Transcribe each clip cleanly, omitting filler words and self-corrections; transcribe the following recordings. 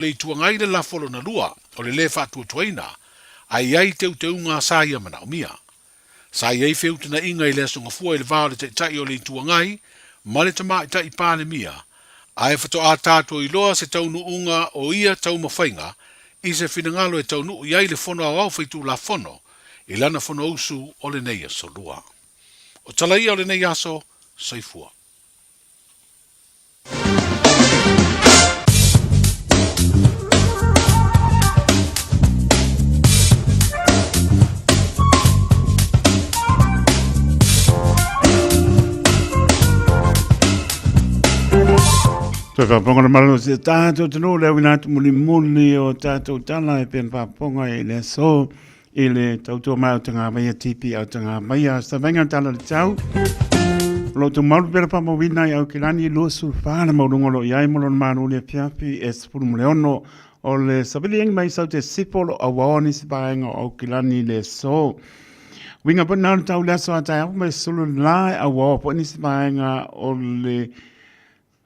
le tuangai le lafolo na lua, o le whātua tuaina, ai teu ngā sāia mana o mia. Sāia i whiutina inga i le asonga fua i le vāo le tai o le tuangai, ma le tamā i tai pāle mia, ai whato a tātua i loa se taunu unga o ia tau mawhainga, i se whinangalo e taunu i ai le whono au au whaitu la whono, i lana whono usu o le nei aso lua. O talaia o le nei aso, saifua. Whakaponga na marano se tātou tano leo winatu muli o tātou tala e pen whaponga e le so e le tautua mai o tanga mai a tipi o tanga mai a stavenga tala le tau. Lo malu pera pa mawina i au kilani lo su whana maurungolo i ai molon manu le piapi e spuru mleono o le sabili engi mai sau te sipolo a waoni si paenga o kilani le so. Winga pa nāru tau lea so atai au mai sulu lai a wao po ni si paenga o le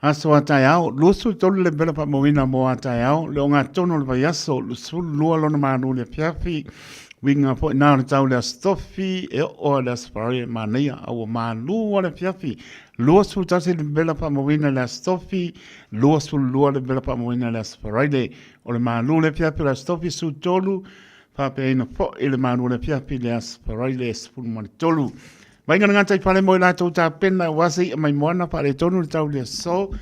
aso atai au, lusu tolu le bela pa mawina mo atai au, le o ngā tono le vaiaso, lusu lua lona manu le piapi, winga po nāru tau le stofi, e o le aspari mania, au manu le piapi, lusu tasi le bela pa mawina le stofi, lusu lua le bela pa mawina le aspari, o le manu le piapi le stofi su tolu, pa pe ina po le manu le piapi le aspari le spun mani tolu. Vainga ngā tai pale mo i lātou tā pena wasi mai moana pale tonu le tau le so.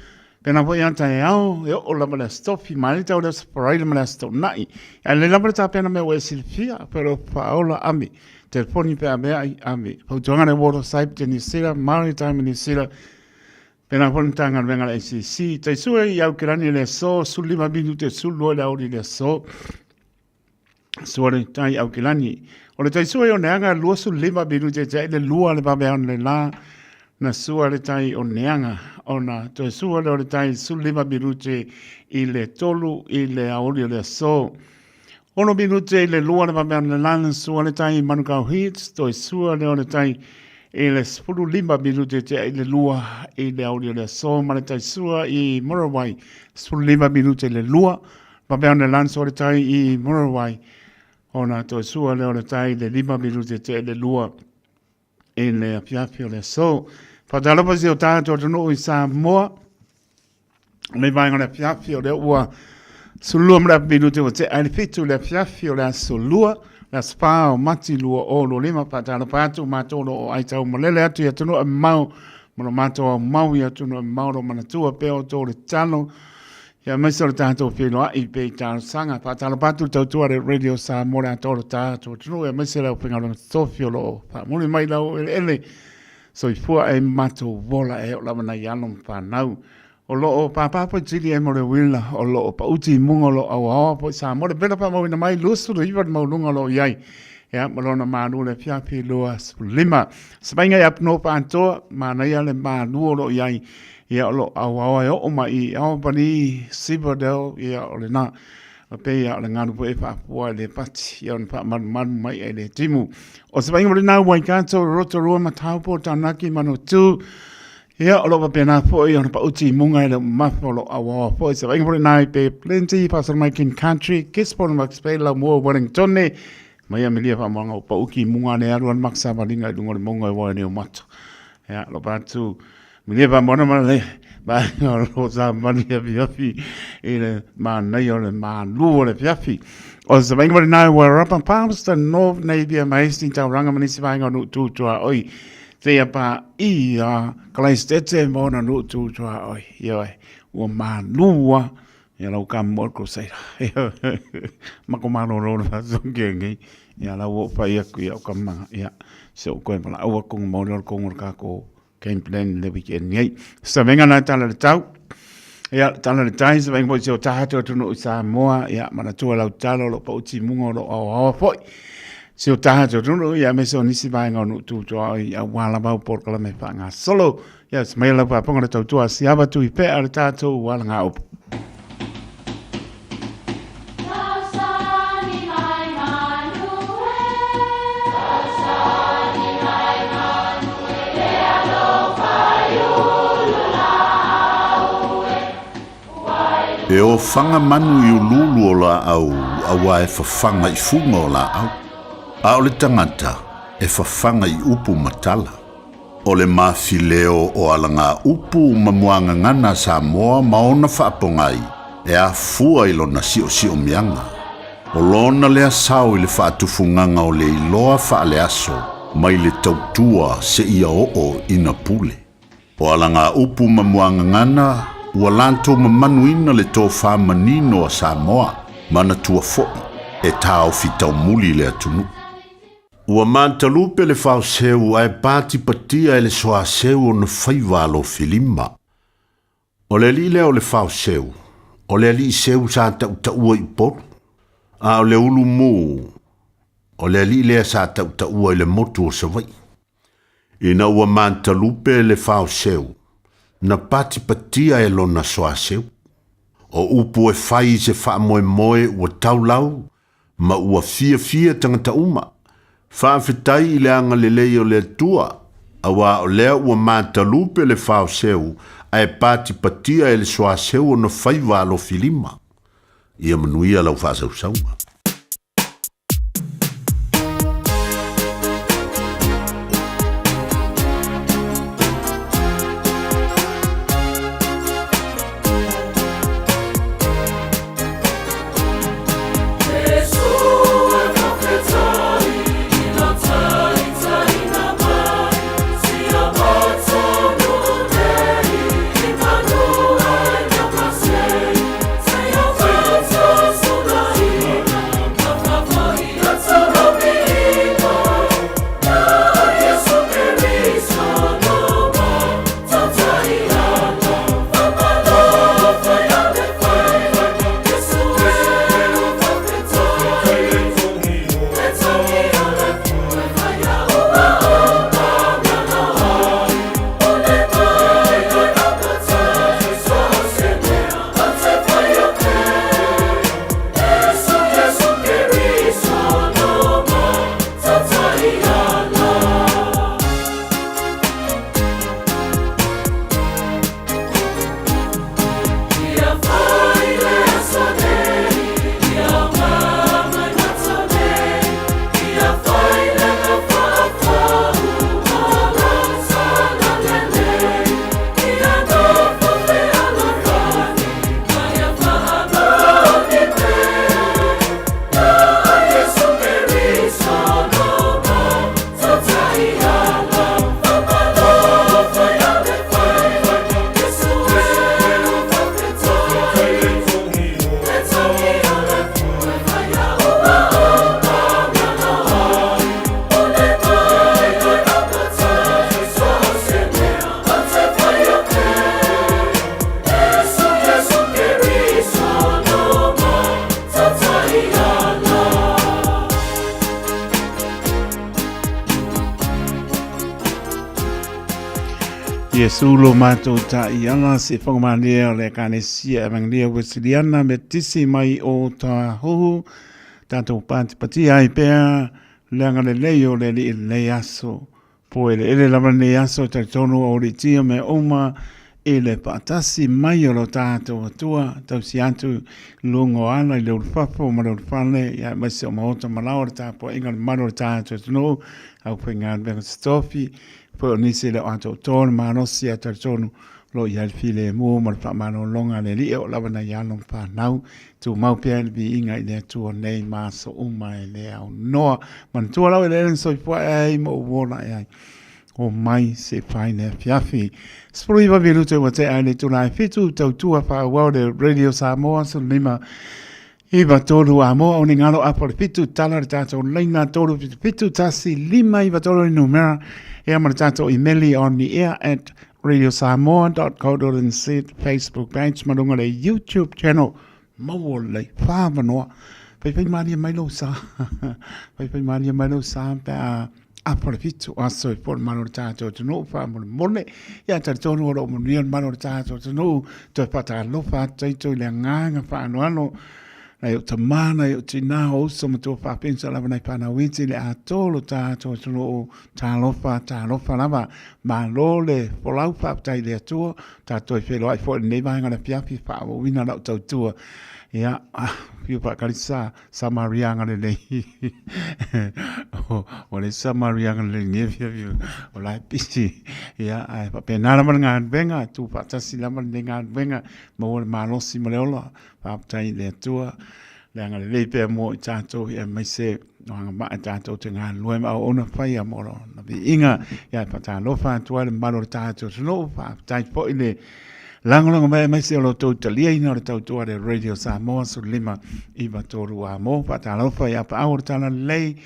Pena po i anta e au, e o lama le stofi, mani tau le sparai le male sto nai. E le lama le tā pena me o e silfia, pero paola ami. Telefoni pe a mea i ami. Pau tuanga le water saipe te nisira, maritime nisira. Pena po ni tanga venga le ACC. Tai sua i au kirani le so, su lima binu te su lua le auri le so. Suare tai au kilani. O le tai sua o neanga lua su lima binu te te le lua le babean le la na sua le tai o neanga. O na to sua le tai su lima binu te i le tolu i le auri le so. Ono binu te le lua le babean le la na sua le tai manukau hits. To sua le tai i le spulu lima binu te te i le lua i le auri le so. Ma le tai sua i Morawai spulu lima binu te le lua. Babean le la na sua le tai i Morawai. Ona to sua le tai le lima minute te le lua e le apiapi o le so. Whatalapa si o tātou tonu i Samoa. Le vainga le apiapi o le ua sulua mra minute o te aile fitu le apiapi o le sulua. Le spa o mati lua o lo lima patalapa atu matolo o aitau malele atu i atunu a mau. Mono mato o mau i atunu a mauro manatua peo to le talo. Ya mai solo tanto filo I pe tan sanga pa talo patu tautua le radio sa mora tolo tato tunu ya mai solo pengalo sofio lo pa muli mai lau ele so I fua e mato vola e la mana yano pa nau o lo o pa pa jili e mo le wila o lo pa uti mungo lo au po sa mo le bela pa mo na mai lusu ro iwa mo lunga lo yai ya malona manu le fiapi loas lima sabainga ya no pa anto mana ya le manu lo yai ia lo awa o mai au pani sibodel ia o le na pe ia le nganu po e fa po le pati ia on pa man mai e le timu o se vai mo na wai kanto roto ro ma tau po tanaki mano tu ia o lo pa pena po ia on pa uti munga le mafolo awa po se vai mo na pe plenty pastor Mike in country kispon max pe la mo Wellington ne mai amelia fa manga pa uki munga ne aruan maksa balinga dungo monga wa ne o mato ia lo pa tu Mile pa mona le ba lo sa mani piafi ele ma nei o le ma lu le piafi o se venga na wa rapa pastor no nei dia mais tin tau ranga mani se vai ngonu tu tua oi te pa I a klaistete mona no tu tua oi yo o ma lua ya lo kam mo ko sai ma ko ma lo fa so ngi ya la wo fa ya ku ya kam ya so ko ma la o ko mo lo ko ka ko game plan le weekend nei sa venga na tala le tau ia tala le tai sa venga mo se o tato tunu Samoa ia mana tua lau talo lo pa uti mungo lo o foi se o tato tunu ia me so nisi vai ngonu tu to ia wala ba por kala me fa nga solo ia se mai la pa ponga to tua si aba tu I pe al tato wala nga op E o fanga manu i ululu o la au, awa e fafanga I funga o la au. A o le tangata, e fafanga I upu matala. O le mafileo o alanga upu mamuanga ngana Samoa maona whaapongai, e a fua I lona sio mianga. O lona lea sao I le whaatufunganga o le iloa whaale aso, mai le tautua se ia o ina pule. O alanga upu mamuanga ngana, ua lanto mamanuina le tō whamanino a Samoa, mana tua foi, e tāo fitau muli le atunu. Ua mantalupe le whao seu ai pāti patia e le soa seu o na whaiwalo filima. O le li leo le whao seu, o le li seu sa taua I poru, a o le ulu mū, o le li lea sa taua I le motu o savai. Ina ua mantalupe le whao seu, na pati patia e lona soa seu. O upu e whai se wha moe ua taulau, ma ua fia tangata uma. Whaafetai I le anga lelei o le tua, awa o lea ua mantalupe le whao seu, ai pati patia e le soa seu o na whaiwalo filima. Ia manuia lau whaasau saunga. Yesulo mato ta iana se whangamanea le kanesia evangelia Wesleyana me tisi mai o ta hohu tato pāti pati ai pēr leanga le leo le li le aso po ele lama le aso ta tono o le tia me oma ele patasi mai o lo tato atua tau si atu lungo ana i le ulfapo ma le ulfane ya masi o maota malawa ta po inga mano tato no au penga benga stofi po nisi le ato ton mano si ata tonu lo ia file mo mal pa mano longa le li o lava na ya long pa nau tu mau pe bi inga ile tu nei maso uma ele au no man tu la le so po ai mo wona ai o mai se fine fiafi sproi va velu te wate ai tu lai fitu tu tu fa wa de radio Samoa so lima iba tolu amo o ngalo apor fitu talar tato leina tolu fitu tasi lima iba tolu numera e amar tato email on the air at radiosamoa.co.nz Facebook page madunga le YouTube channel mawole favano pai mari mai lo sa pai mari mai lo sa pa apor fitu aso por manor tato no fa mole ya tato no ro mun manor tato no to pata lo fa taito le nganga fa no Ai o tamana i o tina o usa ma tō whāpensa lava nei Panawiti le a tōlo tātou tōlo o tālofa lava ma lole polau whāptai le atua tātou i whelo ai fo nei vahenga na piapi whāo wina lau tautua ia piu pakarisa samarianga le nei o le samarianga le ngefia piu o lai pisi ia ai papenara ma ngā benga tu patasi lama le ngā benga ma o le malosi ma le ola whāptai le atua le anga le leipe mo i tātou ia mai se no anga maa tātou te ngā lue ma o ona whai a moro na vi inga ia pata lofa atua le maro le tātou tino whāptai po i le Langolongo mai se o tau talia ina o tau tua de Radio Samoa su lima iwa toru a mo pata lofa ia pa aur tala lei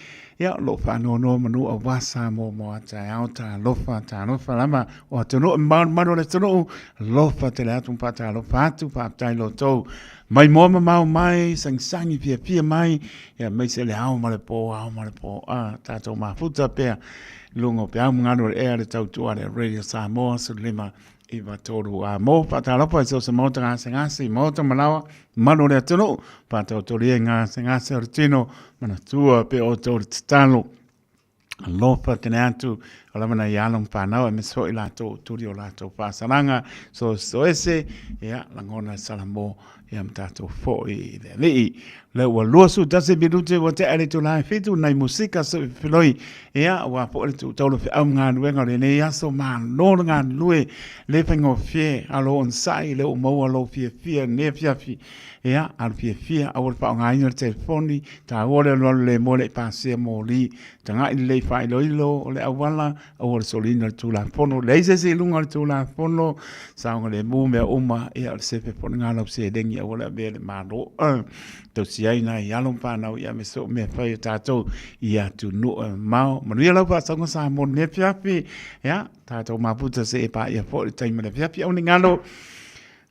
ia lofa no manu a wasa mo ata au ta lofa lama o tano mano le tano lofa te le atu pata lofa atu pa tai lo tau mai mo mai sangi pia mai ia mai se le au ma le po a tato ma futa pea lungo pe au ngano e le tau tua de Radio Samoa su lima iwa toru a mo patalopa so se mota ngasi mota malawa mano le tino pato torie ngasi ortino mana tua pe o tor talo lopa tene atu ala mana yalong panau me so ila to turio la to pasaranga so ese ya langona salamo ya mtato fo i le wa luasu tase bidute wa te ale to la fitu nai musika so filoi ya wa po tu tolo fe am ngan wenga le ne ya so man no ngan lue le pengo fie alo on sai le mo alo fie ne fi ya al fie awol pa ngai no telefoni ta wole le mo le passe mo li tanga le fai lo le awala awol solina tu la fono le se lunga tu la fono sa ngale mu me uma e al se pe pon ngalo se dengi awol be le maro to siaina ia lompa na ia me so me fai tato ia tu no mau manuia lau pa songa sa mo ne piapi ya tato maputa se pa ia fo tai me piapi o ngalo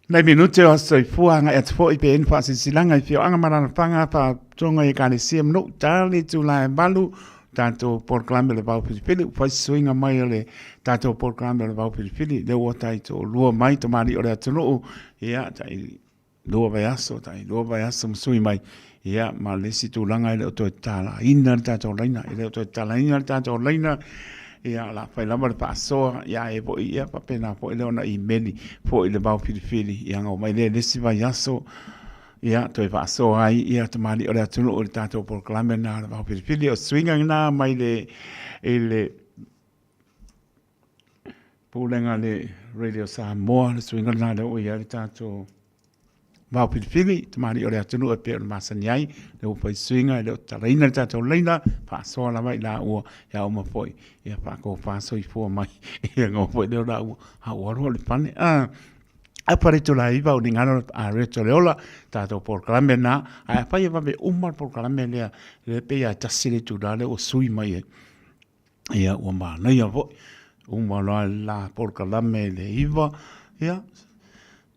nei minute o so fuanga et fo i pe en fa silanga i fio anga marana panga pa tonga i kani sim no tali tu la balu tanto proclame le bau pili fa swinga mai le tanto proclame le bau pili le wotai to lua mai to mari o le tunu ia tai lua vai aso msui mai ia ma le situ langa ile to tala ina tanto laina ile to tala ina tanto laina ia la fai lama le paso ia e po ia pa pena po ile ona imeli po ile bau pili ia ngo mai le si vai aso ia to fa so ai ia to mali ora tunu o tato proclame na bau pili o swinga na mai le ile pulenga le Radio Samoa le swinga na le o ia tato Vau pili te mari ore atunu e pēr masaniai, le upai swinga, le o taraina tato leina, pa soa la mai la ua, ia uma poi, ia pa ko pa soi fua mai, ia ngō poi leo la ua, ha ua le pane, a pareto la iwa o ningano a reto leola, tato proclame na, a pai e vabe umar proclame lea, le pe ia tasile tu dale o sui mai, ia ua ma na ia vo, umar la proclame le iwa, ia,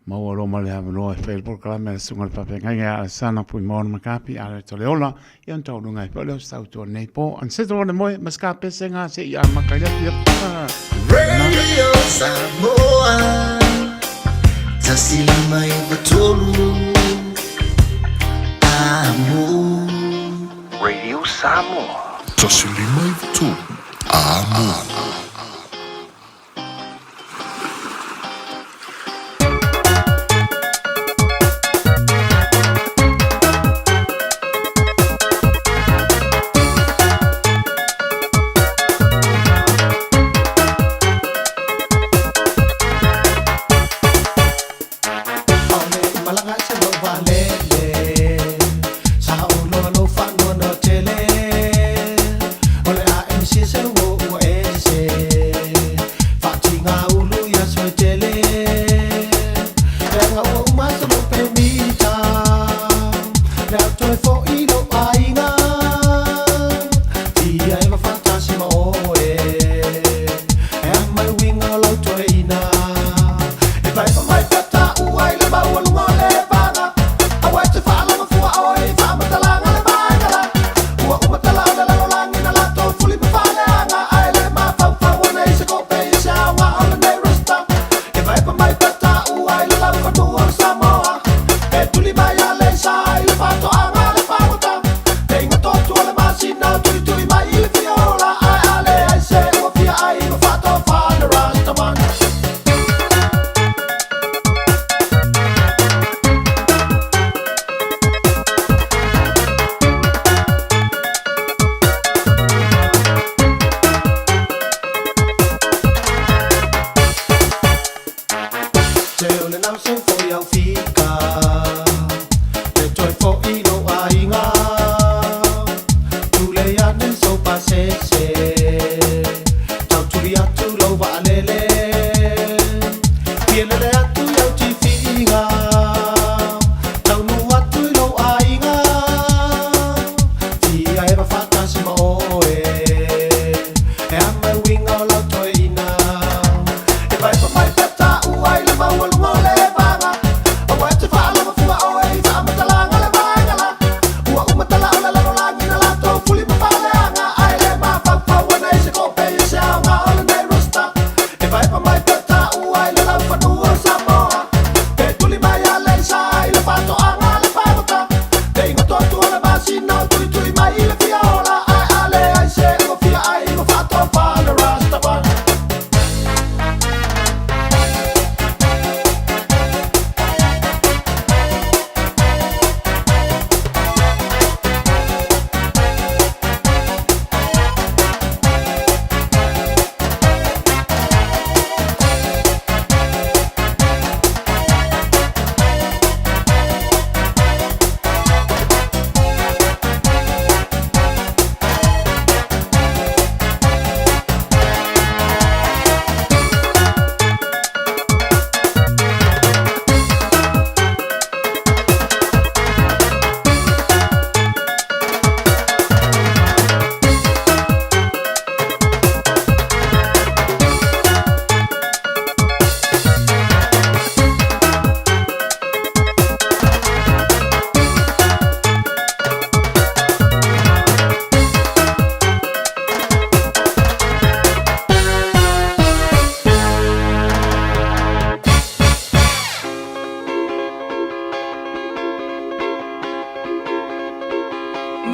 mau aroma le avaloa e whai proclame le sunga le papengai a sana pui maona makapi a le toleola i an tau nungai pa leo stau tua nei po an seto wane moe maskape se ngā se i a makaia pia Radio Samoa Tasili mai batolu Amo Radio Samoa Tasili mai batolu Amo Say Toi fo ino ainga Tule ane so pasese Tau tuli atu lo waalele Pielele atu yau ti fiinga Tau nu atu lo ainga Tia eva fatasi ma oe E ama winga o lau toi ina E vai pa mai peta uai le mawalunga le vanga Awa te whaala ma fua oe I wha amatalanga le vaingala Ua umatala o le lalo langi na lato Fuli ma whale anga ai le ma whakpa Wana i se kope i se aunga o le nei rosta E vai pa mai peta uai le lau whanua Samoa Pe tuli mai a le sa ai le whato anga le whakota Te inga totu o le masino Tuli tuli mai i le fiaola Ai ale ai se ingo fia ai ingo whato whale Rastaman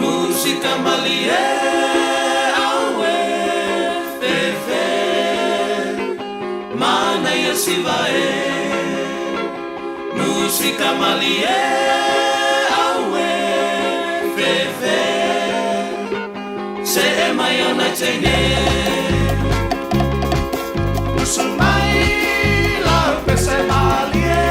Música malie awe fefe mana ia sivae Música malie awe fefe se mai ona tene Usumai la pese malie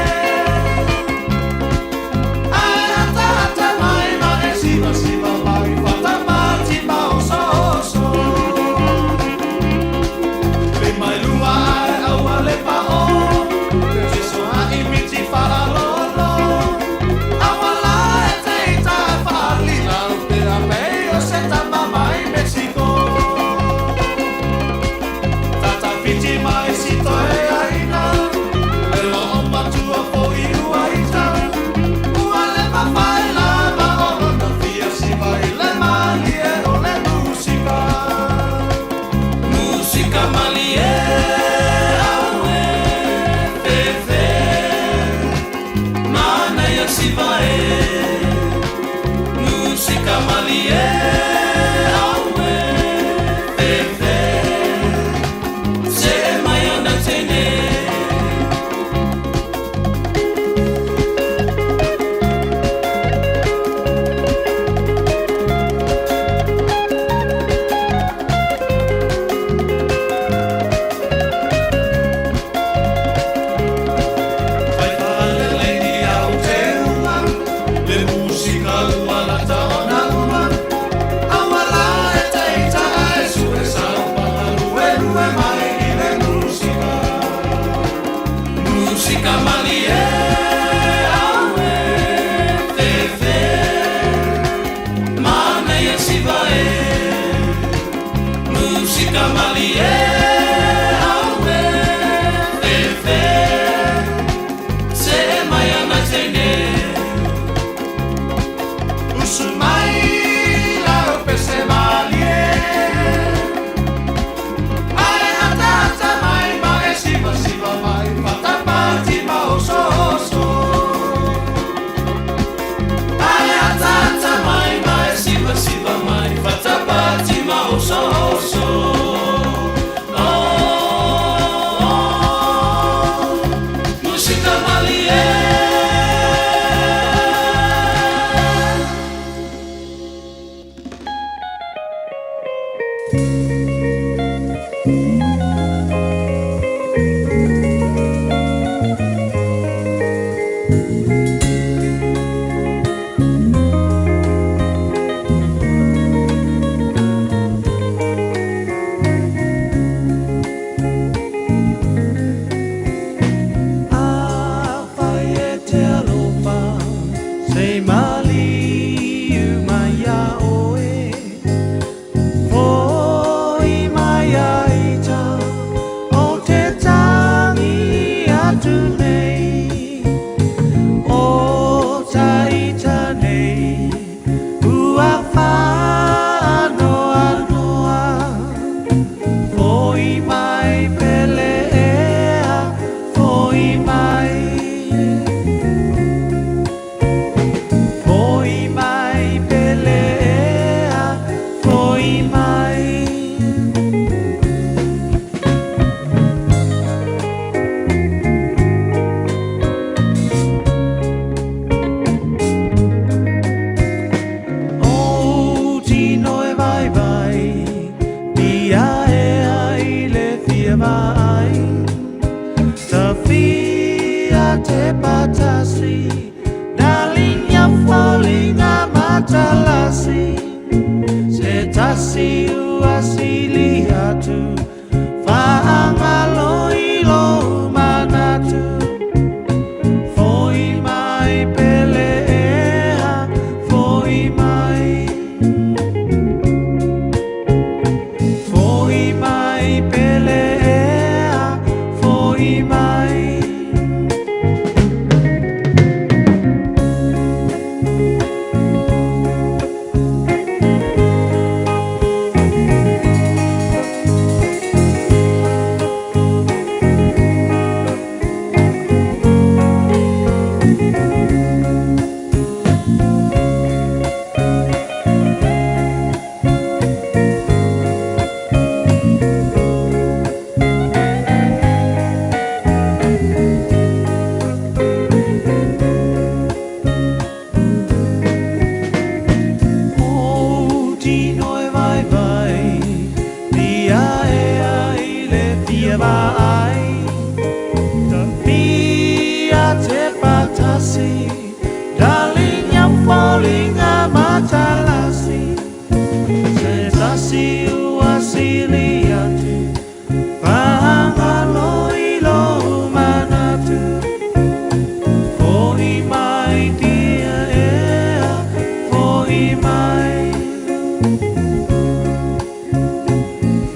i mai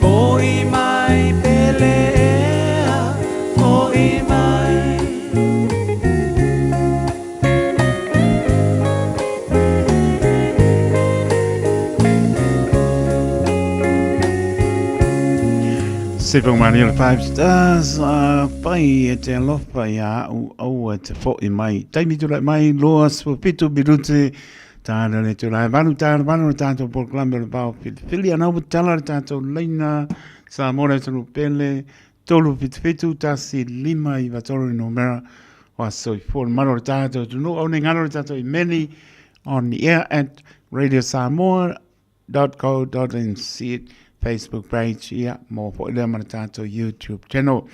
Mo i mai pelea Mo i mai Sipong Manuel 5 Stars, pai e te alofa ia au te fo i mai. Taimi tu lai mai loa pitu birute tāna le tu lai vanu tātou proklame le pao fili anau tala le tātou leina sa mora tonu pele tolu fitu tasi lima i vatoro i nomera wa soi for mano le tātou tunu au ne ngano le tātou i meni on the air at radiosamoa.co.nz Facebook page ia mo po ile mana tātou YouTube channel.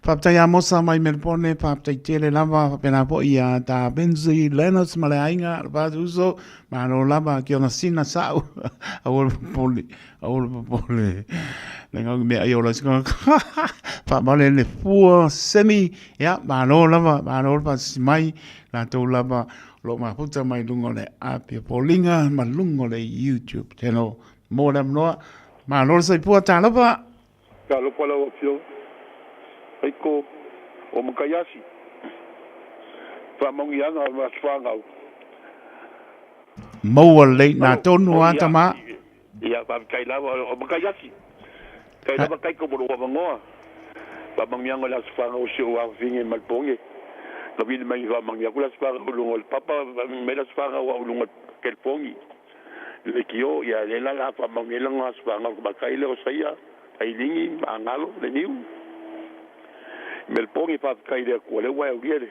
Whaptai a mosa mai Melbourne, whaptai tele lava, pena po ia tā Benzi Lenos Maleainga, whātu uso, mano lava ki ona sina sau, awol popoli. Lenga me ai ola sika, whamale le fua semi, ia, mano lava simai, la tau lava, lo ma puta mai lungo le apia polinga, ma lungo le YouTube channel. Mo lam noa, ma lor sai pua tala pa ka lo pala o fio ai ko o mkayasi fa mongi anga ma swanga mo le na tonu ata ma ia ba kai la o mkayasi kai la ba kai ko bo wa ngoa ba mongi anga la swanga o sio wa vinge malponge la vile mai va mongi akula swanga o lungo papa me la swanga o lungo kel pongi le kio ya le la fa mangela nga spanga ba kai le o saia ai lingi angalo le niu melpongi fa kai le ko le wa uliere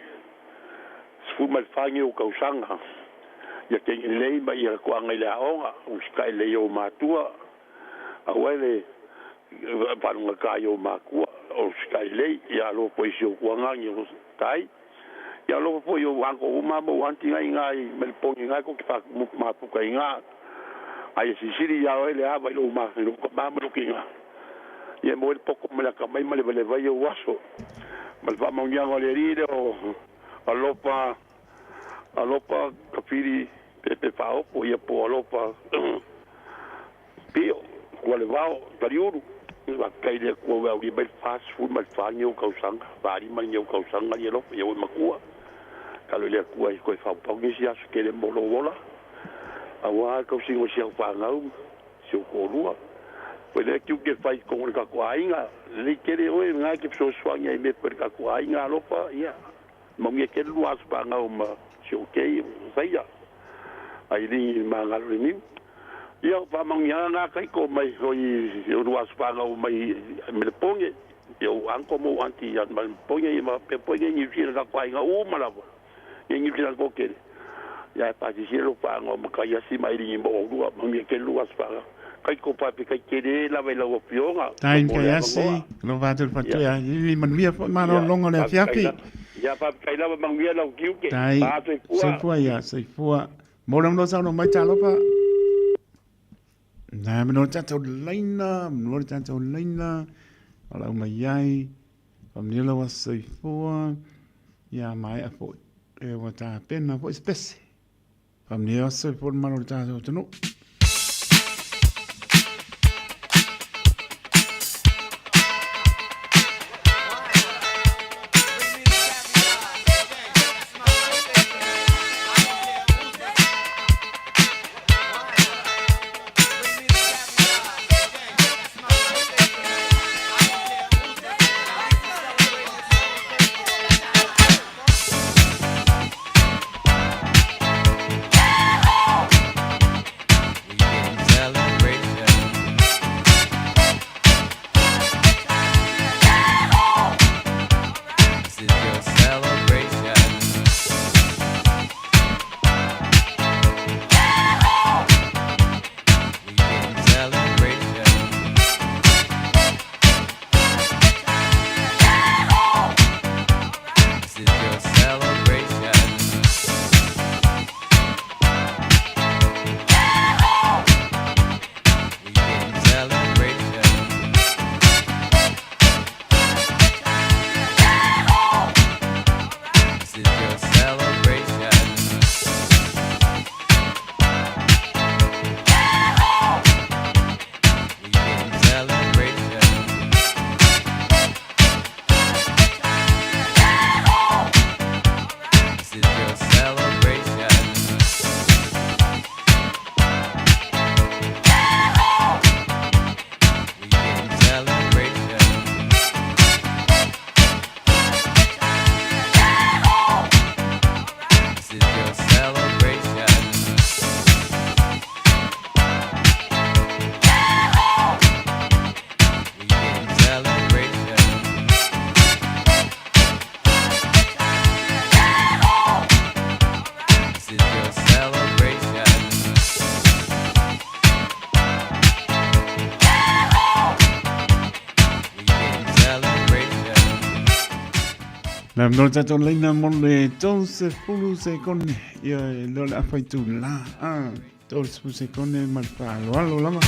sfu mal fangi o kausanga ya ke le ba ya ko anga le aonga o skai le yo matua a wele pa nga ka yo makua o skai le ya lo poisio ko anga ni kai ya lo po yo wango uma mo wanti ngai melpongi ngai ko fa ma pu kai nga ai siri ya ele aba lo ma lo ma lo kinga ye mo poco me la kamai male vale vai o waso mal va mo nyango le ride o alopa kafiri pepe fao o ye po alopa pio quale vao pariuru va kai de ko va ri bel fast food mal fa nyo kausanga vari mal nyo kausanga ye lo ye makua kalo le kua ko fa pa ngi sia ke le mo lo vola awa ko singo sia pa ngau si ko lua pele ki ke fai ko ka ko ainga le kere o nga ke so swanga me per ka ko ainga lo pa ya mo nge ke lua pa ngau ma si o ke sai ya ai ni ma ngalo ni ya pa mang ya nga kai ko mai hoi lua pa ngau mai me ponge yo anko mo anti ya mal ponge ma pe ponge ni fi ka ko ainga o mala ni fi ko ke ya pa si lo pa ngo ka ya si mai ri mo lu ma mi ke lu as pa kai ko pa kai ke de la ve lo pionga tain ka ya si lo va tu pa tu ya ni man mi ma no longo le fiapi ya pa kai la ma mi la ki ke pa se fua mo no sa no mai ta lo pa na me no ta to leina ala mai ai pam ni lo se fua ya mai a fo e wa ta pena fo especie Famnia se por mano tato tenu. Mno tato leina mole tose fulu se kone ia lola afai tu la tose fulu se kone malpa alo lama.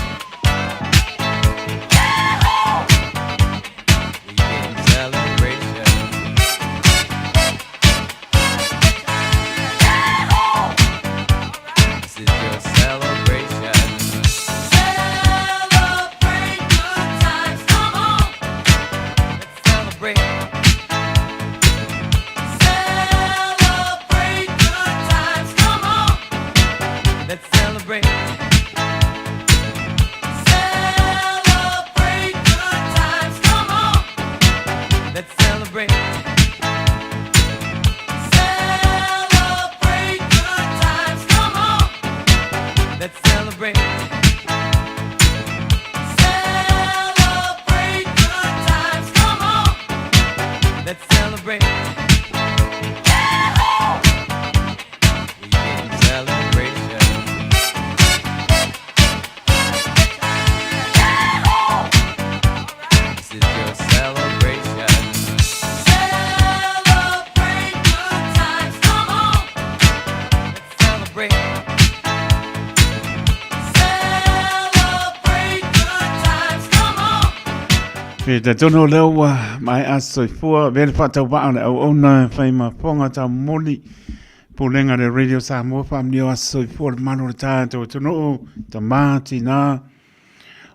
Te tono leo mai a soifua vele whatau waa le au ona whai ma ponga ta moli pulenga le Radio Samoa whamnio a soifua le mano le tātou tono o ta māti nā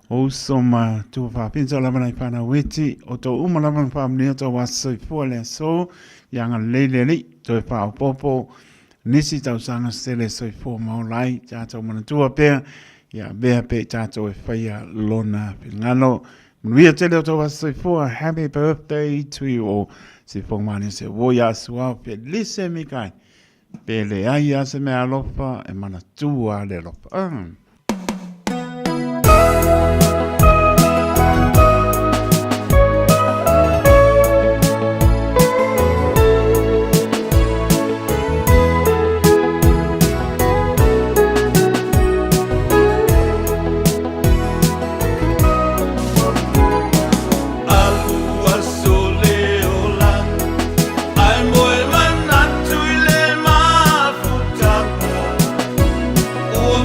o soma tu whapinsa lama nei whana weti o tō uma lama whamnio tō wa soifua le so yanga leile li tō whao popo nisi tau sanga stele soifua maulai tātou mana tua pēr ya bea pē tātou e whaia lona pilngano. Mnuia tele o towa soifua, happy birthday to you all. Si fongmani se woia sua pe lise mikai. Pe le aia se mea lofa e mana tua le lofa.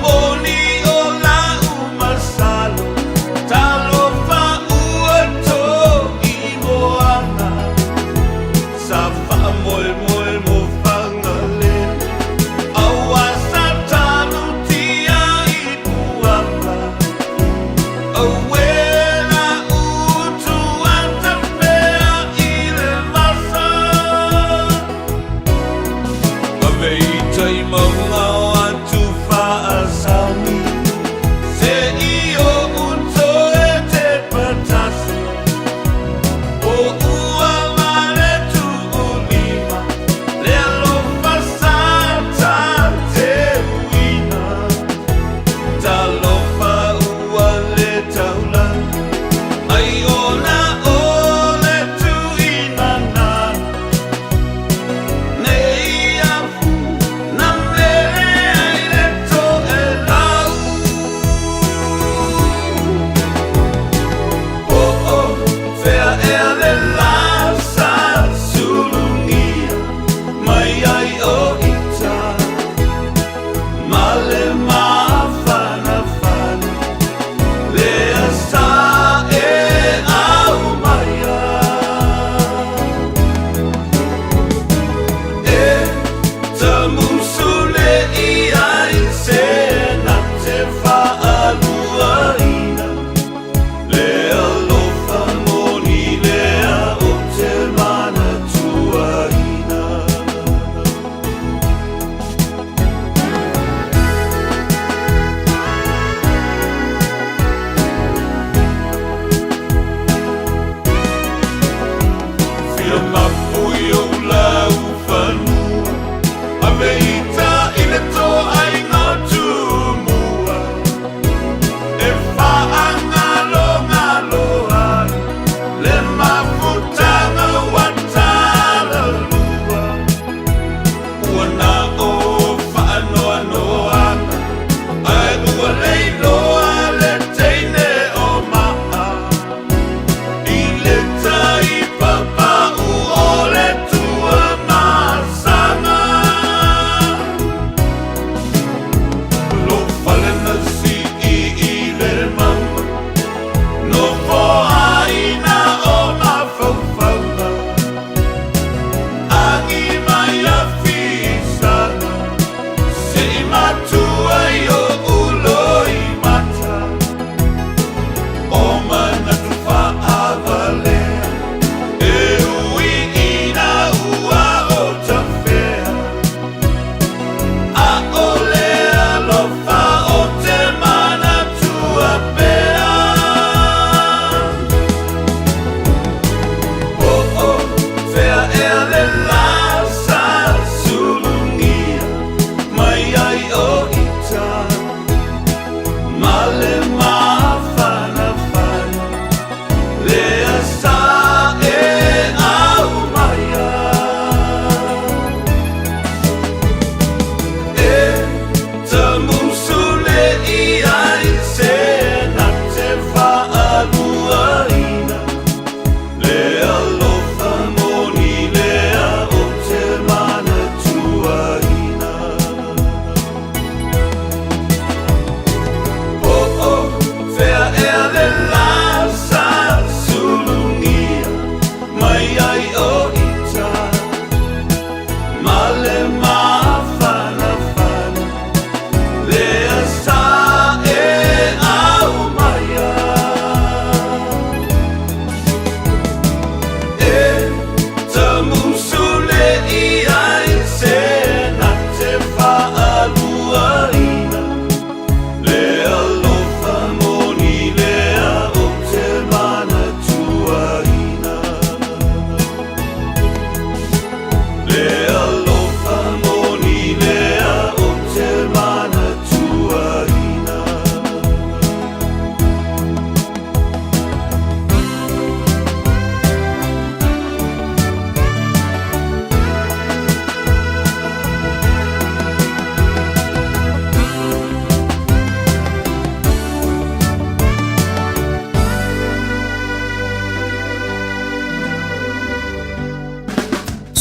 Morning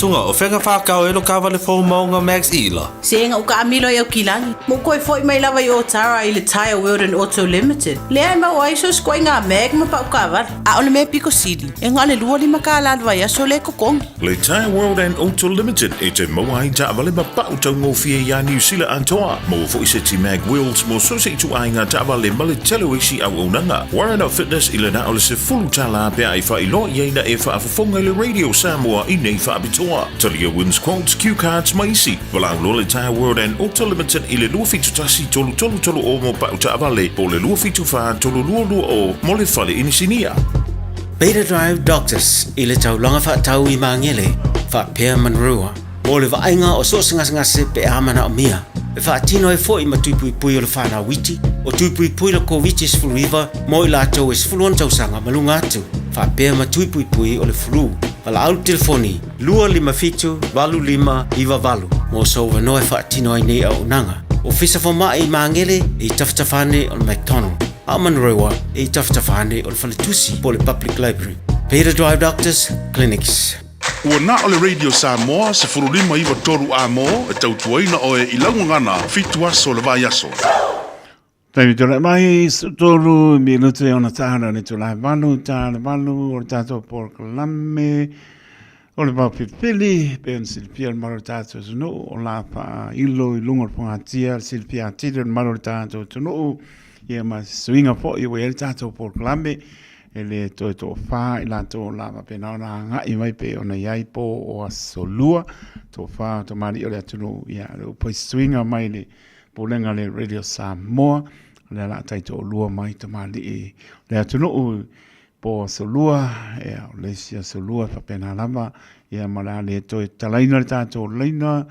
sunga o whenga whakau e lo kawa le fō maunga Max Ela. Senga uka amilo i au kilangi. Mo koe foi mai lava i o Tara i le Tire World and Auto Limited. Le ai mau aiso skoi ngā meg ma pa uka avar. A ole me piko sidi. E ngā le lua lima ka alalwa ia so le kokong. Le Tire World and Auto Limited e te mauai ta avale ma pa utau ngofia ia New Zealand antoa. Mo fo i se ti Mag Wheels mo so se i tu ainga ta avale ma le telo isi au unanga. Warren Up Fitness i le na ole se fulu tala pia i wha i lo i eina e wha afafonga le Radio Samoa i nei wha abitoa. Talia wins quotes, cue cards maisi. Walau lo le Tire World and Auto Limited i le lua fitu tasi tolu o mo pa uta avale po le lua fitu wha tolu lua o mo le whale inisinia. Beta Drive Doctors i le taulanga wha tau i mangele wha pia manrua. O le vainga o so ngase pe amana o mia. E wha tino e fo i matupui pui o le whana witi. O tupui pui la ko witi is fulu iwa mo i la tau is fulu on tau sanga malunga atu. Wha pia matupui pui o le fulu. Wala au telefoni, 255-25 mo so wanoe wha tino ai nei au nanga. O fisa wha i mangele i taftafane o le McDonald. A Manrewa i taftafane o le Whaletusi po le Public Library. Beta Drive Doctors Clinics. Ua na o le Radio Samoa se furulima iwa toru a mo e tautuaina o e ilaungangana fitu aso le vai aso. Taimi tōra mai tōru mi lutu e ona tāhara ni tō lai walu, tāhara walu, o le tātou Paul Kalame, o le pau pipili, pe on silpia le maro tātou tunu, o la pa ilo i lunga ponga tia, silpia tira le maro tātou tunu, ia ma swinga po i wei tātou Paul Kalame, e le tō whā i la tō lava pe naona ngā i mai pe ona iai po o a solua, tō whā tō mari o le atunu, ia le upoi swinga mai le polenga le Radio Samoa, le la taito lua mai te mali e le atunu po solua e le sia solua fa pena lava e mala le to talaina le tato leina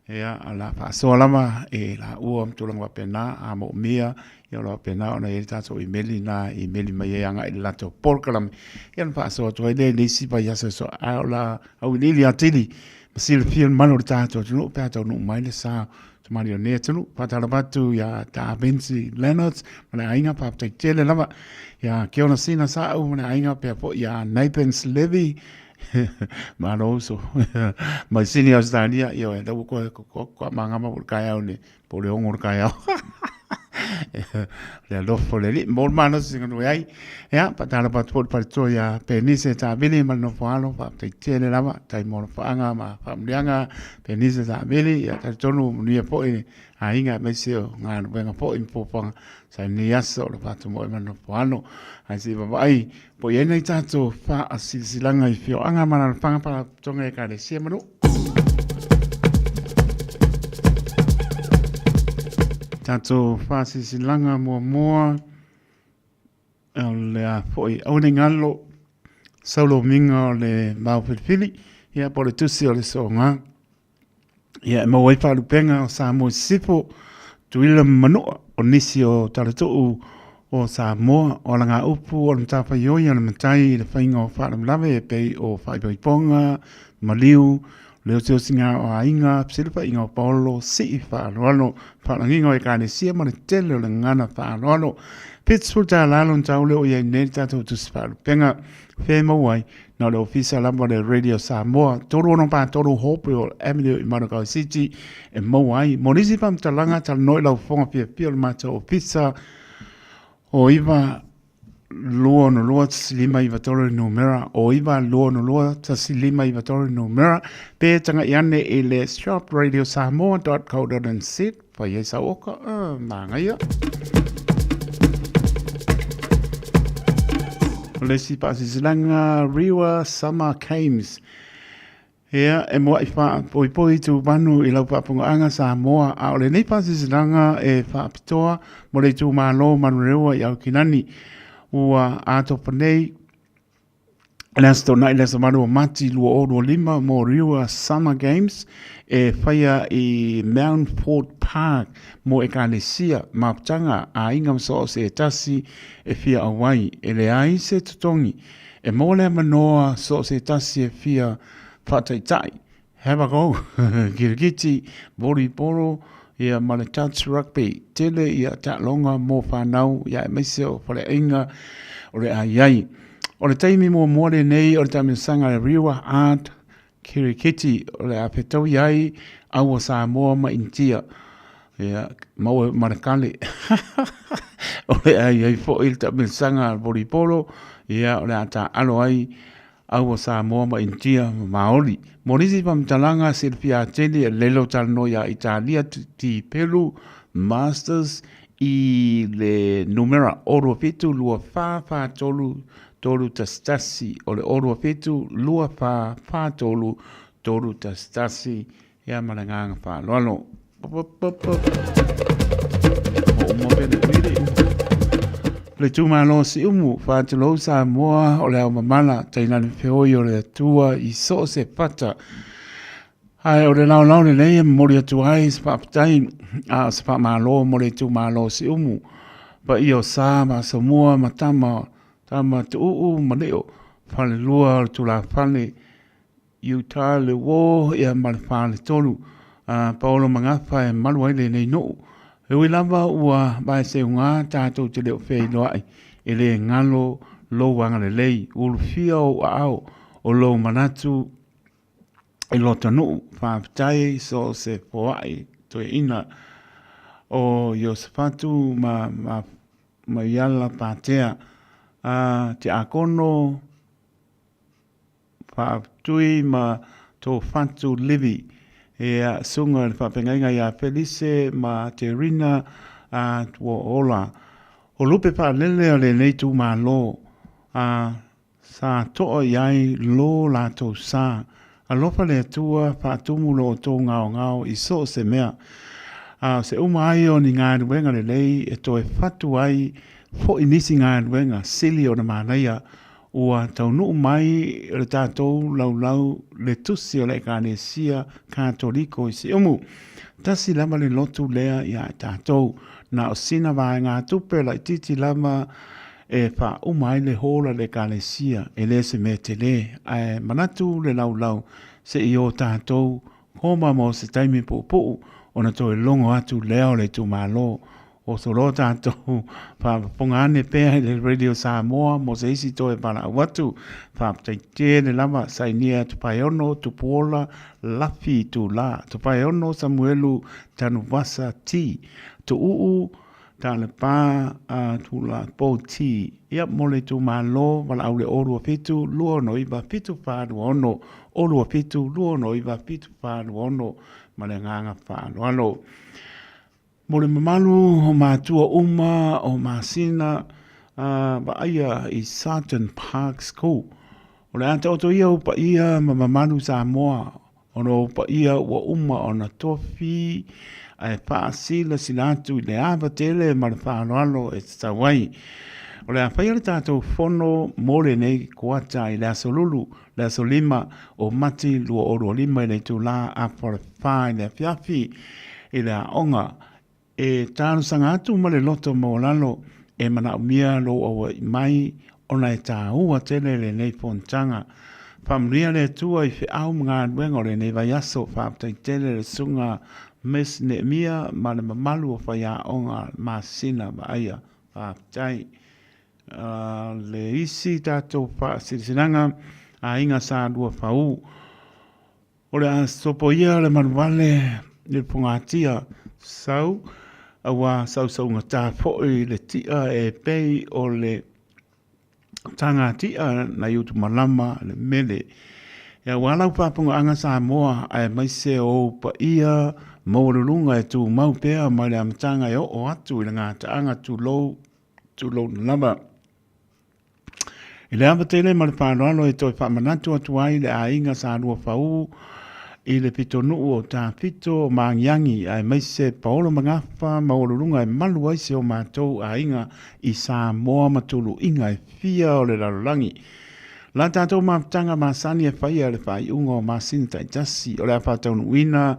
e ala fa so lava e la ua mtulanga pena a mo mia e la pena ona e tato email mai anga i lato porkalam e fa so to le si pa ya so ala au ni atili sil film mano tato no pato no mai le sa Mario Netelu, Patalabatu, ya ta Benzi Leonards, mana ainga pa te tele lava, ya Kiona Sina Sao, mana ainga pe po ya Napens Levy, malo so, mai senior stadia, yo e tau ko manga ma kai au ni, po le ongor kai au. Le lofo le li, mol mano singa no ai, ya Patalabatu por parto ya penise ta bili mal no falo, pa te tele lava, tai mol fanga ma famlianga, penise ta bili, ya ta tonu ni po i ainga mesio nga venga po in po panga, sa ni aso lo patu mo mal no falo, ai si ba ai, po ye nei tato fa asilanga I fio anga mana panga pa tonga e ka le sia manu. Tato fasi silanga mua le a foi au ngalo solo minga le mau filfili ia po le tusi o le songa ia mo wai pa lupenga o sa mo sipo tuila manu o nisi o taratu o sa mo o langa upu o mtapa yoia le matai le fainga o fa lave pe o fa ponga maliu leo teo singa o ainga, psilipa inga o Paulo, si fa aloalo, fa langinga o e kane sia ma le tele o le ngana fa aloalo. Pitsul ta lalo ntau leo ia neri tato tusipalu. Penga, fe mawai, na le ofisa lamba le Radio Samoa, toru ono pa toru hope o Emilio I Manukau City, e mawai, monisi pa mtalanga tal noi lau fonga pia pia le mata ofisa o iwa lua no lua tasilima I vatore numera o iwa lua no lua tasilima I vatore numera pe tanga iane I le shopradiosamoa.co.nz pa yesa oka manga ia le si pasisilanga Riwa Summer Games ia e moa I wha poi tu manu I lau papunga anga Samoa a o le nei pasisilanga e wha apitoa mo le tu malo manu rewa I au kinani ua ato panei Lesto na leso maru mati lua o lima mo Riwa Summer Games e whaia I Mount Fort Park mo e kālesia maptanga a inga so se tasi e fia awai e le ai se tutongi e mo le manoa so se tasi e fia whataitai have a go kirikiti volleyball ia male touch rugby tele ia ta longa mo whanau ia e meiseo whare inga o le ai o le taimi mo le nei o le taimi sanga le Riwa Art Kirikiti o le a petau iai au o Samoa ma Intia. Ia, mau marakale. O le ai fo il ta mensanga volleyball ia o le ata alo ai au o Samoa ma Intia Maori. Morisi pamtalanga Silvia Teli lelo talno ia Italia ti Pelu Masters i le numera oro fitu lua fa tolu tastasi o le oro fitu lua fa tolu tastasi ia malanganga fa lolo. Le tūmalo si umu whātalo Samoa o le au mamala taina le whioi o le tua i so se pata. Ai o le lau le leia mori atu ai se whaapatai a se whaamalo mo le tūmalo si umu. Pa i o sā ma Samoa ma tama tu ma leo whale lua o le tula whale Utah le wō ia ma le whale tolu. Paolo mangawha e maluai le nei no. E ui lava ua bai se unga tātou te leo whei loai. E le ngalo lo wanga le lei. Ulu fia o ao o lo manatu e lo tanu. Whaapitai so se poai to e ina o Iosafatu ma iala pātea. Te akono whaaptui ma tō whatu livi. E sunga le whapengainga ia Felice ma te rina a tua ola. O lupe pa lele o le neitu ma lo. Sa toa iai lo la tau sa. A lopa le tua whaatumu lo tō ngao i so se mea. Se uma ai o ni ngā ruenga le lei e toi whatu ai fo inisi ngā ruenga sili o na mānaia. Ua tau nuu mai le tātou lau le tusi o le Ekalesia Katoliko i se umu. Tasi lama le lotu lea ia tātou na o sina vai ngā tupe la titi lama e wha umai le hola le Ekalesia e le se me te le. Manatu le lau se i o tātou koma mo se taimi pupu o na toi longo atu leo le tu malo. O solo tātou whapongane pēhai le Radio Samoa mo se isi toe para watu whaptaite le lama sainia tupaiono tupuola lafi tu la tupaiono Samuelu tanu wasa ti tu uu tale pā tu la po ti ia mole tu malo wala au le orua fitu luo no iwa fitu whāru ono orua fitu luo no iwa fitu whāru ono male nganga whāru ano. Mo le mamalu o mātua uma o māsina ba aia i Sutton Park School. O le anta oto ia upa ia ma mamalu Samoa. O no upa ia ua uma o na tofi ai paasila silatu i le ava tele ma le whaanoalo e tawai. O le awhai le tātou whono mo le nei kuata i le aso lulu, le aso lima o mati lua oro lima i le tu la apore whai le fiafi i le aonga. E tānu sanga atu ma le loto mo lalo e mana umia lo awa i mai ona e tā ua tele le nei pontanga. Pamria le tua i whi au mga nuenga le nei vai aso whaaptai tele le sunga mes ne mia ma le mamalu o whai a onga ma sina ma aia whaaptai. Le isi tātou whaasirinanga a inga sā rua whau. O le a sopo ia le manuale le pungatia sau. Awa sau ngā tā fōi le tia e pei o le tanga tia na iutu malama le mele. Ia walau pāpunga anga Samoa ai mai se o pa ia maururunga e tū mau pēa mai le amatanga e o atu i le ngā taanga tū lou na lama. I le amatele ma le whānoalo e toi whamanatu atu ai le a inga sa rua whau i le pito nuu o tā pito maangiangi ai mai se paolo mangafa maururunga e malu ai se o mātou a inga i Samoa matulu inga e fia o le lalulangi. La tātou māptanga māsani e whaia le whai unga o māsinta i tasi o le apatau nuina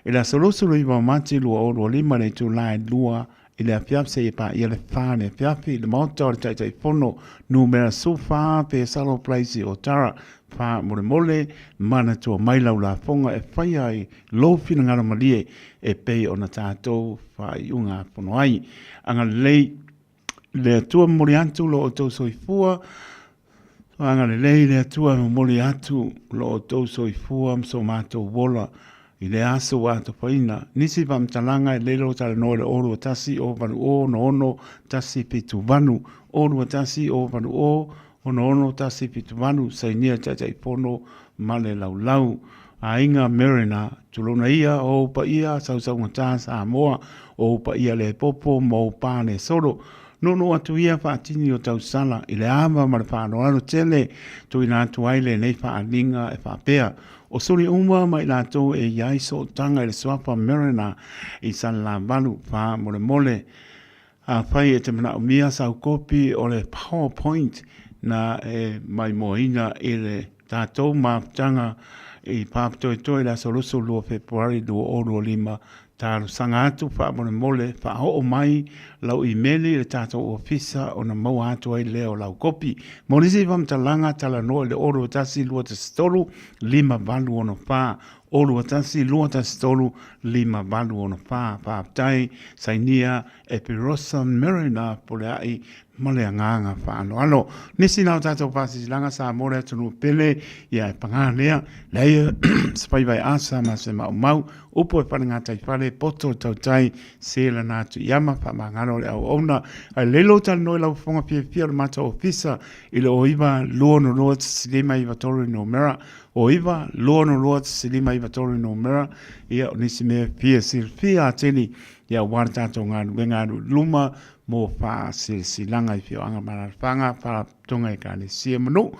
i la solosolo i wa mati lua o lua lima le tu lai lua i le apiapse i pa i le whane apiapi le mauta o le taitai pono numera sufa pe salo plaisi o tara wha mole mana tua mailau la fonga e whai ai lo fina ngara malie e pei o na tātou whai unga pono ai. Anga lei le tua mori antu lo o tau soifua Wanga le le atua mo moli atu lo tau soifua mso mātou wola i le aso wātou paina. Nisi pa mtalanga e lelo tala no le oru atasi o vanu o no ono tasi pitu vanu. Oru atasi o vanu o no ono tasi pitu vanu sainia tata ipono male lau lau. A inga merina tulona ia o pa ia sau ngata sa moa o pa ia le popo mo pane solo. No atu ia whaatini o tau sala i le ama ma le whaanoano tele to ina atu aile nei whaalinga e whaapea. O sori uma mai lato e iaiso tanga i le swapa merina i san la valu wha mole. A whai e te mana o mia sau kopi o le PowerPoint na e mai moina i le tātou maftanga i pāptoe la soluso lua Februari 2005 tāru sanga atu wha mole wha ho o mai lau i meli le tātou ofisa o na mau atu ai leo lau kopi. Morisi vam talanga tala no le oro tasi lua te stolu lima valu ono wha. Oro tasi lua te stolu lima valu ono wha. Pāptai sainia epirosa merina pole ai mole anganga whaano. Alo, nisi nao tātou pāsi langa sa more atunu pele ia e panganea leia spai vai asa ma se mau upo e whananga tai whare poto tau tai sela nātu iama whamangano le au ona ai lelo tala noi lau whonga pia le mata ofisa i le oiva luono loa silima iwa toru no mera oiva luono loa silima iwa toru no mera ia nisi mea pia silfia ateni ia wana tātou ngānu luma mo fa silanga i fio anga marafanga fa tonga e kane sia manu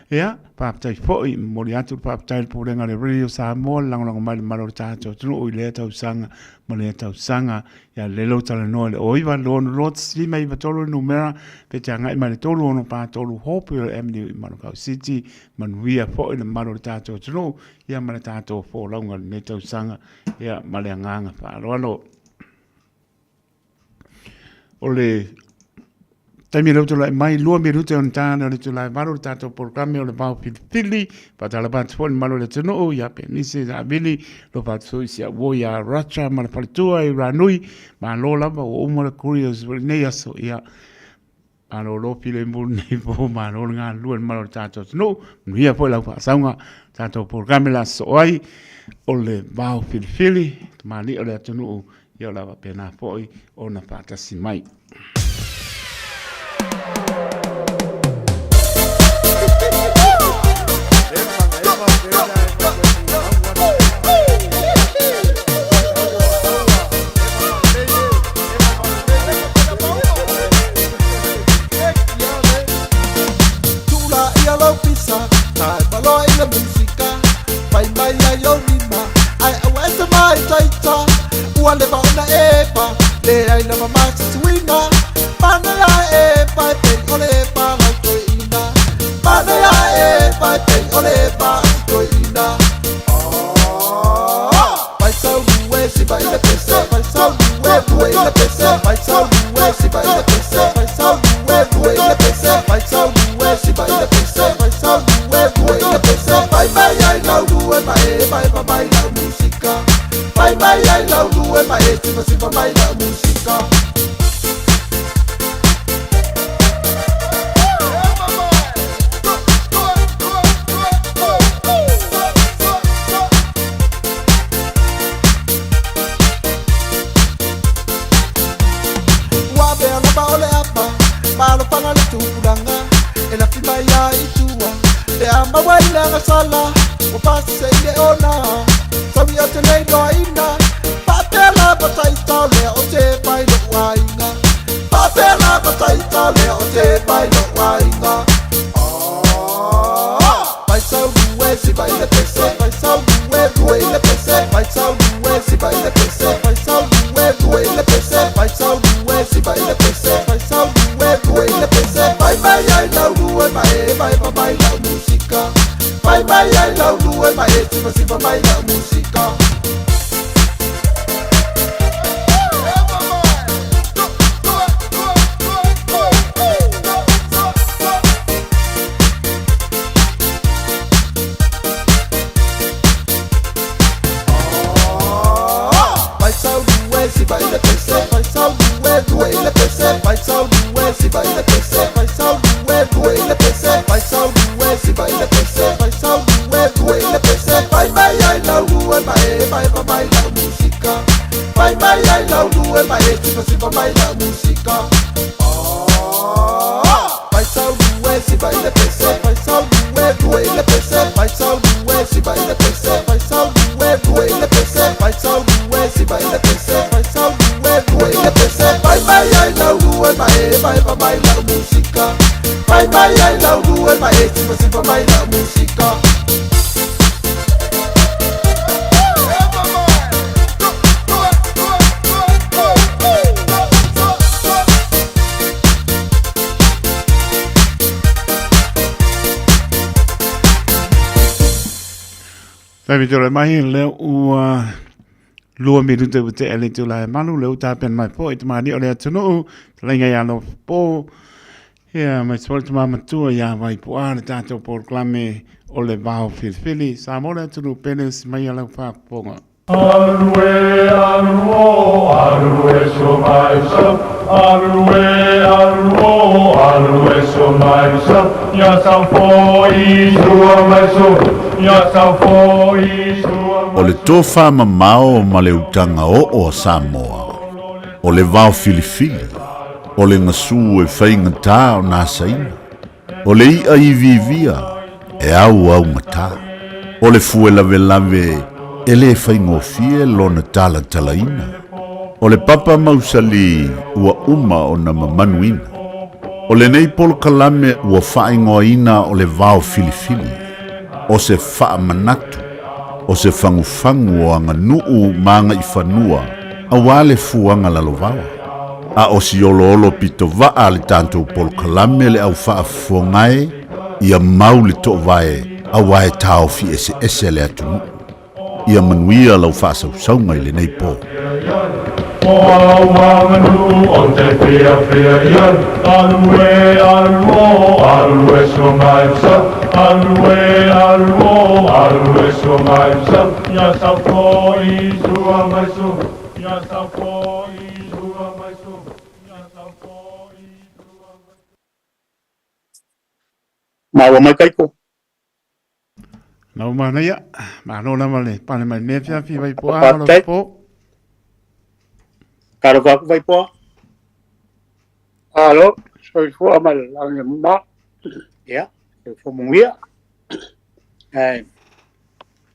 ia paptai foi mori atu paptai porenga le radio Samoa lango mai malo tato tunu o le tau sanga mo le tau sanga ia lelo tala no le oiva lono lot slima i vatolo numera pe tanga i male tolo ono pa tolo hope avenue i Manukau City manuia foi le malo tato tunu ia male tato fo longa le tau sanga ia male nganga pa lo ole taimi rau tu lai mai lua mi rute on tāna le tu lai maru tātou programe o le pao pilipili pa tala pātu fōni maru le tunu o ia pe nisi a bili lo pātu soi si a wo ia racha ma le palitua i ranui ma lo lava o umara kurios nei aso ia ma lo pile mbulu nei po ma lo ngā lua maru tātou tunu nuia po lau pāsaunga tātou programe la so ai o le pao pilipili ma li o le tunu o ia lava pena foi o na pātasi mai. Wale ba una epa, le ai na mama swinga. Pana ya epa, pe ole epa la toina. Pana ya epa, pe ole epa toina. Oh, vai sau duwe si vai le pese, vai sau duwe le pese, vai sau duwe si vai le pese, vai sau duwe le pese, vai sau duwe si vai le pese, vai sau duwe le pese. Vai mai ai la duwe mai, vai mai la musica. Vai mai ai la duwe mai, si va mai la musica. Sala, o passe le ona, sabia te nei doina, patela bataita le o te pai no wainga, patela bataita le o te pai no wainga. Oh, vai sau duwe si vai le pese, vai sau duwe le pese, vai sau duwe si vai le pese, vai sau duwe le pese, vai sau duwe si vai le pese, vai sau duwe le pese. Vai mai ai la duwe mai, vai mai la musica. Vai mai ai la duwe mai, si va mai la musica. Vai sau duwe si vai le pese, vai sau duwe le pese, vai sau duwe si vai le pese, vai sau duwe le pese, vai sau duwe si vai le pese, vai sau due le pese, vai mai ai la due vai mai la musica, vai mai ai la due vai si mai la musica. Vai sau due si vai le pese, vai sau due le pese, vai sau due si vai le pese, vai sau due le pese, vai sau due si vai le pese, vai sau due le pese, vai mai ai la due vai mai la musica, vai mai ai la due vai si mai la musica. Tapi tu le mai le ua lua mi tu te ele tu la malu le uta pen mai po itu mani ole tunu lenga ya no po ya mai sol tu mama tu ya vai po ana tato por clame ole vao fili sa mole tunu penes mai ala fa ponga. Alue, aluo, alue so mai so, alue so mai so, ya sa fo I so mai so, ya sa fo I so. O le tofa mamao ma le utanga o Samoa. O le vao filifili. O le ngasu e whaingata o nā saina. O le ia I vivia e au ngata. O le fue lave e le whaingofie lona tala talaina. O le papa mausali ua uma o na mamanuina. O le nei polo kalame ua whaingoina o le vao filifili. O se wha manatu. O se fangufangu o anga nuu maanga I whanua. A wale fuanga lalovawa. A o si olo pito vaa le tanto polo kalame le au wha fuangae. Ia mau le to vae. A wae tau fi ese le atunu. Ia manuia lau whaasau saunga I le nei po. O wanganu o te pia ian, alue so mai sa, alue so mai sa, ya sa po I sua mai so, ya sa po I sua mai so, ya sa po I sua mai so. Mau mai kai ko. Nau mana ia, mano na male, pane mai nefia fi vai po ala po. Karo ko vai po. Alo, soy fu amal ang ma. Ya, fu mungia.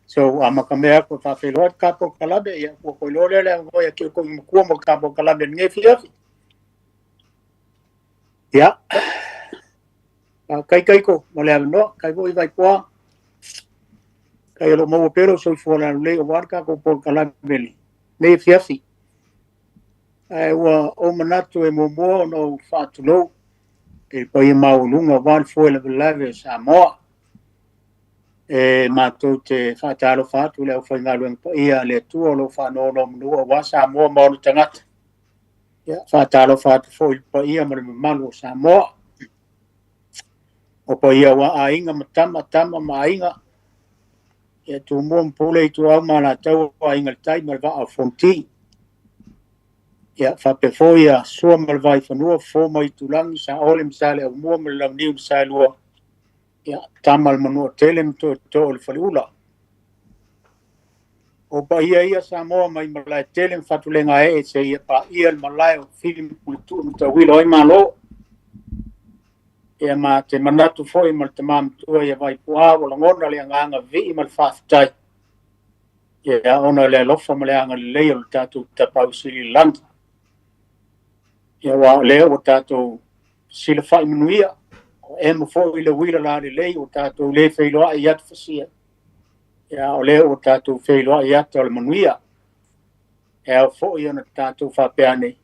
So amakamea ko ta felot kapo kalabe ya ko lole le ngo ya ko mo kapo kalabe ngefia. Ya. Kai ko, mole no, kai vai po. Kaya lo mau pero soy fuera le warka ko por kalabeli le fiafi ai wa o manato e momo no fatulo e poi mau lunga van foi le lave Samoa e mato te fatalo fatu le foi ngalo ia le tuo lo fa no wa Samoa mo tangat ya fatalo fatu foi poi ia malu Samoa o poi ia wa ainga matama mainga e tu mon pole tu ama la tau a ingal tai mal va a fonti ya fa pe foia so mal vai fa no fo mai tu lang sa olem sale o mo mal lang niu sa lo ya tamal mano telem to el falula o pa ia sa mo mai mal telem fa tu lenga e se ia pa ia malai o film tu to wilo i malo e ma te manatu foi mal te mam tua ia vai pua o ngona le anga vi mal faftai ia ona le lofa mal anga le o tatu ta pausili land ia wa le o tatu sila fa imuia e mo foi le wila la le o tatu le feilo ia te fasia ia o le o tatu feilo ia te o manuia e o foi ona tatu fa peane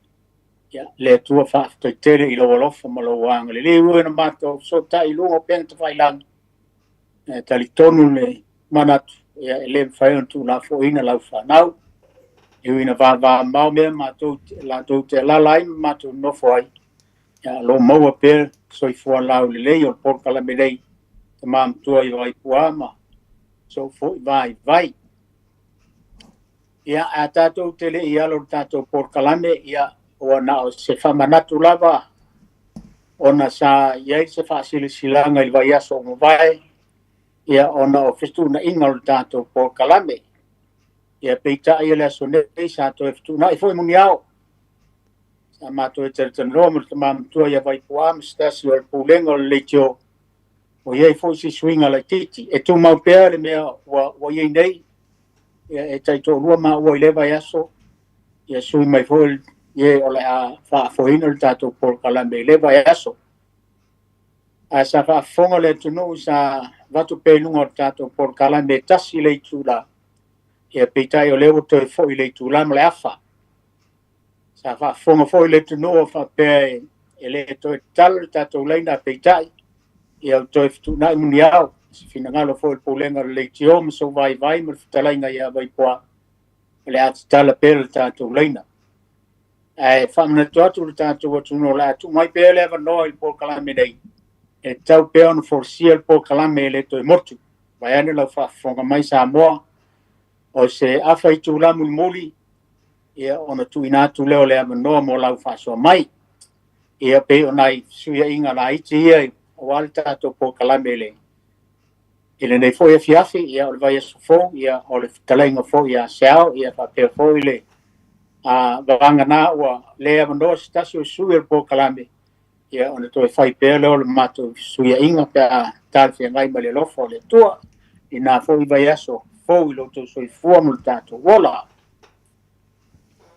ya le tua fa to tere I lo fa malo wang le uena mato so tai lungo pen to fai lang tali tonu le manat ya le fai tu la fo ina la fa now ina va mau me mato la to te la lai mato no foi ya lo mo pe so fo la le yo por kala me dei mam tu ai vai puama so fo vai ya atato tele ya lo tato por kala me ya o na o se fa manatu lava ona sa iai se faasilisilanga i le vaiaso o mavae ia ona o fetuunaʻiga o le tatou polokalame ia peitaʻi o le aso nei sa toe fetuunaʻi foʻi muniao sa matou e talitaliloa ma le tamamatua ia vaipuā ma se tasi o le pulega o le leitio o iai foʻi se suiga laitiiti e tumau pea le mea ua iai nei ia e taitoʻalua maua i le vaiaso ia sui mai foʻi ia o le a faafoina o le tatou polokalame i le vaiaso a sa faafofoga le atunuu sa vatu peluga o le tatou polokalame e tasi le itula ia peitaʻi o le ua toe foʻi le itula ma le afa sa faafofoga foʻi le atunuu o faapea e lē toe tala le tatou laina a peitaʻi ia toe fetuunaʻi muniao se finagalo foʻi le pulega o le leitio ma sou vaivai ma le fetalaiga ia vaipuā o le a tatala pea le tatou laina ae faamanatu atu le tatou atunuu o le a tuumai pea le avanoa i le polokalame nei e tau pea ona folosia le polokalame e lē toe motu vai ane lau faafofoga mai sa moa o se afa i tula mulimuli ia ona tuuina atu lea o le avanoa mo lau faasoa mai ia pei ona i suiaʻiga laiti ia o ale tatou polokalame i lenei foʻi afiafi ia o le vaiaso fou ia o le fetalaiga foʻi a seao ia faapea foʻi le vavagana ua lē avanoa se tasi o sui o le polokalame ia ona toe fai pea lea o le matou suiaʻiga pea talefeagai ma le alofa o le atua inā foʻi vaiaso fou i loutou soifua mo le tatou ola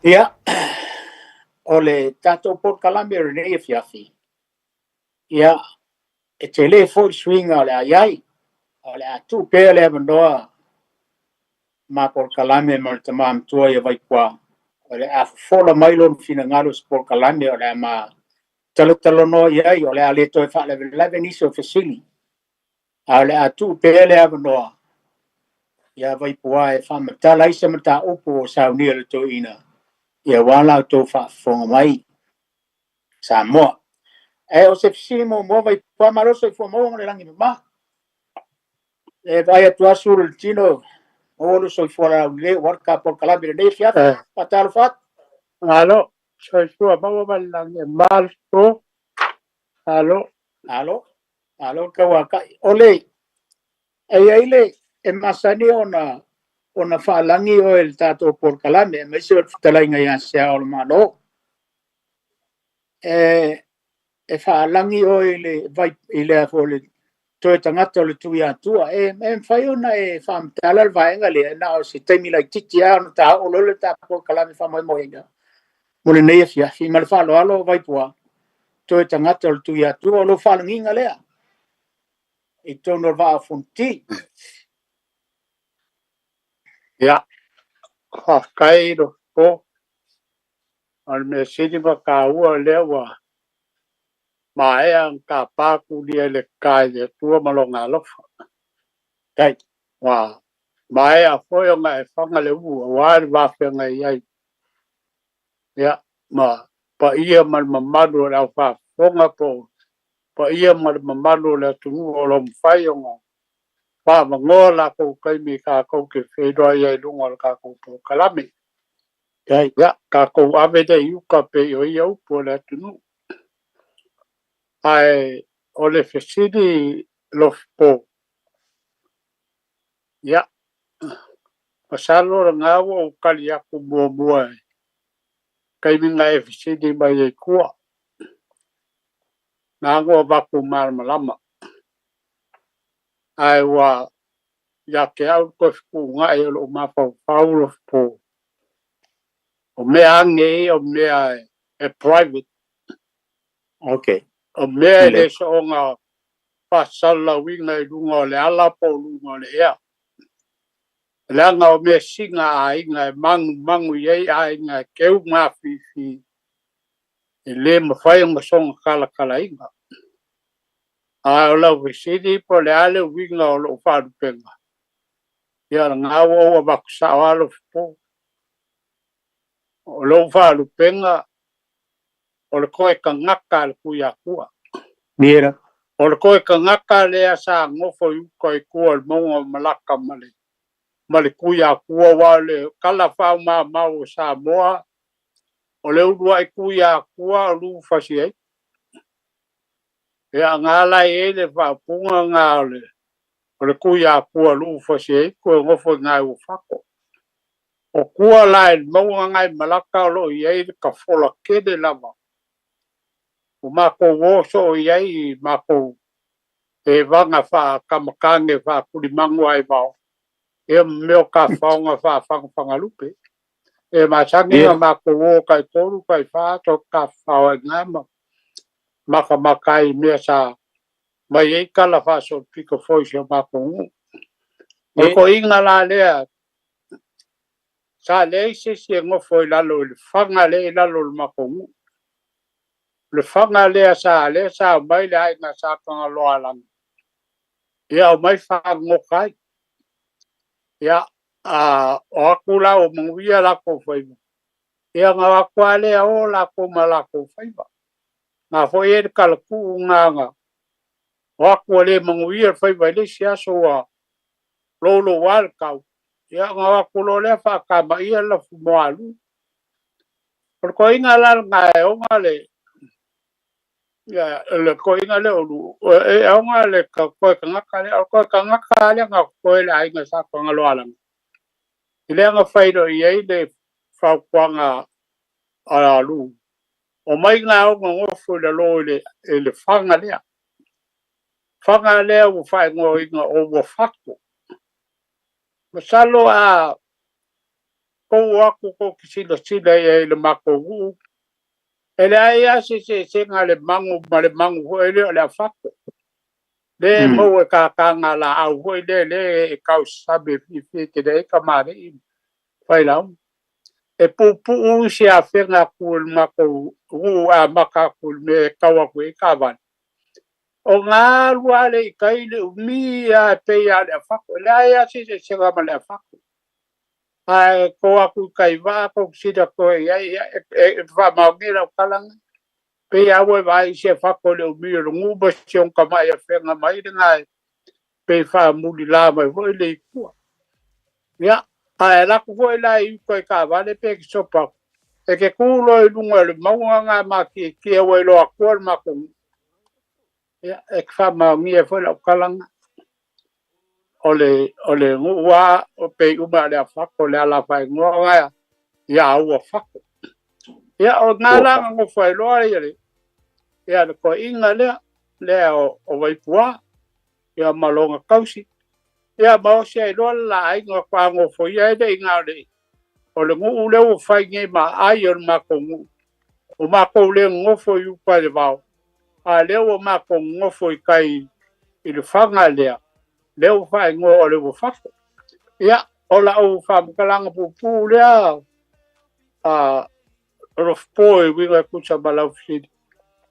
ia o le tatou polokalame o lenei afiafi ia e te lē foʻi suiga o le aiai o le atu pea le avanoa ma polokalame ma le tamamatua ia vaipuā o le a fofola mai lona finagalo se polokalame o le a ma talotalonoa i ai o le a lē toe faaleveleve nisi o fesili a o le atu pea le avanoa ia vaipuā e faamatala ai se mataupu o saunia le toeina ia ua lautou faafofoga mai sa moa e o se fesili muamua vaipuā maloso i fuamauga le lagi mamā e vai atu asu le tino o lo soifua laulē ua le kapolokalame lenei fiafi patalofa atu alo soifua maua ma le lagi mamā le so alo alo kauakaʻi o lei ai le e masani ona faalagi o le tatou polokalame e maisi o le fetalaiga iā seao o le malo e faalagi o i le fo le toe tagata o le tui atua e mafai ona e faamatala le vaega lea na o se taimi laitiiti a ona taʻao le tapolokalame faamoemoega mo lenei afiafi ma le faaloalo vaipuā toe tagata o le tui atua o lou faalagiga lea i tonu o le vaafoniti ia faafekai lo po o le mea sili makaua lea ua maea kapakulia i le kai le atua ma loga alofa kai ua maea foi o ga e faga le ua ua le vafeagai ai ia ma paia ma le mamalu o le au faafofoga po paia ma le mamalu o le atunuu o lo mafai o ga faamagoa lakou kaimi kakou ke feiloa ia i luga o le kakou polokalame ia kakou ave nei uka pe o ia upu o le atunuu ae o le fesili lofpo ia masalo le gaua o kali aku muamua kaimiga e fesili mai ai kua gagoa vapu malamalama ae ua ia ke au koe fekuugaʻi o loo mafaufau lofpo o mea age o mea e private okay o mea e le sooga faasalalauiga i luga o le ala po luga o le ea le aga o mea siga aiga e magumagu i ai aiga e keu gafifi e lē mafai o gasoga kalakalaiga ae o lau fesili po le a le uiga o loo faalupega ia le gaua ua vakusaʻo a lofpo o lou faalupega o le koe kagaka le kuiakua mira o le koe kagaka lea sa gofo i uka i kua le mauga malaka ma le kuiakua ua le kala faamamau o Samoa o le ulu ai kuiakua o lu fasi ai Ia ngala ele fa punga ngale. Ole kuya kua lu fo se ko ngofo ngai u fako. O kua lai maunga ngai malaka lo iei ka fola kede lava. O mako woso iei mako e vanga fa kamakange fa kulimangu ai vau. E meo ka whaonga fa whangalupe. E masangi nga mako wo kai toru kai fa to ka whao ngama. Maka makai mea sa mai ei kala fa so piko foi se mako ngu. Ko inga la lea sa le se ngofo lalo le fanga le lalo le makongu le fanga le sa mai le ai na sa ka lo alang ia mai fa ngokai ia o kula o mungwia la ko foi ia nga kwale o la ko mala ko foi ba na foi e kala ku nga o ko le mungwia foi ba le sia so lo wal kau ia nga ko lo le fa ka ba ia la fu moalu por ko inga la nga o ngale ya le ko inga le o e o ngale ka ko ka ngaka le nga ko le ai nga sa ko ngalo alang ile nga faido ye de fa kwanga ala lu o mai nga o ngo fu le lo le fanga le o fa ngo inga o wo fakko masalo a ko aku ko kisilo sila ye le mako ele ai se nga le mangu ho ele le fakko le mo ka nga la au ho le ka sabe fi ke de ka mare fai la e pu se a fenga ku mako a maka ku me ka wa ku ka van o nga wale kai le mi a pe ya le fakko la ya se nga ma le fakko ai ko aku kai va ko sida ko ya va ma ngira kalanga pe ya we vai se fakko le mi ngu ba sion ka mai fenga mai ngai pe fa mu di la mai vo le ku ya ai la ku vo la i ko ka va le pe so pa e ke ku lo i lunga le maunga ma ki we lo ko ma ku ya e fa ma mi e fo la kalanga ole ngu wa o pe uma le fakko le ala fa ngo nga ya o fakko ya o ngala ngo fa lo ale ya ko inga le o vai pua ya malonga kausi ya ba se lo la ai ngo kwa ngo fo ya de inga le o le ngu le o fa nge ma ai ma ko ngu o ma ko le ngo fo yu pa le ba a le o ma ko ngo fo kai i le fanga le o fa ngo o le o fa ya o la o fa kalanga pu le a ro po e winga ku sa bala fi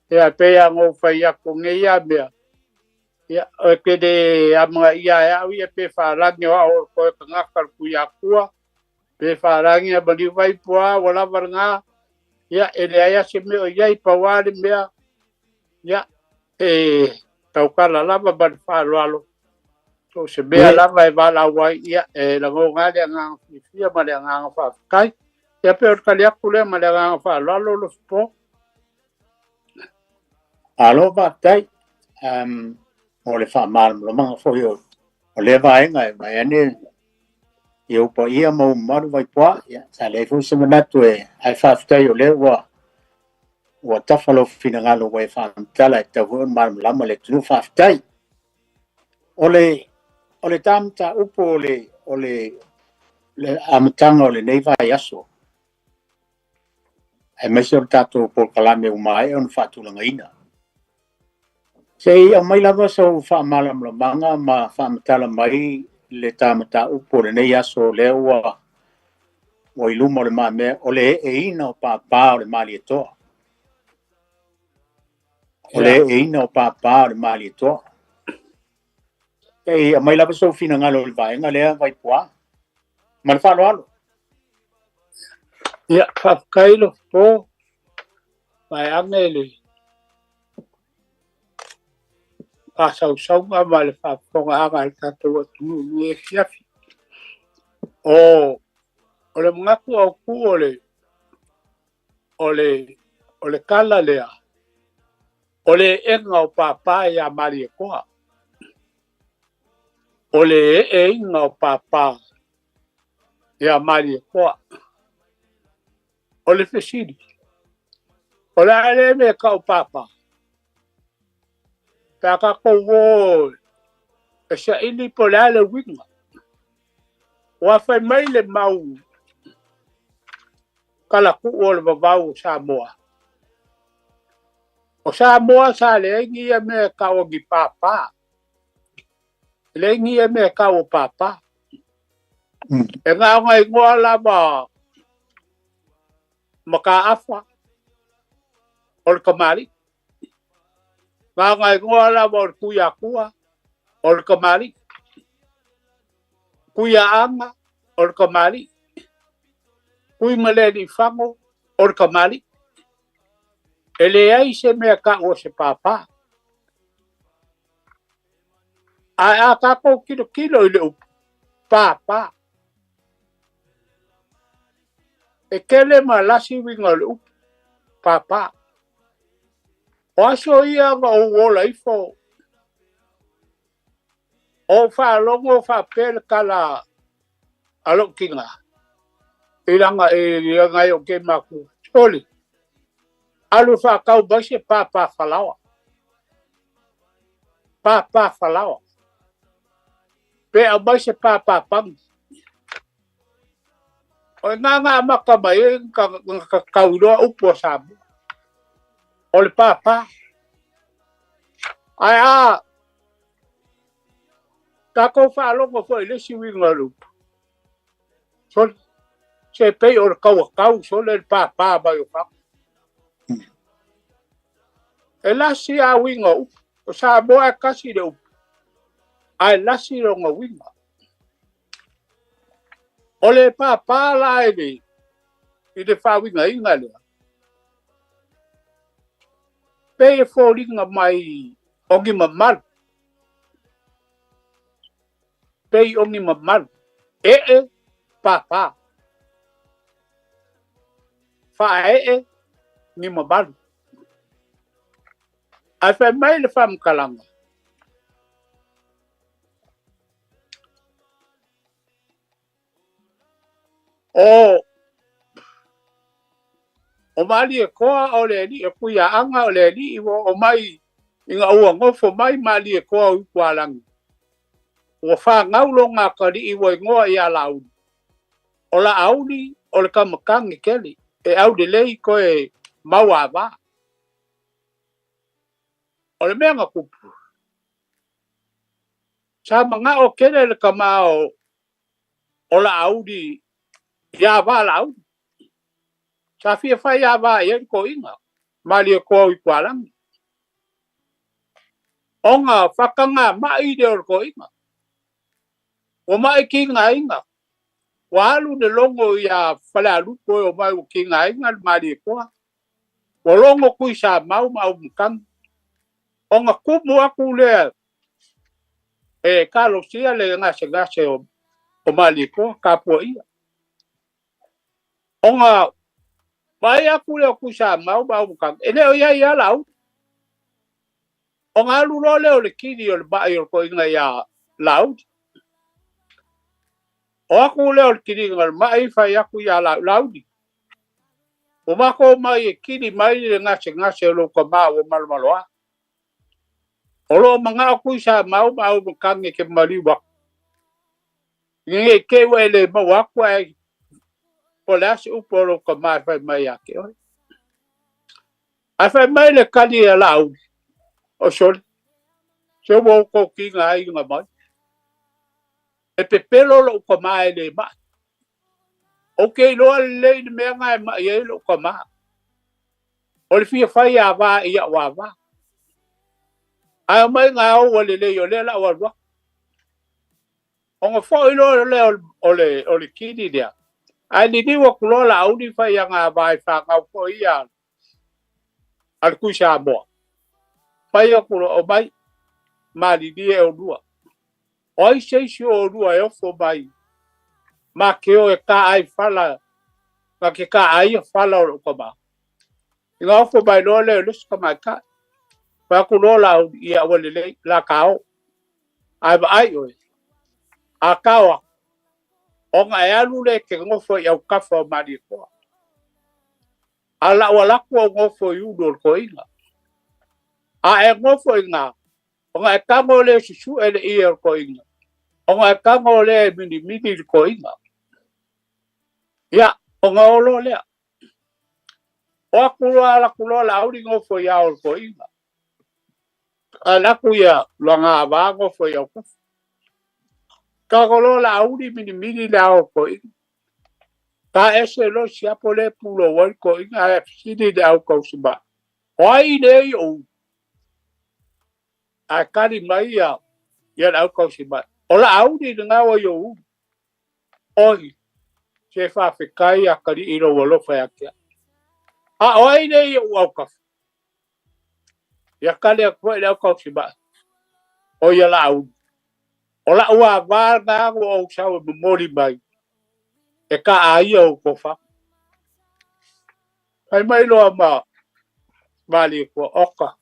ya pe ya ngo fa ya ko nge ya be ya ke de ama ya pe fa la nge o ko nga kal ku ya ku pe fa la nge ba di vai pua wala varnga ya ele ya se me ya i pa wa le me ya tau kala la ba fa lo so se bea la vai va la wai ia la go nga le nga fi ma le nga fa kai ya pe o kali akule ma le nga fa lo po alo ba tai o le fa mal lo ma fo yo o le vai nga mai ane eu po ia mo maru vai po ya sa le fu se na tu ai fa tai o le wa tafalo fina nga lo wai fa tala ta vo mal la ma le tu fa tai ole tamta upo ole amatanga ole nei vai aso e mesor tato por kalame umai on fatu langa ina sei o mai lava so fa malam lo manga ma fa matala mai le tamta upo le nei aso le wa ilumo le ma me ole ina o pa ole mali to ole ina o pa ole mali to e mai lava so fina ngalo vai ngale vai poa mal fa lo ya fa kailo po vai amele asa usau ma vale fa ponga aga ta to tu ni fiafi ole ngaku au ku ole kala lea O le enga o papa ia mari koa. O le inga o papa ia mari koa. O le fesiri. O le ale me ka o papa. Taka ko wo e sa ili po le ale winga. Wa fai mai le mau kala ku o le vavau Samoa. O Samoa sa le ingi e me ka o gi papa. Le ingi e me ka o papa. E ngā ngai ngoa la maka afa. O le kamari. Ngā ngai ngoa la o le kuia kua. O le kamari. Kuia anga. O le kamari. Kui maleni fango. O le kamari. E le ai se mea ka o se papa. Ai a kako kilo i le upu. Papa. E kele ma lasi winga le upu. Papa. O aso ia nga o wola ifo. O wha longo wha pele kala alo kinga. Iranga e ngai o ke maku. Soli. Alu wha kau base papa falawa. Papa falawa. Pe a base papa pang. O nga maka mai ka kauroa upo sabu. O le papa. Ai a. Kako wha longo fo ile si winga lupu. Sol. Se pei o le kau sol le papa ba yo wha. E lasi a winga upu. O sa moa kasi le upu. Ai lasi ronga winga. O le papa la ele. I le wha winga inga lea. Pei e fōringa mai ongi mamaru. Pei ongi mamaru. Papa. Wha ni mamaru. Ai whai mai le whamkalanga. O mali e koa o le ni e kuia anga o le ni o mai inga ua ngofo mai mali e koa u kualangi. O wha ngaulo ngā kari i wai ngoa i a launi. O la auni o le kamakangi keli. E au de lei ko e maua wā. O le mea ngā kupu. Sa mga o kele le kamao o la auni ia wā la auni. Sa fia whai ia wā i ko inga. Mali e koa i kualangi. O ngā whakanga mai de o ko inga. O mai ki ngā inga. Walu de longo ia whale alupo o mai o ki ngā inga mali e koa. O longo kui sa mau mkangi. O ngā kumu aku lea. E kalo sia le ngase o mali e koa. Kapua ia. O ngā mai aku lea kui sa mau mkangi. E leo ia lau. O ngā lulo leo le kiri o le bai o ko inga ia lau. O aku leo le kiri ngal mai whai aku ia laudi. O mako mai e kiri mai le ngase o lo ka maa o malumaloa. O lo mga aku isa mau mkangi ke mariwa. Nge kewe le mawaku ai. O le ase upo lo ka maa whai mai ake. Ai whai mai le kani e laudi. O soli. Se wo ko ki ngā inga mai. E pepelo lo ka mai le mai. O kei loa le ni mea ngai mai e lo ka mai. O le fia whai a wā i a wā wā. Ai mai ngā o le le o le la o alwa. O ngā whai lo le o le kini dea. Ai ni niwa kulola au ni whai a ngā wai wha ngā whai a. Al kui sa moa. Pai a kuro o mai. Mali ni e o lua. Oi seisi o lua e ofo mai. Ma ke o e ka ai fala. Ma ke ka ai fala o koma. Inga ofo mai no le luska mai ka. pa ku lo la ia wale le la kao ai ba ai oi a kawa o nga e alu le ke ngofo ia ka fo mari ko ala wala ko ngofo yu do ko ina a e ngofo ina o nga ka mo le su ele ia ko ina o nga ka mo le mini ko ina ya o nga olo le o kulo la uri ngofo ia ko ina ala ku ia lo nga ba ngofo ia ko Kakolo la uri mini la ko ta ese lo sia pole pulo wal ko inga fini da ko siba oi ne yo a kari mai ya la ko siba ola auri nga wo yo oi che fa fe kai a kari iro wolo fa ya a oi ne yo wa ka ya kali ko la ko siba o ya la auri ola ua va na o sa mori mai e ka ai o ko fa ai mai lo ma vale ko oka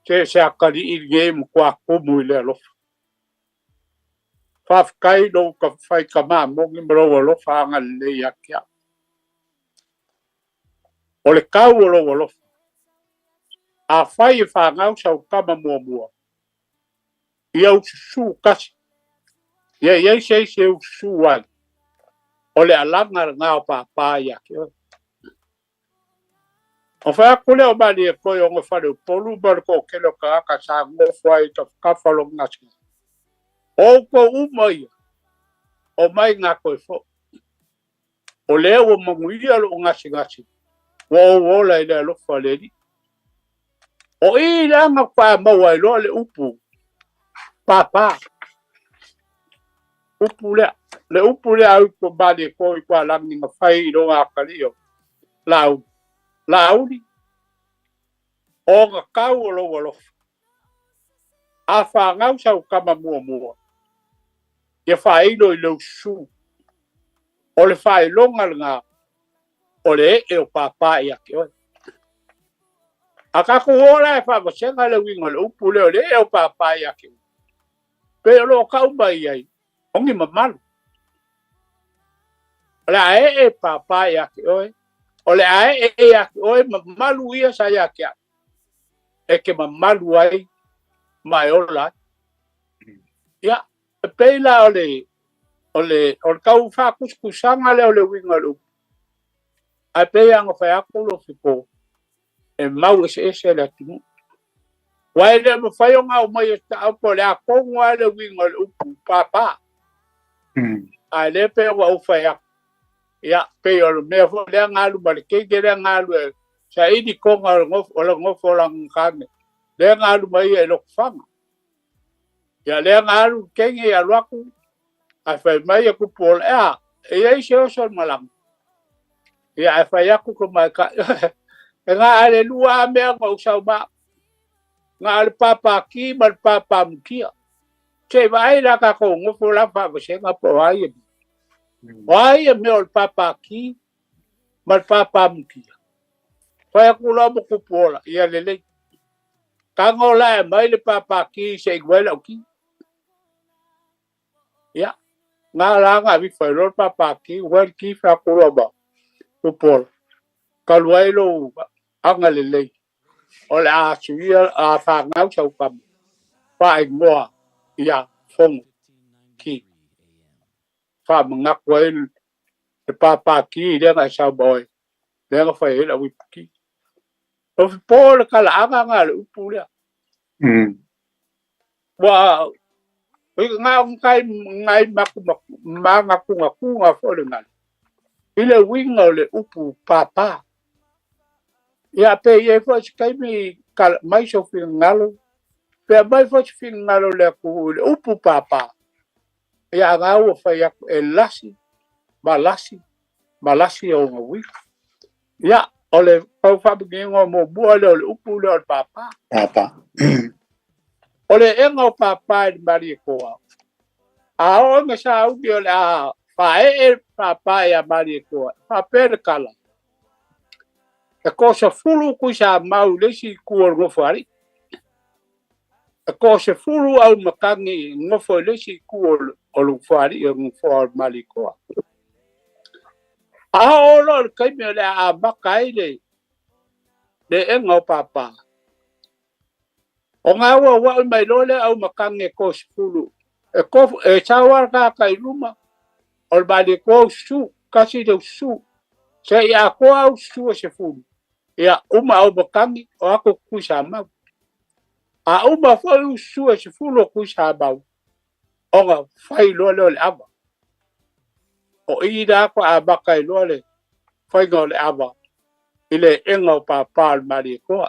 se akari il game kwa ko mu le lo fa kai do ka fai ka ma mo ngi bro lo fa nga le ya kya o le ka lo a fai fa nga sa ka ma mo ia su kasi ia sei su wal ole alanga nga pa ya o fa ko le o ba le ko yo fa le polu bar ko ke lo ka sa ngo fai to ka fa lo nga o ko o mai nga ko fo o le o manguia lo nga ngasi wo la ile lo fa le di o i la nga pa mo wa lo le upu papa upule le upule au ko bale ko kwa la ni fai do nga kalio laudi o nga kau lo a fa nga sa kama mo ye fai lo su o le fai lo nga o le e o papa ya ke aka ko ora fa ba senga le wingo le upule o le e o papa ya ke pero lo ka umbai ai ongi mamalu la e papa ya oi ole ai ya oi mamalu ia saya kia e ke mamalu ai mai ola ya pela ole ka ufa kusanga le ole wingalu a pe yang fa akulo fipo e mau ese la tinu wai le mo fa nga o mai sta po le a ko ngwa le wingalu papa a le pe wa ufa ya pe o me fo le ngalu ba ke le ngalu sa idi ko ngof o la ngane le ngalu mai e lo fanga ya le ngalu ke ngi ya lo ku a fa mai ku pol e ai se o sol malang ya fa ya ku ko mai ka nga ale lua me ko sa ba nga al papa ki mal papa mkia che vai la ka ko ngof la fa se nga po ai Wai me ol papa ki mal papa mkia. Fa ku lo mo ku pola ia lele. Ka ngola mai le papa ki se igual ki. Ya. Nga la nga vi fa lo papa ki wel ki fa ku lo ba. Ku pola. Ka luai lo anga lele. Ola a suia a fa ngau chau pam. Fa igmoa ia fong ki. Fa mangak wel le papa ki le nga sa boy le nga fa la wi ki o por kala anga nga le upule wa wi nga ngai maku nga fo le nga ile winga le upu papa ya pe ye fo kai mi kal mai so fi ngalo pe mai fo fi ngalo le ku le upu papa ya nga o fa ya elasi malasi o ngui ya ole pau fa bingo mo buale ole upule ole papa ole engo papa di mari ko a o me sa u ole a fa papa ya mari ko fa per kala e ko se fulu ku sa mau le si ku ngo fari e ko se fulu au makangi ngo fo le si ku o lu fari e ngo fo mali ko a o lo kai me le a bakai le e ngo papa o nga wa mai lo le au makangi ko se fulu e ko e chawar ka kai luma o mali ko su kasi de su se ia ko au su se fulu ia uma au makangi o ako ku sa mau a uma foi su se fulu ku sa mau o nga fai lo le ava o ida ko a bakai lo le fai go le ava ile engo papa mali ko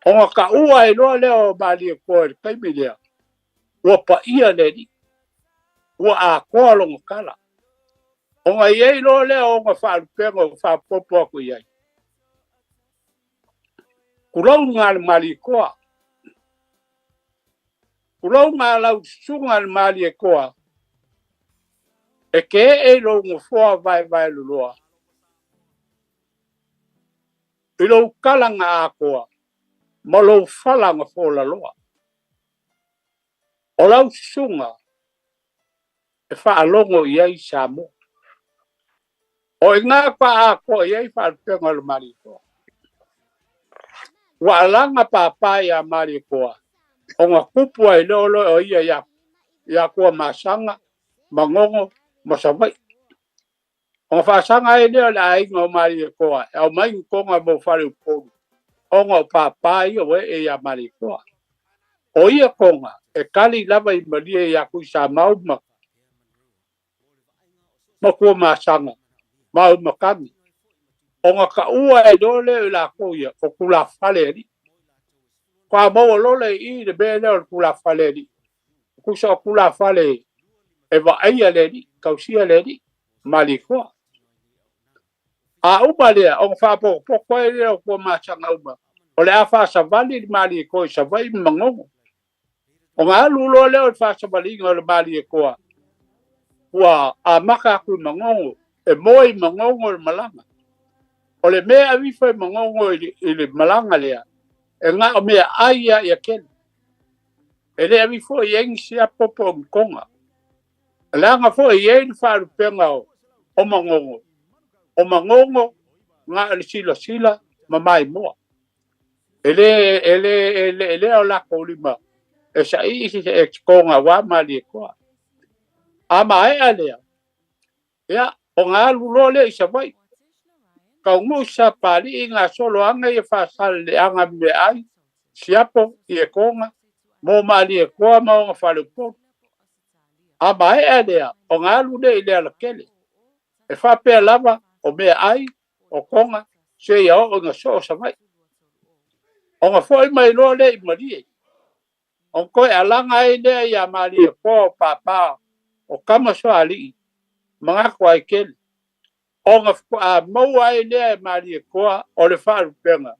o nga ka ua lo le o mali ko kai mi le o pa ia le di o a ko lo kala o nga ye lo le o nga fa pengo fa popo ko ye kulau ngal mali ko kulau ngal sungal mali ko e ke e lo ngo fo vai lo i lo kalanga ako ma lo falanga fo la loa o lau sunga e fa alongo i samo o inga pa ako i fa penga lo mali ko wa langa papa ya mali ko o nga kupu ai lo o ya ko masanga mangongo masawai o fa sanga e le la ngo mali ko o mai ko nga mo fa le po o nga papa i o e ya mali ko o ia ko nga e kali lava i mali ya ku sa mau ma ko masanga mau makani o nga ka ua e do le la ko ia o kula fale ni kwa mo lo le i de be le kula fale ni ku so kula fale e va ai le ni ka usia le ni mali ko a uma le o fa po ko le ko masanga uma o le afa sa vali mali ko sa vai mangongo o nga lulo le o fa sa vali ngol mali ko wa a maka ku mangongo e moi mangongo malanga o le me avi foi mangongo ile malanga le e nga o me aia ya ken e le avi foi yeng sia popo konga la nga foi yeng fa penga o mangongo nga le sila mamai mo ele o la ko lima e sa i se konga wa mali ko ama ale ya o nga lulo le sa vai ka ngu sa pali nga solo anga e fa sal le anga me ai siapo e konga mo mali ko mo nga fa le po ama ale o nga lu le la kele e fa pe lava o me ai o konga se ia o nga so sa vai o nga foi mai lo le mali o ko alanga ide ya mali ko papa o kama so ali mga ko ai kel o nga mo ai le mali ko o le fa penga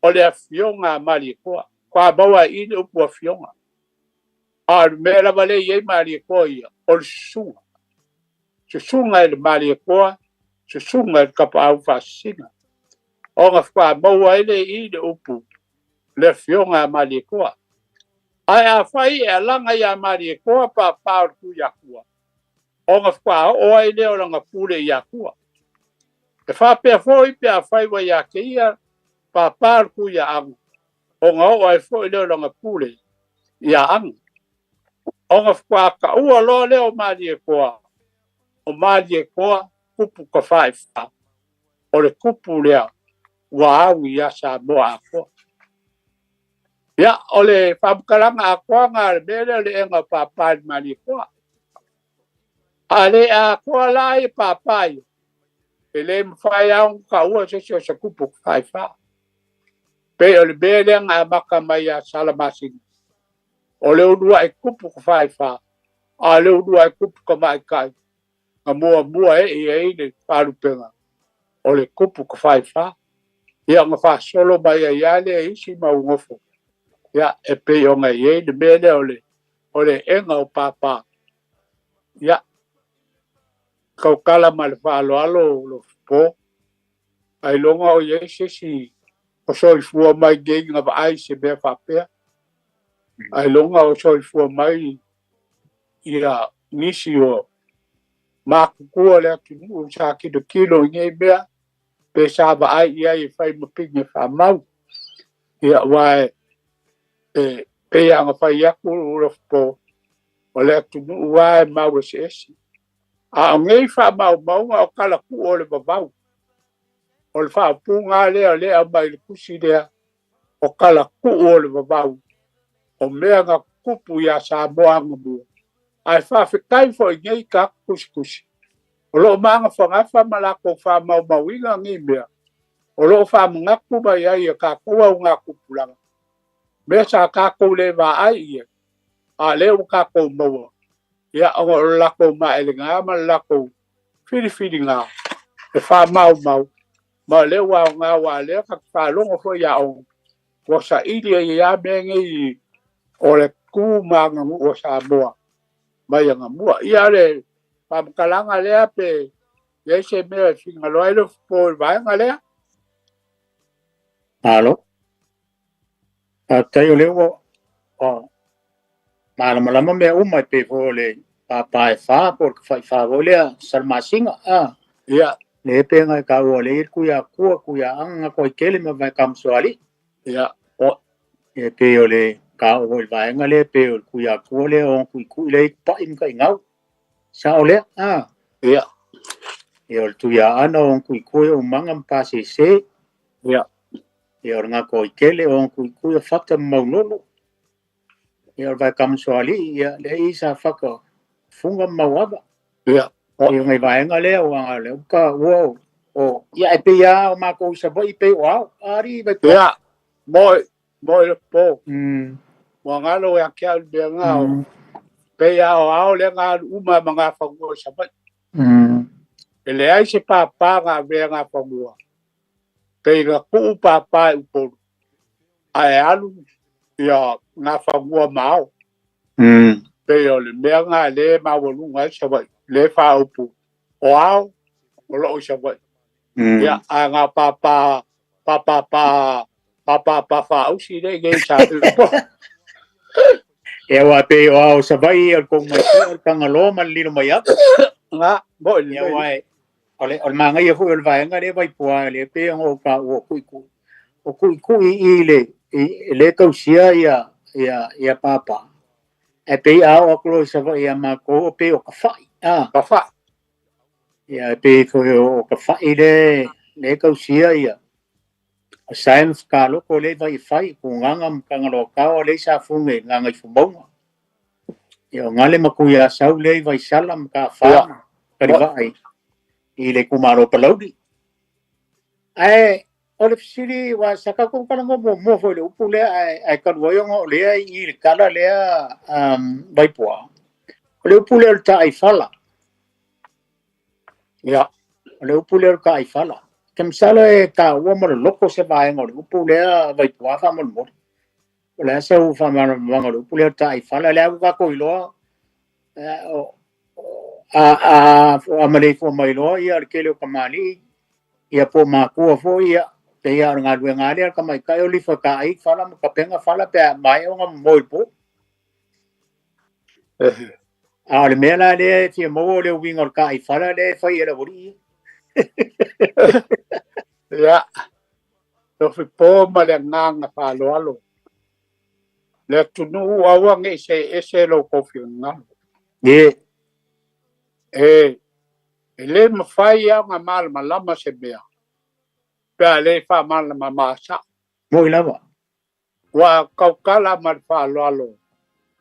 o le fionga mali ko kwa bawa ide o fionga al me la vale ye mali ko o se sunga le mali ko se sunga kapa au fasinga o nga fa mo ai le ide o le fionga mali ko ai a fai e langa ya mari ko pa ku ya ku o nga fa o ai le o nga pule ya ku e fa pe foi pe a fai wa ya ke ia pa ku ya ang o nga o ai foi le o nga pule ya ang o nga fa ka o lo le o mari ko kupu ka fai fa o le kupu le wa ya sa mo a ko ya ole pamkalanga ako nga bele le nga papa mali ko ale ako lai papa ele mfaya ka o se se kupu fai fa pe ole bele nga makamaya salamasin ole udua kupu fai fa ale udua kupu ka mai kai mo e le paru penga ole kupu fai fa ya nga fa solo mai ya le isi ma ngofo ya e pe o nga ye de bele ole enga o papa ya ka kala mal fa lo lo po ai longa o ye si o so fu mai ge nga ai se be fa pe ai longa o so fu mai ia nisi o ma ku le tu u sa ki do kilo nge be pe sa ba ai ia i fai mo pinge fa mau ia wa pe ya nga fa ya ku ro po o le tu wa ma o se a ngai fa mau o kala ku o le babau o le fa pu nga le a mai ku si de o kala ku o le babau o mea nga kupu ya sa moa ngabu ai fa fe kai fo ngai ka kus o lo manga fa nga fa malako fa mau winga ngi mea o lo fa mga ku ba ya ka ku nga kupu lang me sa ka ku le ba ai a le o ka ku mo ya o la ko ma ele nga ma la ko fili nga e fa mau ma le wa nga wa le ka fa lo fo ya o ko sa ili ya me ngi o le ku ma nga o sa mo ma ya nga mo ya le pa kalanga le pe ye se me singa lo ile po va nga le alo a tayo le o malama me uma pe fo le pa fa porque fa volea salmasinga ya le pe nga ka o le ku ya anga ko kele me va kam soali ya o e pe o le ka o va nga le pe o ku ya le o ku le pa im ka ngau sa o le ya e o tu ya ana o ku o mangam pa se ya e o nga ko kele o ku fata mau no e o va kam soali ya le isa faka funga mawaba ya o ngai vai nga le o nga le ka wo o ya e pe ya o ma ko sa bo i pe wa ari be ya mo po wa nga lo ya kia be nga pe ya o le nga uma mga fa ngo sa ba ele ai se pa nga be nga fa ngo pe ga ku pa u po ai alu ya nga fa ngo mau pe o le me nga le ma wo lu nga sa ba le fa u pu o au o lo sa ba ya a nga pa fa u si le ge sa e wa pe o sa vai o ko mai ka ngalo man li mai ya nga bo le wa ole o ma nga ye fu el vai nga le vai po le pe o ka o ku i le ka sia ya papa e pe a o ko sa vai ya ma ko pe o ka fa ya pe ko o ka fa le ka sia ya science ka lo ko le vai fai ku ngangam ka ngalo ka o le sa fu nge ngai fu bong yo ngale ma ku ya sau le vai salam ka fa ka vai i le ku maro palaudi ai o le siri wa saka ko ka ngo mo fo le upu le ai ka wo yo le i le kala le vai po le upu le ta ai fala ya le upu le ka ai fala kem sala e ka wo mo loko se vai ngol upu le vai po fa mo mo le se u fa ma ngol upu le ta ai fala le ka ko ilo a male fo mai lo ia ke le kamali ia po ma ko fo ia te ia nga du nga le ka mai ka o li fa ka ai fala mo ka penga fala pe mai o nga mo po a le mela le ti mo le wingor ka ai fala le fa ia le buri ya to fi po ma le nga fa lo le tu nu wa nge se lo ko fi nga le ma fai ya nga mal malama se bea pe le fa mal ma sa mo lava wa kala mal fa lo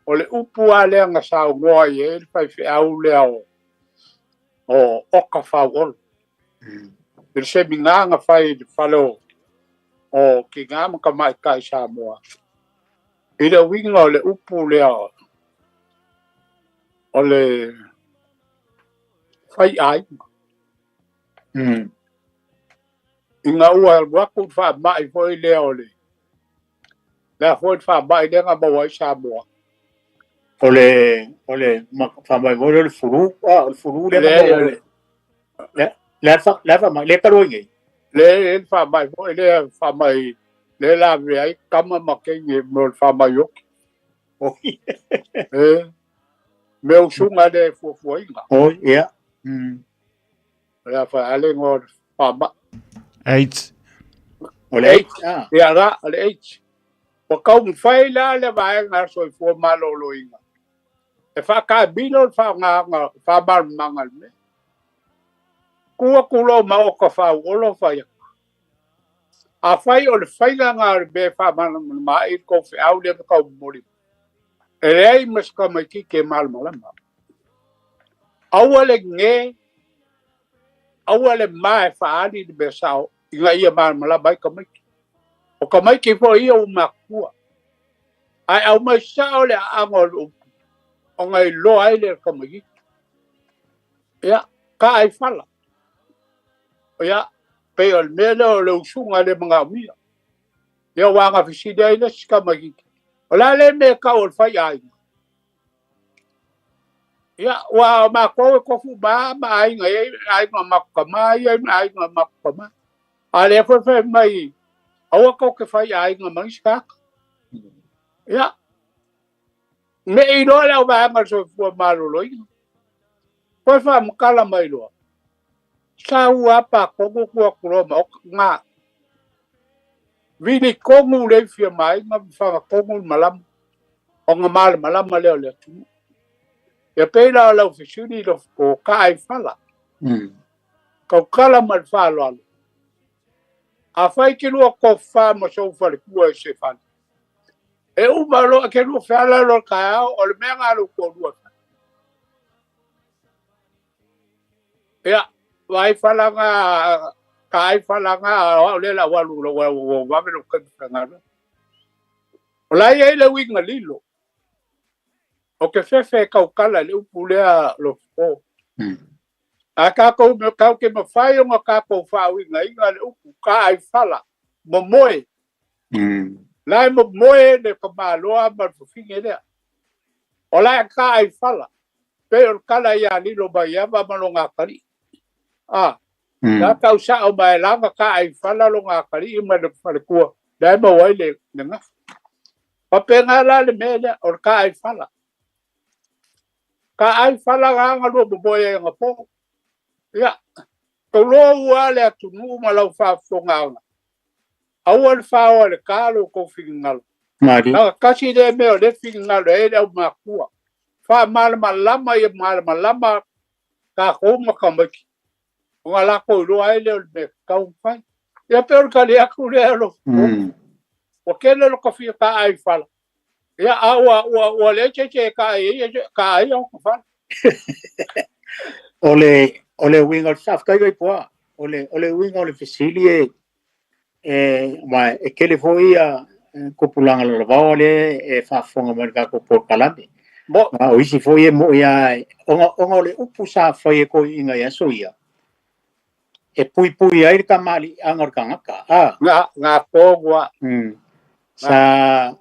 o le upu ale nga sa ngo ye fa fi au le o ka fa wol il se binga nga fai fa lo o ki nga ma ka mai kai sa mo ile winga le upu le o le fai ai inga ua wa ku fa mai foi le ole la foi fa mai de nga ba sa mo ole ma fa mai mo le furu le la fa ma le paro nge le fa mai fo le fa mai le la ai kama makengi mo fa mai yo meu sunga de fo inga oh yeah la fa ale ngor fa ba 8 ole ya ra ale 8 o ka un fai la le vai nga so fo malo lo inga e fa ka bino fa nga fa bar mangal me kulo ma o ka fa o lo fa ya a fai o le fai nga be fa ma I ko fa au le ka mori e ai mas ka mai ki ke mal malama awale nge awale mai fa ali de besao inga ia mal malama ka mai o ka mai ki fo ia o makua ai au mai sao le angol o ngai lo ai le ka mai ya ka ai fala ya pe o mele o le usunga le mga mia ya wanga fisida ile ska mai o la le me ka o fa ai ya wa ma ko fu ba ma ai ngai ai ma ka mai ai ma ka ma ale fo fe mai awa ko ke fa ai ma ska ya me I lo la ba ma so fu ma lo ko fa mo kala mai lo sa ua pa ko ko ma nga vini ko mu le fi mai ma fa ko mu malam o nga malam le tu ya pe la la ofisini lo ko kai fala ko kala mal fa lo a fai ki lo ko fa mo so fa le ku se fa e u ba lo ke lo fa la lo ka o le me nga lo ko lo ya vai falanga kai falanga o le la walu lo wa me lo ka nga la ye le winga lilo o ke fe ka kala le upulea lo o a ka ko me ka ke me fai o ka ko fa winga inga le upu ka ai fala mo moe la mo moe de ka malo a ma finge le o la ka ai fala pe o kala ya lilo ba ya ba ma lo nga kali la ka usa o mai la ka ai fala lo nga kali ma de fa ko da mo wai le nga pa pe nga la le me le o ka ai fala nga lo bo ye nga po ya to lo wa le tu nu ma lo fa fo nga awal fa o le ka lo ko fingal na ka si de me o le fingal e le ma ku fa mal malama ye mal malama ka ko ma ka ma nga la ko lo ai le me ka un fa ya pe o ka le aku le lo o ke le lo ko fi ka ai fala ya wa le che ka ai o fa ole winga saf kai po ole winga ole fisilie ma ke le foia kupulanga lo vale e fa fonga merga ko por kalande mo o isi foie mo ya onga le upusa foie ko inga ya soia e pui ai ka mali angor kanga ka nga ko wa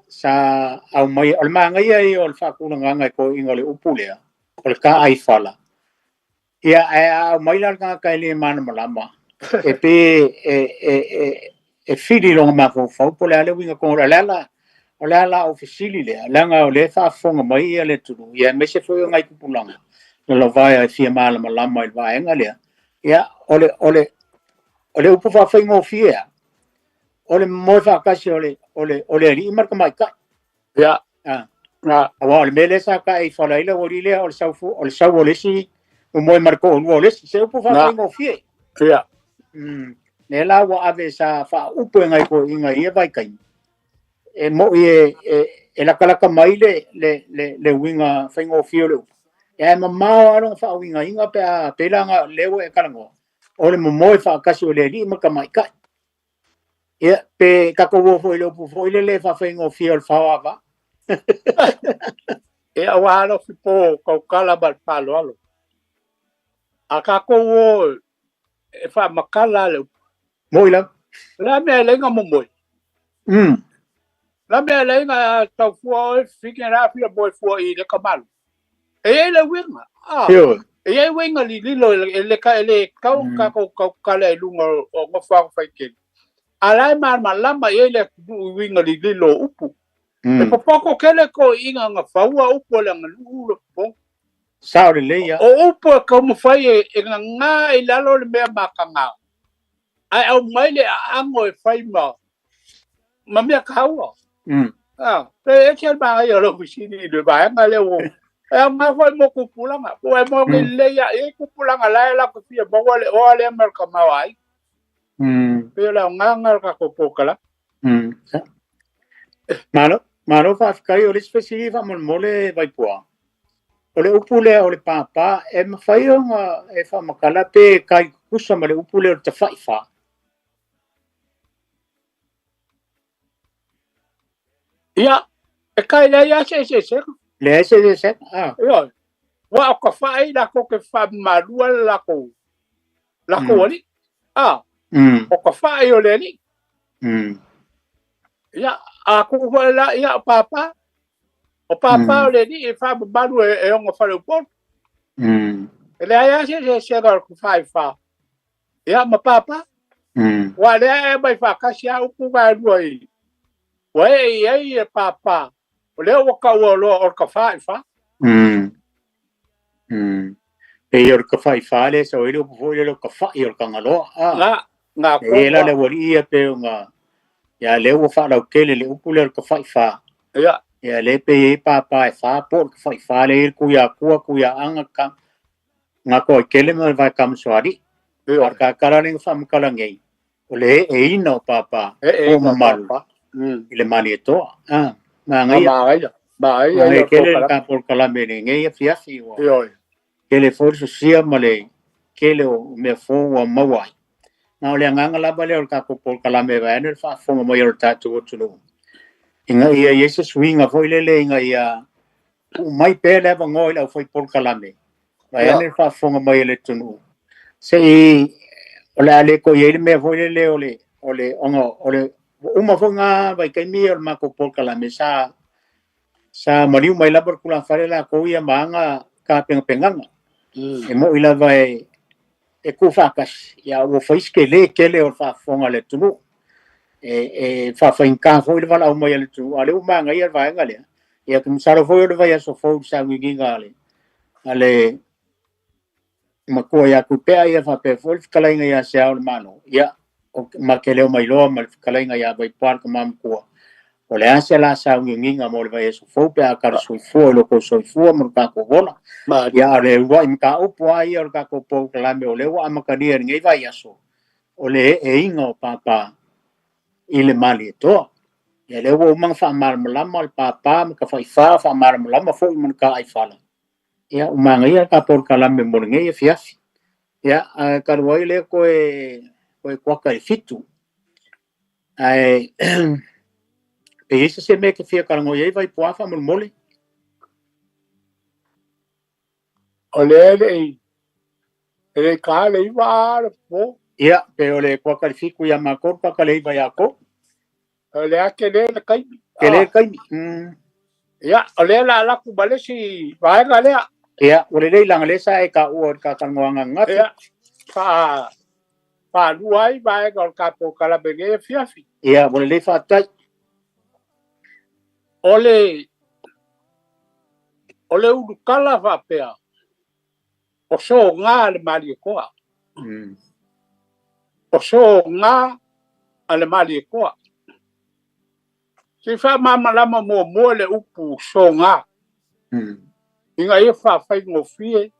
sa au mai al manga ia ol fa kuna nga ko inga le upulea ol ka ai fala ia mai la ka le man malama e pe e fili lo ma ko fa po le winga ko la ofisili le langa o le fa fonga mai le tu ia me se foi ngai ku pulanga lo vai fi mal malama il vai ngale ia ole upu fa fingo fia ole mo fa ka si ole ri marka mai ka ya na wa le mele sa ka e fa le o rile o sa ole si o mo marko o le se upu fa fingo fia ya ne la wa ave sa fa upu ngai ko inga ia vai kai e mo e la kala mai le winga fingo fia le e ma aro fa winga inga pe langa lewo e kalango ole mo mo fa kasi ole li ma ka mai kai e pe ka ko fo ile pu fo ile le fa fingo fia fa wa e wa lo fi po ko kala bal palo alo aka ko e fa makala le mo ila la me le nga mo mo la me le nga ta fo fi ke ra fi bo fo i le kamal e le winga e wenga lilo le kau ka le lunga o ngofa fai ke ala ma lama e le winga lilo upu e popoko kele ko inga nga faua upu le ngulu po sao le ya o upu ka mo fai e nga i lalo le mea makanga ai au mai le ango e fai ma mea kaua pe e ba ya lo bisini de ba nga le o e ma foi mo kupulanga o e mo le ya e kupulanga la ko fia bo o le mer ka mawai pe la nga ka ko pokala malo fa kai o le spesifica mo mole vai poa o le upule o le papa e ma fai nga e fa makala pe kai kusa ma le upule o te fai fa ya e kai la ya se le se yo wa ko fai la ko ke fa malua la ko ni o ko fai o le ni ya a ko la ya papa o papa o le ni e fa malu e ngo fa le po le ya se ko fai fa ya ma papa wa le e mai fa ka sia u ku ba ruai wa e papa o le o ka o ka fai fa e or ka fai fa le so ile po le ka fai or ka ngalo nga ko e la le wori e pe nga ya le o fa la ke le upule ka fai fa ya le pe papa e fa por ka fai fa le ku ya anga ka nga ko ke le ma va kam swari or ka karane fam kala ngai o le e no papa o mal ile mali to ma ngai ba ai ke le ka por kala me ngai fia fi o ke le forso sia male ke le me fo o mawai na le nganga la bale o ka ko por kala me va en fa fo mo yo ta tu no inga ia yesu swinga foi le inga ia mai pe le va ngoi la foi por kala me va en fa fo mo yo le tu no sei o le ko ye me foi le ole ongo ole uma fo nga vai kai mi o ma ko por kala me sa mariu mai la por kula fare la ko ia manga ka penganga e mo ila vai e ku fakas ya o fais ke le o fa fonga le tu e fa fa in ka fo le vala o mo le tu ale o manga ia vai ngale ya kum saro fo le vai so fo sa ngi ngale ale ma ko ya ku pe ia fa pe fo kala inga ya sa o mano ya o ma ke le o mai lo ma kala inga ya vai par ko mam ko o le ase la sa nginga mo le vai so fo pe a kar so fo lo ko so fo mo ka ko bona ya le wa im ka o po ai o ka ko po la me o le wa ma ka ni ngai vai aso o le e inga papa ile mali to ya le wo mang fa mar mala papa ma ka fa mar mala ma fo mon ka ai fala ya o manga ia ka por kala me mo ngai fiafi ya ka ro ile ko kwa ka fitu ai e ese se me que fia karango ye vai poa fa mole ole ele ka le va po ya pero le kwa kalifiku ya makor pa kale vai ako ole akele kai ya ole la ku bale si vai gale ya ole le lang le sa e ka o ka kangoanga ngat ya pa luai vai ka po kala bege fiafi ya ole le fa tai ole u kala va pea o so nga le mali ko o so nga ale mali ko si fa mama la mo le upu so nga inga e fa ngo fie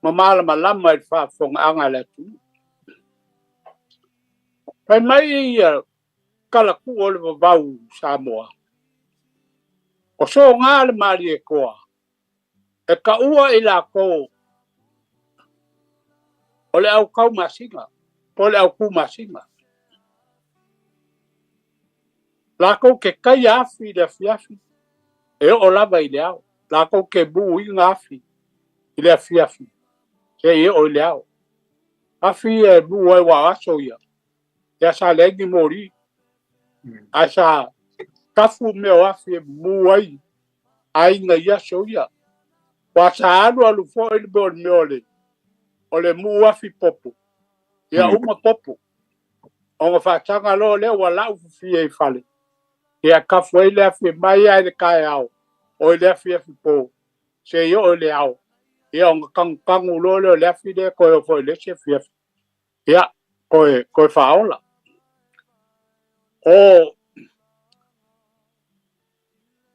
mama la malama fa fong anga le tu pa mai kala ku ole va Samoa o so nga le mali ko e ka ua ila ko ole au kau masinga ole au ku masinga la ko ke kai afi de fiafi e o la vai leao la ko ke bu inga afi ile fiafi ke e o leao afi e bu wa aso ya sa legi mori asa kafu me o afi bu ai ai nga ya so ya wa sa alu fo i bon meole o le mua fi popo ia uma popo o nga fa tanga lo le wala u fi e fale ia ka foi le fi mai ai le kai au o le fi po se yo o le au ia o kang lo le fi de ko foi le se fi ia ko fa ola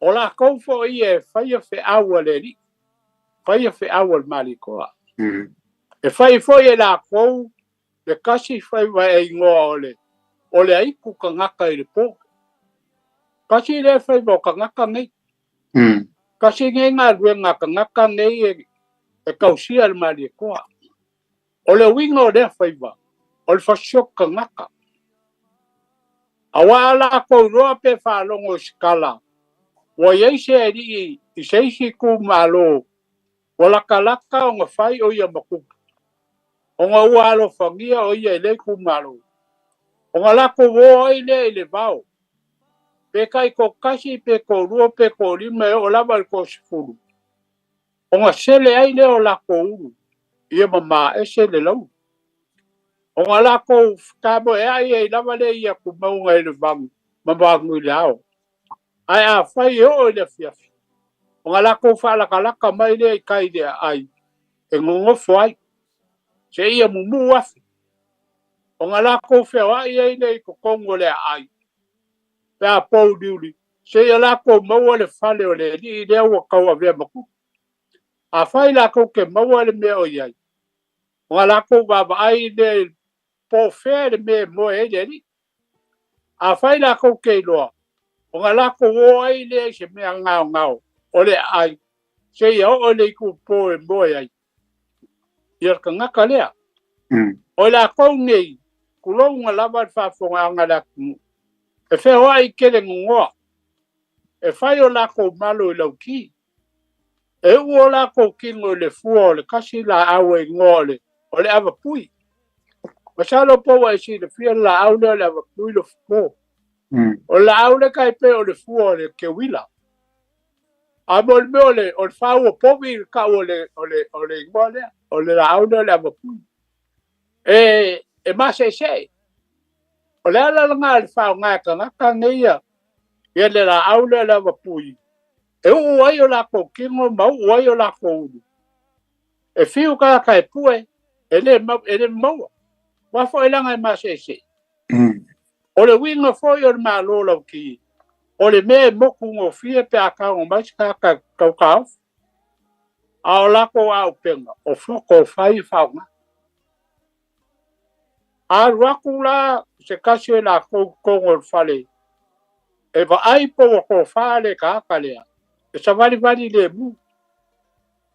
o la ko fo ie fai fe awa le ni fai fe awa mali ko e fai fo ie la ko le kasi fai wa e ngole o le ai ku ka ngaka i le po kasi le fai bo ka ngaka nei kasi nge nga rue ngaka ngaka nei e kausia le mali ko o le wingo le fai ba o le fasio ka ngaka awala ko roa pe fa longo skala wa ye se di se si ku malo wala kalaka o nga fai o ia maku o nga walo fangia o ia le ku malo o nga la ko wo ile vao pe kai ko kasi pe ko ro pe ko lima o la val ko sfulu o nga sele ai le o la ko u ia mama e sele lo o nga la ko ka bo e ai la vale ia ku mau nga le vam mama ngu lao ai a fai o le fiafi o nga la ko fa la kalaka mai le kai de ai e ngongo foi se ia mumu afi o nga la ko fe ai ai le ko kongo le ai pe a pou diuli se ia la ko mau le fale o le ni le o ka wa ve maku a fai la ko ke mau le me o ai o nga la ko ba ai le po fe le me mo e le ni a fai la ko ke lo o nga la ko wo ai le se me ngao o le ai se ia o le ku po e mo ai ia ka ngaka lea o la ko nei ku lo nga lava fa fo nga la e fe o ai ke le ngoa e fai o la ko malo i lauki e o la ko kingo le fuo le kasi la awe ngole o le ava pui masalo po wa si le fia la au le ava pui lo fuo o la au le kai pe o le fuo le ke wila a mo le o fa o po vi ka o le ngole o le la au le ava pui e ma se o le ala nga le fa nga ka ngeia ia le la au le ava pui e o ai o la ko kingo mau o ai o la ko e fiu ka kai pue ele mau wa fo ela nga ma se o le winga fo yo ma lo lo ki o le me mo ku ngo fie pe aka o ma ka a o la ko au penga o fo ko fai fa nga a rakula se kasi la ko ngol fale e va ai po ko fale ka kalea e sa vali le mu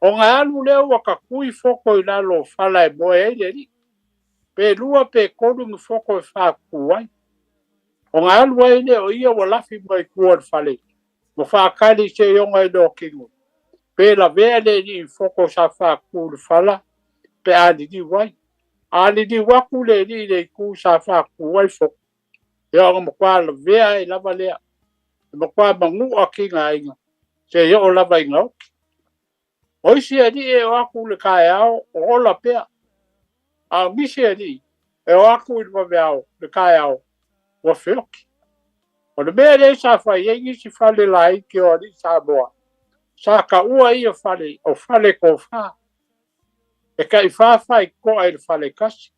o nga alu le o ka kui foko i lo fala e mo e le ni pe lua pe kodu mi foko e fa kuai o nga alu e le o ia wala fi mai kuor fale mo fa kali se yonga do kingo pe la vele ni foko sa fa kuor fala pe ali di wai ali di waku le ni le ku sa fa kuai foko ya mo kwa la vea e la valea mo kwa mangu akinga inga se yo la vai ngau o si ali e aku le kai ao o la pe a mi se ali e aku i va ao le kai ao o fioki o le bele sa fa ye si fale lai ke o di sa boa sa ka ua i o fale ko fa e kai fa ko ai fale kasi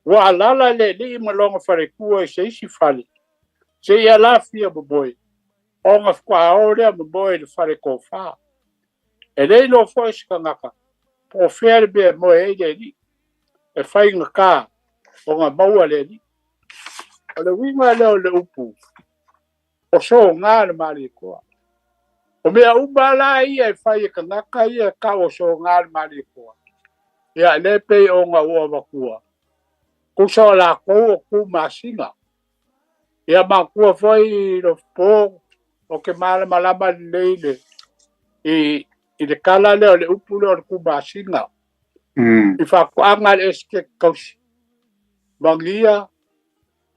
wa alala le li malonga fale ku e se si fale se ia la fia boy o nga kwa o le boy le fale ko fa e lei lo foi skangaka po fer be mo e ni e fai ngaka o nga maua le ni ale winga le upu o so nga le mali ko o me u bala i e fai ngaka i ka o so nga le mali ko ya le pe o nga o ba ko ku so la ko ku masinga ya ma ku foi lo po o ke malama le i le kala le upu le ku basinga i fa kwanga le ske kausi bangia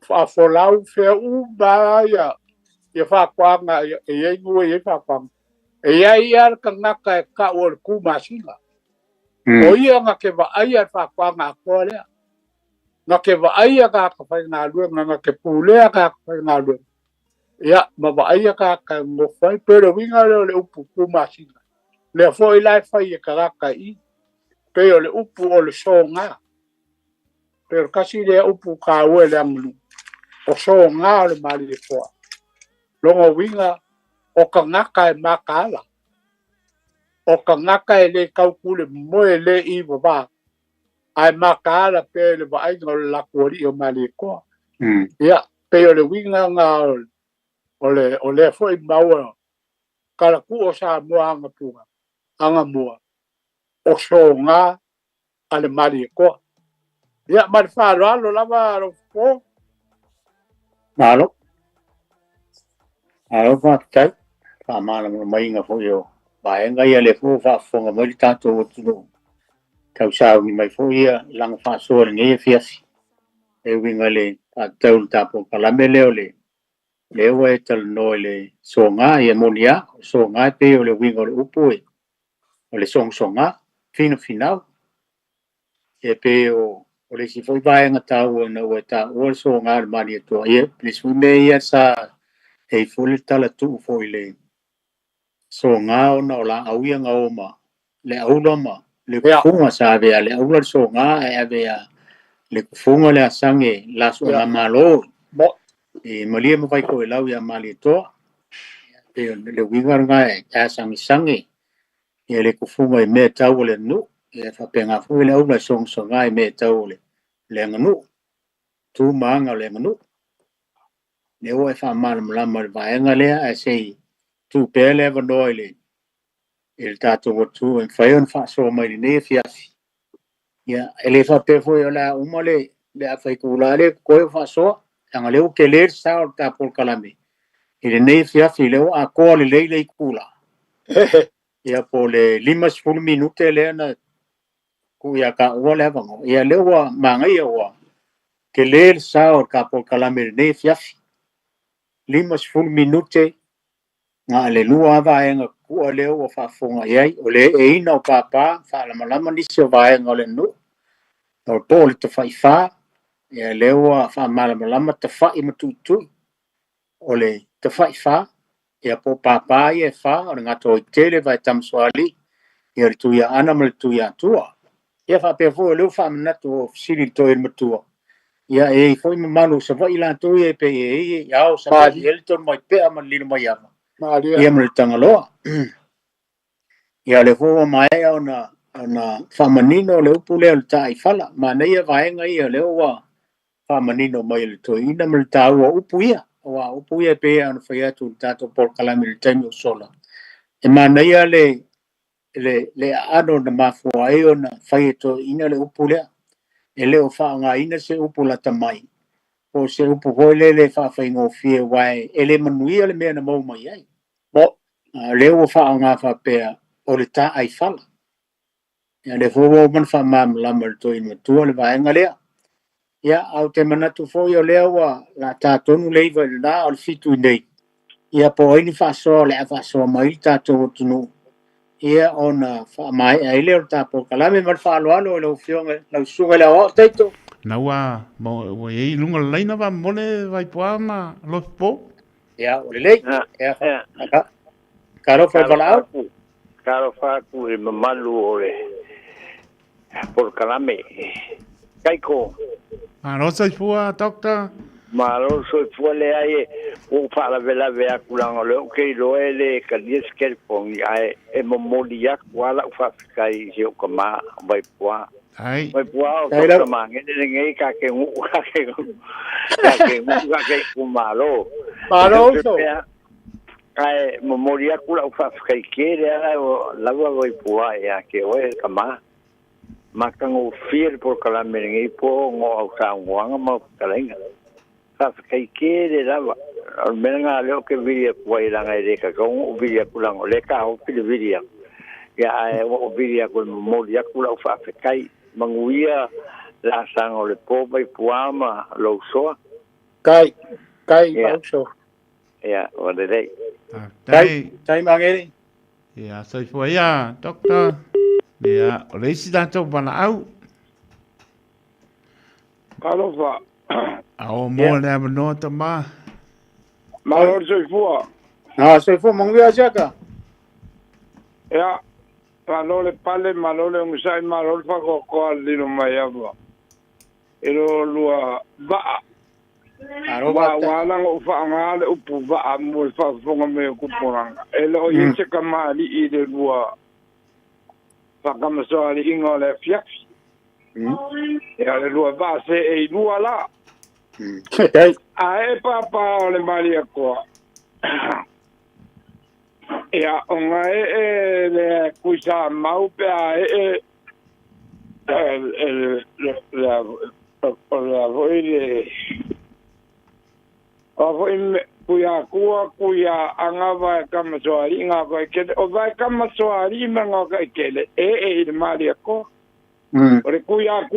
fa folau fe u ba ya fa kwanga e ngu e fa kwanga ia ka ngaka ka o ku masinga o ia nga ke va ia fa kwa nga ko le nga ke va ia ka fa na lu nga ke pule ka fa na lu ia ma va ia ka mo fa pero winga le upu ku masinga le foi lai fa ia ka I pero le upu o le songa pero kasi le upu ka o le amlu o songa le mali le fo longo winga o ka ngaka makala o ka ngaka le kaukule mo le I baba ai makala pe le vai ngol la kori o mali ko ya pe le winga nga o le foi maua kala ku o sa mo anga puga anga mo o songa ale mali ko ya mal fa lo lava lo ko malo alo fa tai fa mala mai nga fo yo ba nga ia le fo fa fo nga mai tanto tu kau sa ni mai fo ia lang fa so ni fiasi e winga le a tau tapo kala mele ole le we tal no le songa ia monia songa te ole winga le upu ole songa fino final e pe o le si foi vai nga tau na we ta o songa le mani to ia please we me ia sa e fole tala tu fo ile songa ona ola awia nga oma le auloma le funga sa ve le aula songa e ave le funga le asange la so nga malo e malia mo vai ko lau ia mali to e le winga nga e sangi sangi e le kufunga e me tau le nu e fa penga fu le aula songa e me tau le nganu tu manga le nganu ne o e fa mal mala mal vai nga le a sei tu pele va noile il tato tu en fayon fa so mai ne fiasi ya ele fa pe foi la umale le a fai kulale ko fa so ang leu ke le sa ta por kalame ile ne fiasi le a ko le kula ya po le 5 minute le na ku ya ka wala va ya le wa manga ya wa ke le sa ka por kalame ne fiasi 5 minute nga le lua va nga ku le o fa fonga ye o le e no papa fa la mala ni se va nga le no o to le te fa fa ya le o fa mala te fa I mtu o le te fa ya po papa ye fa o nga to tele va tam swali ya tu ya ana mal tu ya tu ya fa pe fo le fa na to sili to il mtu ya e fo mi malu se va ila to ye pe ya o sa el to mo pe am li mo ya ia mo tangaloa ia le fo mai ona famanino le upu le tai fala ma nei vai nga ia le wa famanino mai le to ina mo ta wa upu ia pe an fa ia tu tato por kala mil tenyo sola e ma nei le ano na mafo ai ona fa to ina le upu le e le o fa nga ina se upu la tamai o se upu ko le fa ngo fie wai ele manuia le me na mo mai ai bo le o fa nga fa pe o le ta ai fala ya le fo man fa mam la mer to in tu le va nga le ya au te mana tu fo yo le wa la ta tonu le va na al fitu nei ya po ini fa so le fa so mai ta to tu ia ona fa mai ai le ta po kala me mar fa lo lo fio la su le o teito na wa mo e lunga leina va mole vai poama lo po ya o le ya caro fa bala caro fa ku e malu ore por kalame kaiko no sai fua doctor malo so fuele ai o fa la vela vea kulang le ke lo ele ka dies kel pong ai e momolia wala fa kai je ko ma vai poa ai vai poa o ma nge ka ke ngu ka ke ku malo so ai momolia kula fa kai ke la vai poa ya ke o ka makango fiel por kala merengi po ngo au sa ngwanga ma kalenga sa kai ke de la merenga leo ke viria kwai la ngai de ka ko viria kulang le ka o pili viria ya o viria ko mo dia kula fa kai manguia la sang o le po bai puama lo so kai lo so ya o de dei tai mangeri Ia, soi fua ia, doktor. Ia, o leisi tātou pana au. Alofa. A o mo le amanoa ta ma. Malor soifua. Soifua mongwea siaka. Ia, malole pale, malole ngusai, malole whakokoa lino mai awa. Ilo lua vaa. Wālanga uwha angāle upu vaa mo whaafonga me kuporanga. Ele o yese ka maali I le lua whakamasoali inga le fiafi. Ia le lua vaa se e lua la. A e papa o le maali a koa. Ia o ngā e le kuisa mau pe a le voi le o kuya kuya anga vai kamasoari nga vai ke o vai kamasoari manga ka kele e mali ko ore kuya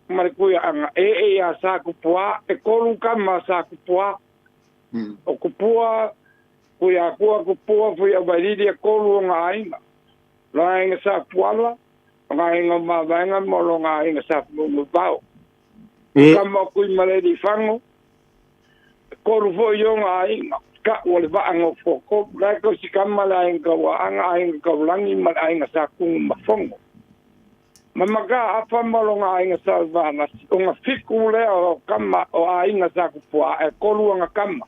mare kuya anga ya sa ku poa e kolu kama sa ku poa o ku poa kuya ku poa foi a vai dia kolu nga ainga la inga sa poala nga inga ma vanga mo nga inga sa mo bao kama ku male di fango koru fo yonga inga ka wale ba anga foko la ko si kamala inga wa anga inga ka langi ma inga sa kung mafongo mamaga apa malonga inga sa vana onga fikule o kama o inga sa ku poa e koru anga kama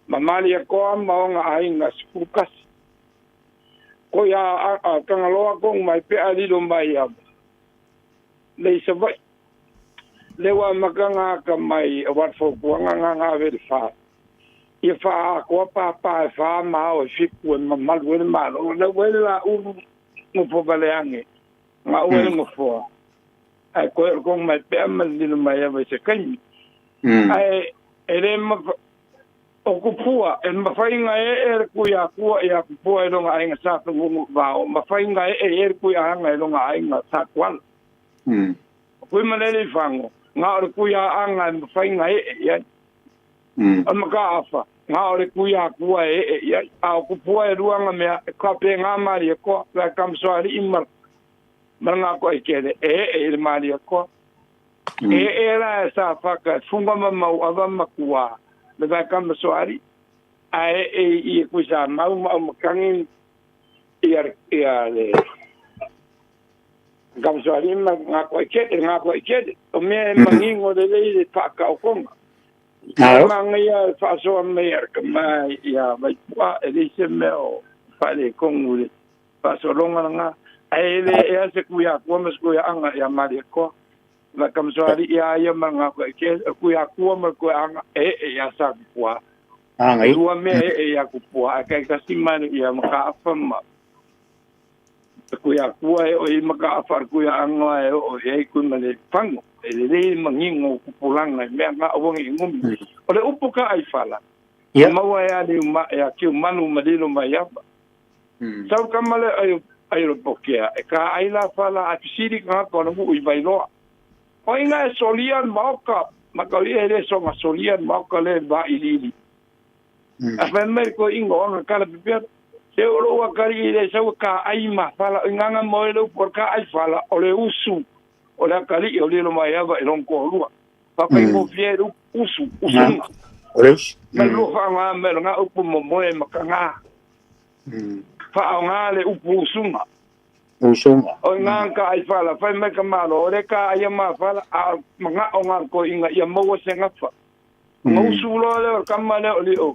mamali ko ama onga inga spukas ko ya kanga loa ko mai pe ali do mai ya le se vai le wa makanga ka mai wat fo kuanga nga ve fa ia fa ko pa fa ma o fi ku ma we ma o le we la u mo po baleange ma o le mo fo ai ko mai pe ma li no mai va se kan ai ele ma o ku pua en ma fa inga ku ya ku po e longa inga sa to mo va o ma fa inga ku ya nga longa inga sa kwal ku ma le fango nga ore kuya anga mfainga ya amaka afa nga ore kuya kuwa ya a kupua ruanga me ka pe nga mari ko la kamsoari imar manga ko ikede il mari ko era sa faka funga mama ava makua le va kamsoari ai kusa mau makangin ya le kamsoari nga ko ikede o me mangingo de le faka o konga manga ya faso america mai ya vai qua elise meo fale kongu faso longa nga ele ya se kuya mas kuya anga ya mari ko la kamsoari ya manga ko kuya mas kuya anga ya sa kwa anga ua me ya kupua kai kasimani ya maka afama kuya o I maka afar kuya anga o ku male fango ele mangingo kupulanga me nga wongi ngumi ole upuka ai fala mawa ya ni ya ki manu madilo mayaba sau kamale ai pokea ka ai la fala apisiri ka ko no u bailo o inga solian mauka makali ele so ma solian mauka le ba ilili afa me ko ingo nga kala pipia se oro wa kari le sau ka ai ma fala nganga moelo por ka ai fala ole usu ole kali ole lo mayaba elon ko lua pa pa ingo fieru usu oles melo fanga melo nga upu momoe makanga fa nga le upu sunga o nga ka ai fala fa me ka malo ole ka ai ma fala a nga o nga ko inga ya mo senga fa mo usu lo le ka mane ole o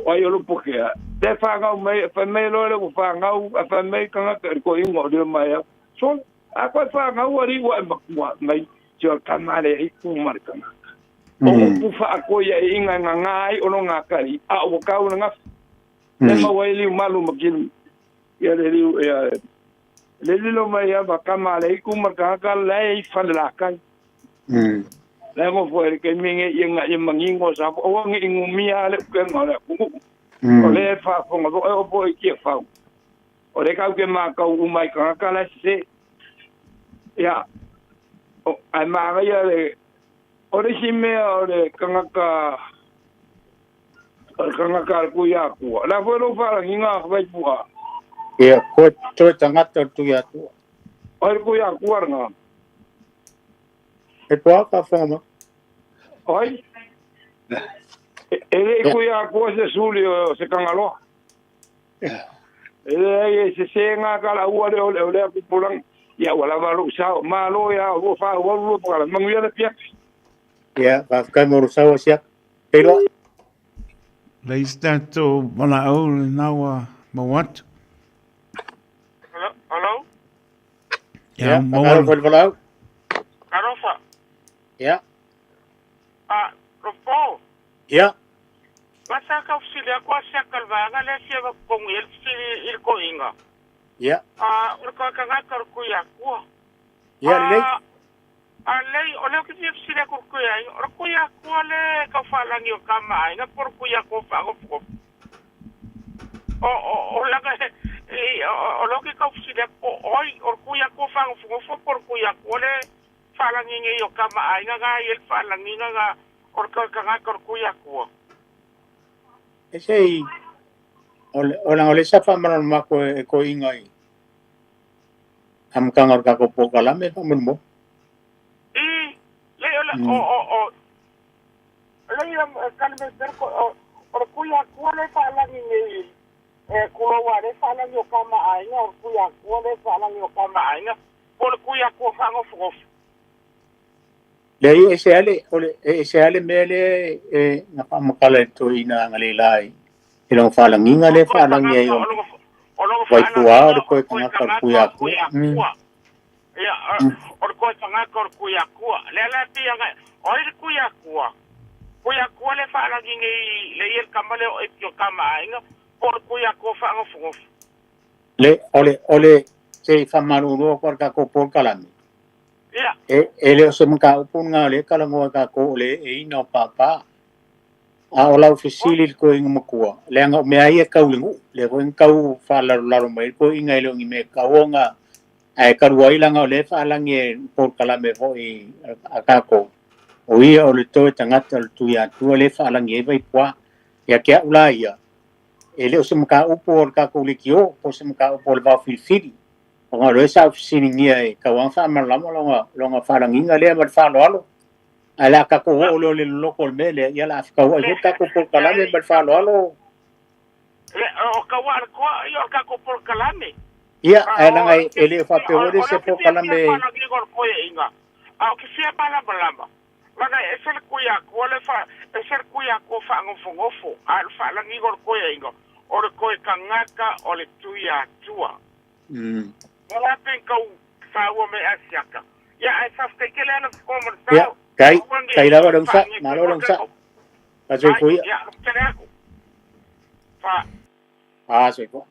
ai lo pokea te fa nga me lo le fa nga fa me ka ko inga ole mai so a ko fa nga wari wa mai jo ka male I ku markana o pufa ko ya inga ngai ono ngakari a o ka una le mawali malu makin ya le lo mai ya ba kama le ku marka ka le fala kai le mo fo ke minge inga mangingo sa o ngi ngumia le ke ngala ku o le fa ko ngo o bo ki fa o le ka ke ma ka u mai ka la se ya o ai ma ya le ore shime ore kangaka Kanga kar ku ya ku. La fo no fa nginga vai pua. Ia, ko to tangata tu ya tu. Ai ku ya ku nga. E po ka fama. Ai. Ele ku ya ku se suli se kangalo. Ele se senga kala ua le ole ku pulang. Ya wala valu sa malo ya wo fa wo pa manguya le pia. Ia, va ka mo sa sia. Pero Lei stato mana au nawa mawat. Hello? Ya, mawal ko wala. Karofa. Ya. Ropo. Ya. Masa ka usilia kwa sia kalvanga le sia va pongel si il ko inga. Ya. Urko ka ngakar ku ya ku. Ya le. Alei ole ki usilia ku ya. Urko ya ku le ka falangi o kama inga por ku ya ku fa ko. O la ka o lo ki ka usilia ko oi urko ya ku fa ko por ku ya ku le falangi ngi o kama inga ga il falangi nga urko ka ngakar ku ya ku. Ese ole sa fama ma ko ingai. Am kangar ka ko po kala me pamun mo. Le o le yam kan me ser ko o kuya ko le fala ni ko wa le fala yo kama ai no kuya ko le fala yo kama ai no por kuya ko fa ngo fo. Le ese ale mele na pamakala to ina ngalilai. Ilong falang inga le falang ye yo. Wai puwa o ko ngakar kuya ku. Ya o ko ngakar kuya ku. Le la ti nga o kuya ku. Kuya ku le fala ngi le yel kamale o yo kama ai no por kuya ko fa ngo fo. Le ole se famaru ro por ka ko por kalami. Ya. Ele se mka upun nga le kalango ka ko le ino papa. Ola ofisili ko ing makua. Le nga me ai ka ulingu. Le ko ing kau fa laro mai ko inga ilo ngi me ka wonga. Ai ka ruai langa le fa langi por kalame ho I akako. O ia o le to tangata tu ya tu le fa langi vai kwa. Ya kia ulai ya. Ele o se mka upor ka ko likio po se mka upor va filfili. Nga lo sa ofisili ngia ka wang fa malamo longa fa langi ngale ma fa lo. Ala ka ko lo le local mele ya la ka wa ka ko por kalame ba fa lo. O ka wa ko yo ka ko por kalame. Ya, ala ngai ele fa pe ore se por kalame. Au ki fia bala balamba. Langa esel kuya ko le fa esel kuya ko fa ngofo al fa la ngigor ko ingo. Or ko kangaka o le tuya tua. Wala pen ko fa wo me asiaka. Ya ai fa ke kele na ko mo sa. Ya, kai la barong sa, malorong sa. Pasoi kuya. Ya, tere ko. Fa. Soi ko.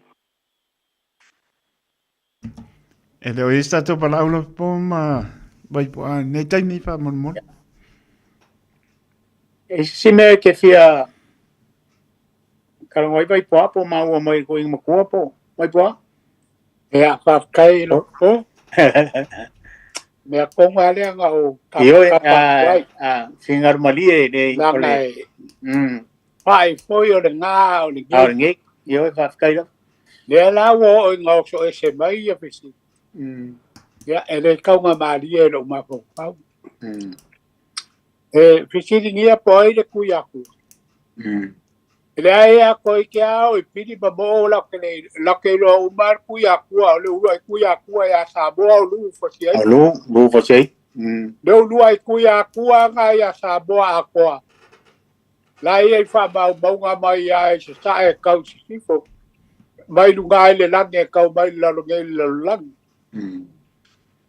Ele o stato palaulo po ma vai po ne tai ni fa mon. Si me ke fia kalau vai po ma o mai ko ing mo po. Vai po. Ya fa kai lo po. Me ko ngale nga o. Yo singar malie de ole. Pai foi o nga o ni. Ngi yo fa kai lo. Le la wo ngo so ese mai ya fisi. Ya ele kau nga malie lo ma po. Fisi ni ya po ile kuyaku. Ele ai a ko ke ao pidi ba mo la ke lo umar kuyaku le u kuyaku ya sabo lu fo si. Lu fo si. Le lu ai kuyaku nga ya sabo a ko. La ia fa ba nga mai ai sa e kau si fo. Mai lunga le lang e kau mai la lunga le lang.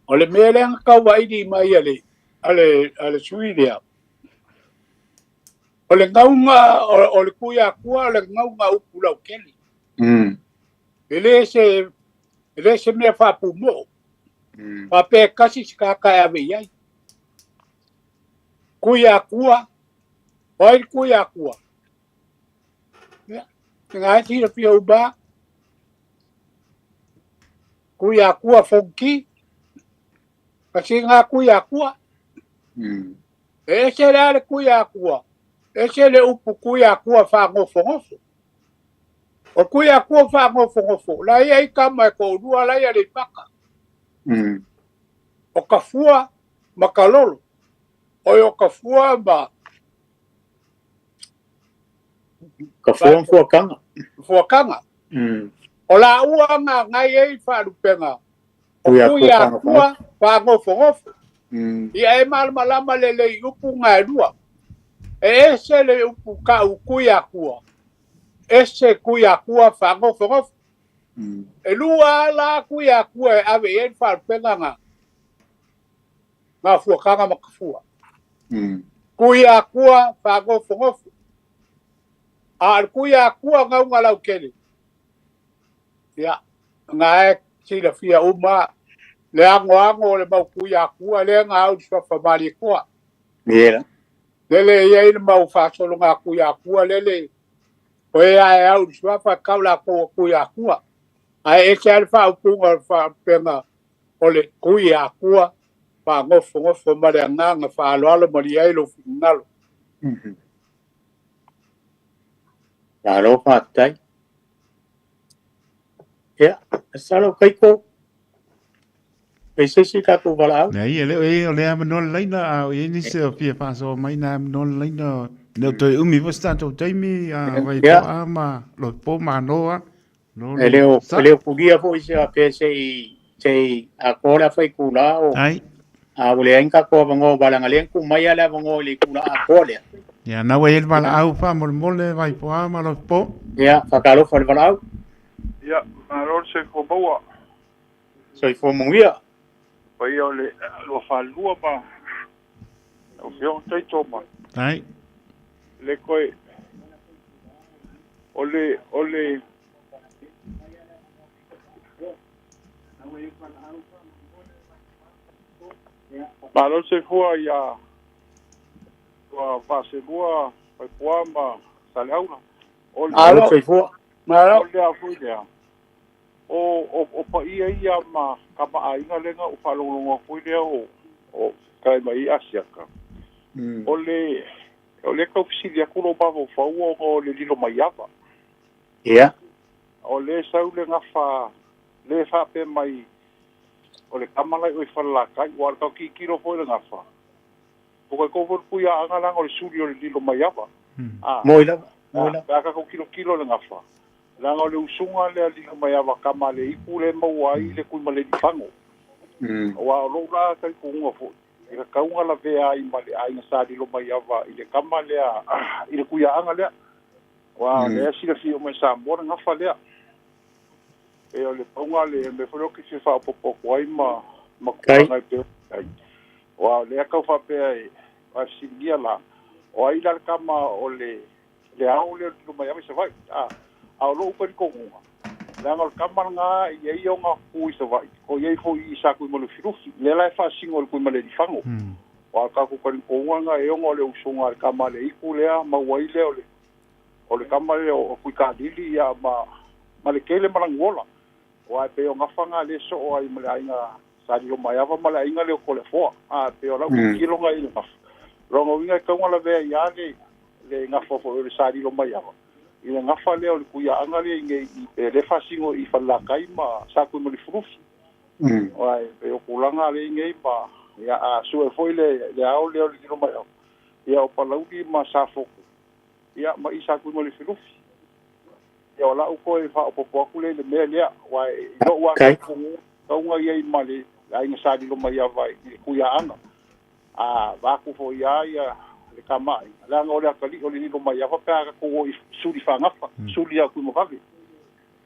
Ole mele ang kau vai di mai ale suidia. Ole ngaunga ole kuya ole ngaunga upula ukeli. Ele se me fa pumo. Pa pe kasi skaka ya vei. Kuya oi kuya. Ngai ti pio ba. Kuya fonki. Kasi nga kuya. Se la kuya. ese le upu kuia kua whangofongofo. O kuia kua whangofongofo, la ia i kama ko rua la ia le paka. O ka fua makalolo. O ka fua ma Ka fua fuakanga. Fuakanga. O la ua ngai ei wharupenga. O Kuia kuia kua kua whangofongofo. Ia e malama le upu ngai rua. E ese le upu ka kuia kua. Ese kuia kua whangofongofo. E lua la kuia kua e ave e wharupenga ngā fuakanga makafua. Kuia kua whangofongofo. A kuia kua ngaunga lau kene. Ia, ngā e sila fia uma. Le ango le mau kuia kua le ngā au sua whamari kua. Mira. Lele ia ina mau whasolo ngā kuia kua lele. O e ai au sua whakaula kuia kua. Ai e se alfa upunga whapenga o le kuia kua. Ngofo mare nganga whaaloalo mari ailo finalo. Alo whātai. Ia, salo kaiko. Peisesi kako wala au. Nei, ele o lea manol leina au e ni se o pia paso mai na manol leina. Leo toi umi postato taimi a vai po ama lo po manoa. Eleo pugia po isi a pese te a kora fai kula o. Ai. A wale inka ko bango balanga len ku mai ala bango le kula a kole. Ya na wai el bala au fa mole vai po ama lo po. Ya, fakalo fa bala au. Ya, marol se ko boa. So fo mungia. Pai ole lo fa lua ba. O fio tai toma. Ai. Le koe. Ole Malo se fua ya wa fase bua pa kuama salauna. Alo se fua. Malo le afuia. O pa ia ma kapa ainga lenga o palongo fuia o kai mai asiaka. Ole ka ofisilia kulo ba o fa o le lilo mai ava. Ia. Ole saule ngafa le fa pe mai o le kamala o whala kai o arka ki kiro po le ngafa. O kai kofo puia anga langa o le suri o le lilo mai ava. Moila. Aka ko kilo le ngafa. Langa o le usunga le lilo mai ava kama le ipu le mau ai le kui male di fango. Wa o lo la kai kunga fo. Ika kaunga la vea i male ai na sa lilo mai ava i le kama lea i le kuia anga lea. Wa le sila fi o mai sa mbora ngafa lea. E o le paunga le me whanoki se wha popo kwai ma kuanga i peo. Wa le akau wha pea e a singia la. O ai la kama o le au le tino mai ame se vai. A o lo upari kongunga. Le anga o kama ngā i ei o ngā kui se vai. O iei fo i sa kui mo le firufi. Le lai wha singo le kui ma le di whango. Wa ka kukari kongunga e onga le usunga le kama le iku lea ma wai le o le kama le o kui ka dili ia ma le kele marangola. Wa pe o ngafanga le so o ai male ainga sa di o mai ava male ainga le ko le fo pe o la kilo nga i ngaf rongo winga ka ngala ve ya le ngafo fo le sa di o mai ava i ngafa le o le kuia anga le nge i pe le fasingo i fala kai ma sa ku mo le fruf wa pe o kulanga le nge pa ya a su e foi le au le o le mai ava ya o palaudi ma sa fo ya ma i sa ku mo le fruf ya ola uko e fa popo kule le melia wa no wa ka nga ye mali ai nga sa di lo mai vai ku ya ana va ku fo ya le kama la nga ola kali o le lo mai va ka ko suri fa nga suri ya ku mo va ya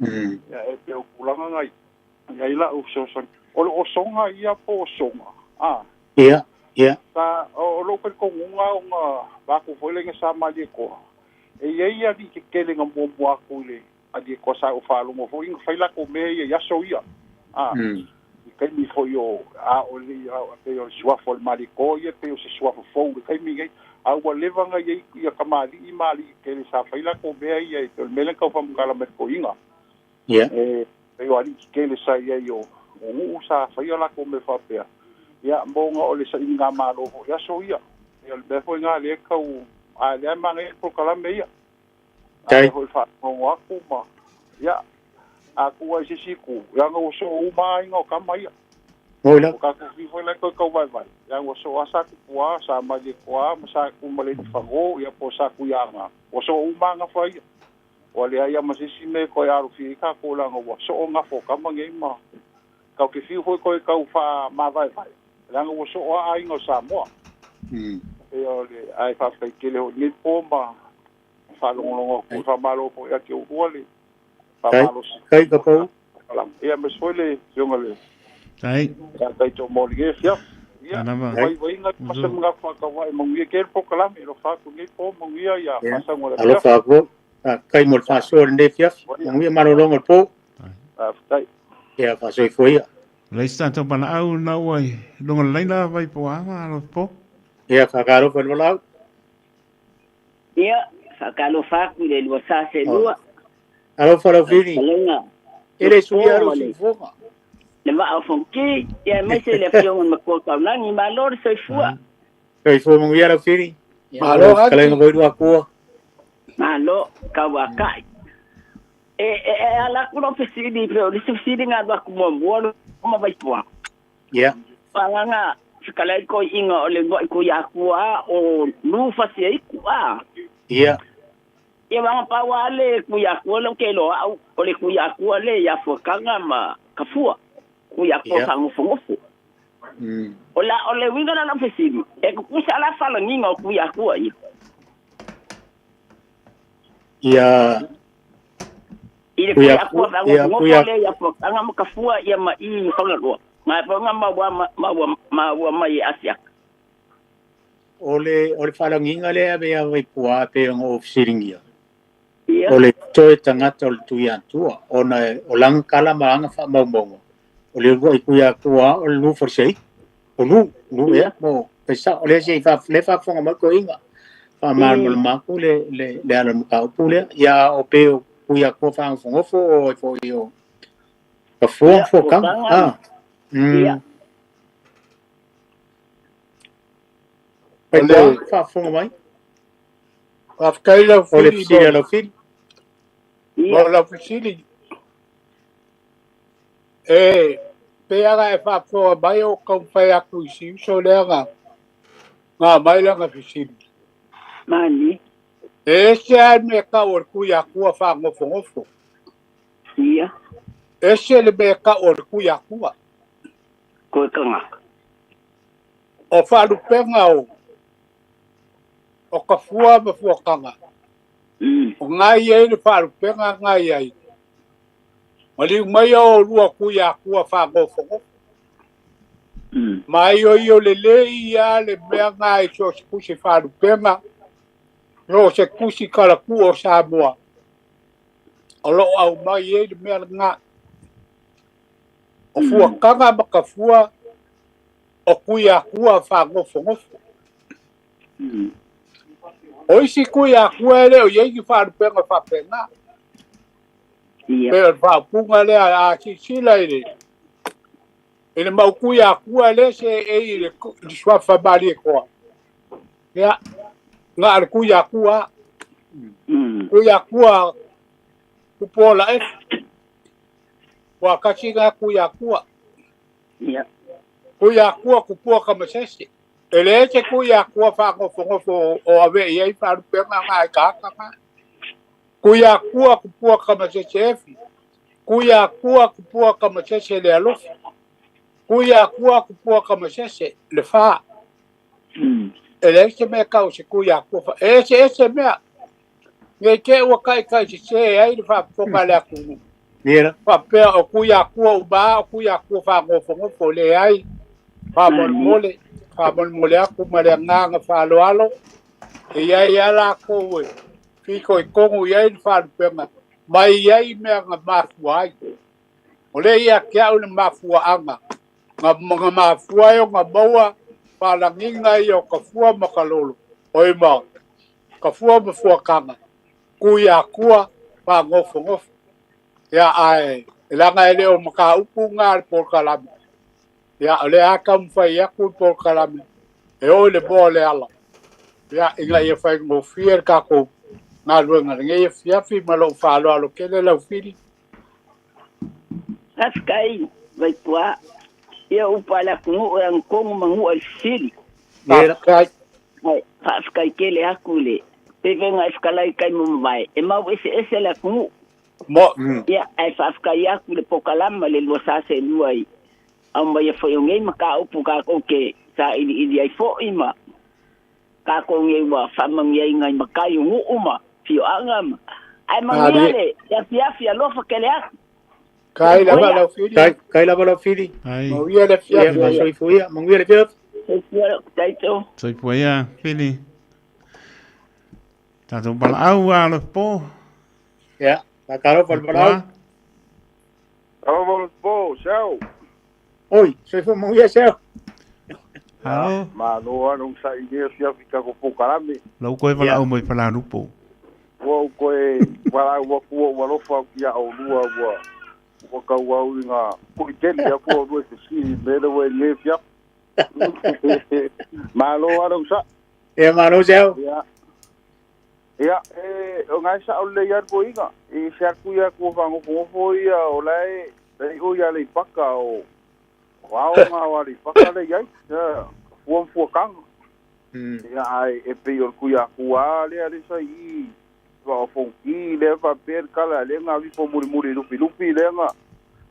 e pe o kula nga nga ila o so o songa ia po songa ia ta o lo ko nga va ku fo le nga sa mali ko e ia di ke le ngam bo aku le adi ko sa o falo mo fo ing faila ko me ia so ia kai mi fo yo o le pe o swa fo mali ko ia pe o se swa fo kai mi ngai a wa leva nga ia kamali i mali ke le sa faila ko me ia to mele ka fam kala me ko inga ia pe o ali ke le sa ia yo o sa faila ko me fa pe ia mo nga o le sa inga malo ia so ia ia le fo nga le ka a le mangi po kala me ia Tai. ho fa ngo aku ma ya aku wa si ku ya ngo so uma ngo kama ia Ngoi la. ka ku vi foi la ko vai vai ya ngo so asa ku kwa sa ma di kwa sa ku ma le fango ya po sa ku ya nga o so uma nga fa ia o le ia ma si me ko ya ru fi ka ko la ngo so nga fo kama ngai ma ka ke fi foi ko ka fa ma vai vai ya ngo so a ngo sa mo e ole ai fa fa ke le ni pomba fa longo ko fa malo po ya ke ole fa malo Kai ka po. ia me soile yongale Tai. kai to mo ge fia Ana ma. vai vai nga pasa mga fa ka vai mo ngi ke po kala me lo fa ku ni po mo ngi ya pasa mo Alo fa ko. Kai mo fa so ne fia. Ngi ma lo ngo po. tai Ya fa so foi. Lai sta to bana au na wai. Longo laina vai po ama lo po. Ya fa ka ro po lo. Ia, whakalo whaku le lua sa se lua. Alo fa lo fini. Ele suia ro si foga. Le maa fonki, ia mai se le fionga mako kaunangi, ma lor se fua. Kai fo mo ia ro fini. Malo kala ngo do aku. Ma lo kawakai. Ala kuno fesidi, pero le fesidi nga do aku mo mo vai tua. Ya. Panga sekali ko inga ole go ko yakua o lu fasi ku a. Iya. Ia mga pawale ku yakua lo ke lo au ole ku yakua le ya fokanga ma kafua. Ku yakua sangu fongofu. Ola ole winga na fesidi. E ku sala sala ninga ku yakua i. Iya. Ile ku yakua sangu fongofu le ya fokanga ma kafua ia ma I songa lo. Ma pa ma mai asia. Ole fala nginga le be ya vai pua pe ngo siringia. Ole toi tangata o tuia tua ona olang kala maanga fa mau. Ole go ku ya tua o lu for sei. O lu ya mo pesa ole sei fa le fa fonga ma ko inga. Fa mal ma ku le ala ka pule ya o pe ku ya ko fa fonga fo yo. Ka fo kam Iya. Olha, fa fonga mai. Fa kai la Ole fili la fili. Ole fili. Pe aga fa fo mai o ko fa ya ku si so le nga. Nga mai la nga fili. Mani. Se me ka or ku ya ku fa ngo fo. Iya. Se le be ka or ku ya ku. Ko kanga. O falu penga o ka fua ma fua kanga. O ngai e le falu penga ngai ai. Mali mai o lua ku ya ku fa go fo. Mai o le ia le mea ngai so ku se falu penga. Ro se ku si kala ku o sa moa. O lo au mai e le mea nga. O fua kanga ma ka fua o kuia kua fa ngofo. O isi kuia kua le o yei fa penga fa penga. Pero fa punga le a sila ile. Ele mau kuia kua le se e ile di swa fa bali ko. Ya nga kuia kua. Kuia kua kupola e. Wa kachiga kuia kua. Ya. Kuia kua kupua kama sesi. Ele che kuia kua fa ngofo o ave ye fa penga nga ka. Kuia kua kupua kama sesi. Kuia kua kupua kama sesi le alof. Kuia kua kupua kama sesi le fa. Ele che me ka o se kuia kua fa. Ese me. Nge ke o kai se ai le fa fonga le aku. Mira. Papel o kuia kua uba o kuia kua fa ngofo le ai. Fa mole aku mare nga fa alo. E ia la ko we. Fiko I kongu ia fa penga. Mai ia me nga mafuai. Ole ia kia una mafua anga. Nga mafua yo nga baua fa la nginga yo ka fua makalolo. Oi ma. Ka fua mafua kanga. Kuia kua fa ngofo. Ya ai. Langa ele o maka upu nga por kalami. Ya le akam fa ya ku por kalami. E o le bo le ala. Ya inga ia fai mo fier ka ko na luenga nge ia fiafi malo falo alo kele lau fili. Askai vai tua ia upala kungu ang kongu mangu al fili. Askai. Ai askai kele akule. Pevenga eskalai kai mo mai. E mau ese la kungu. Mo. Ia ai askai akule pokalama le losase luai. Amba ia foi ngei maka upu ka oke sa ili ai fo ima. Ka ko ngei wa famang ia ngai makai ngu uma fio angam. Ai mangiale ya fiafia lofa kele ak. Kai la bala fili. Kai la bala fili. Mo ia le fiafia ma soi fuia, mo ia le fiafia. Taito. Soi fuia, fili. Tato bala au ala po. Ya, la caro por bala. Vamos po, chao. Oi, soi fu mo ia chao. Halo. Ma no anong sa idea siya fika ko po karami. Lau koe wala au mai pala nupo. Wa koe wala wa ko wa lo fa ya o lua wa. Wa ka wa nga ko ken ya ko do se si me do we le fia. Ma lo anong sa. E ma no chao. Ya, o ngai sa o le yar ko inga. E sa ku ya ko fa ngo fo ya o lai dai o ya le paka o. Wow, ngawari pakale yai. Fuam fuakang. Ya ai e pe or kuya kuwa le ale sai. Wa fonki le fa per kala le nga vi po muri lupi le nga.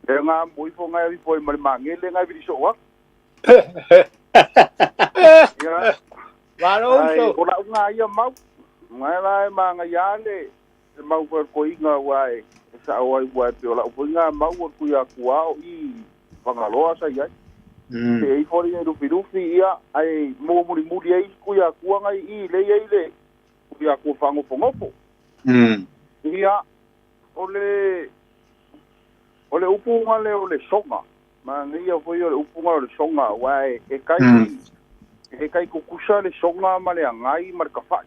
Le nga moi fo nga vi po mal mangi le nga vi so wa. Ya. Walo so. Ola nga ya mau. Ngai lai ma nga ya le. Mau ko inga wai. Sa wai pe ola po nga mau kuya kuwa o I pangaloa sa ia. E fori e rufi ia ai mo muri ai kuia kuanga I le kuia ku fango fongopo. Ia ole upunga le ole songa. Ma ia foi ole upunga ole songa wai e kai ku kusa le songa ma le ngai mar ka fa.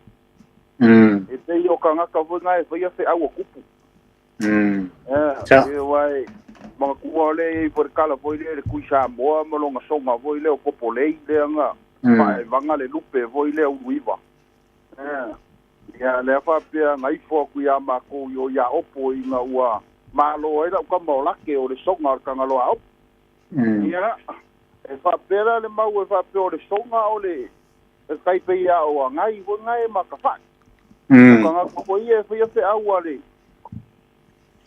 E te yo kanga ka vonga e foi fe awa kupu. E wai mga kuwa le por kala foi le kuisa moa molonga songa foi le o popolei le nga mai vanga le lupe foi le uiva ya le fa pe ngai fo ku ya ma ko yo ya opo inga ua malo era ka mo la ke o le songa ka ngalo au ya e fa pe le mau e fa pe o le songa o le e kai pe ya o ngai vo ngai ma ka fa ka nga ko ie foi fe au ale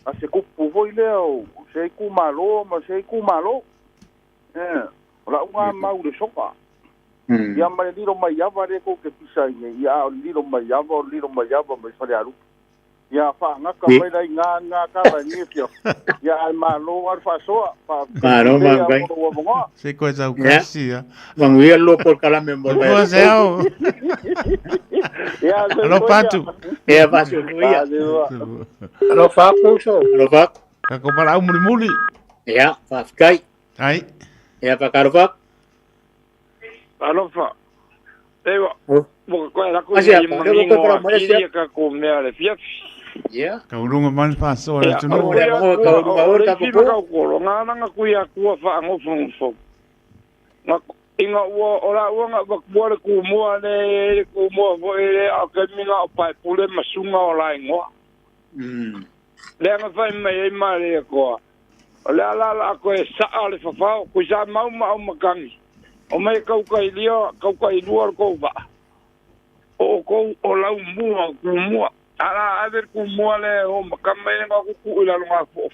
a se kupu foi leo se ku malo ma se ku malo la unha mau de sopa ya ma liro mai ava re ko ke pisa ya liro mai ava mai fare alu ya fa nga ka mai dai nga ka ba ni fio ya al malo ar fa so fa Claro, mangai. Se coisa o casia. Manguia lo por kala member. Coseo. Ya, Alô, Pato. É, Pato, fuia. Alô, Pato, so. Alô, Pato. Ka ko para muri. Ya, fa kai. Ai. Ya pa karo fa. Alô, fa. Ewa. Mo ko la ko Asia, ni ko para mo ni ka ko me ale fia. Ya. Ka urunga man fa so le tunu. Ka ko nga kuia ku fa ngo fo. Inga ora nga bakbore ku mo le ku mo vo ele a ke minga pa pule masunga ola ngo. Le nga fa mai le ko. La ko sa ale fa fa ku sa mau makangi. O mai kau kai luar ko ba. O ko o la mua ku mua. Ala aver ku mua le o makamai nga ku ila nga fo.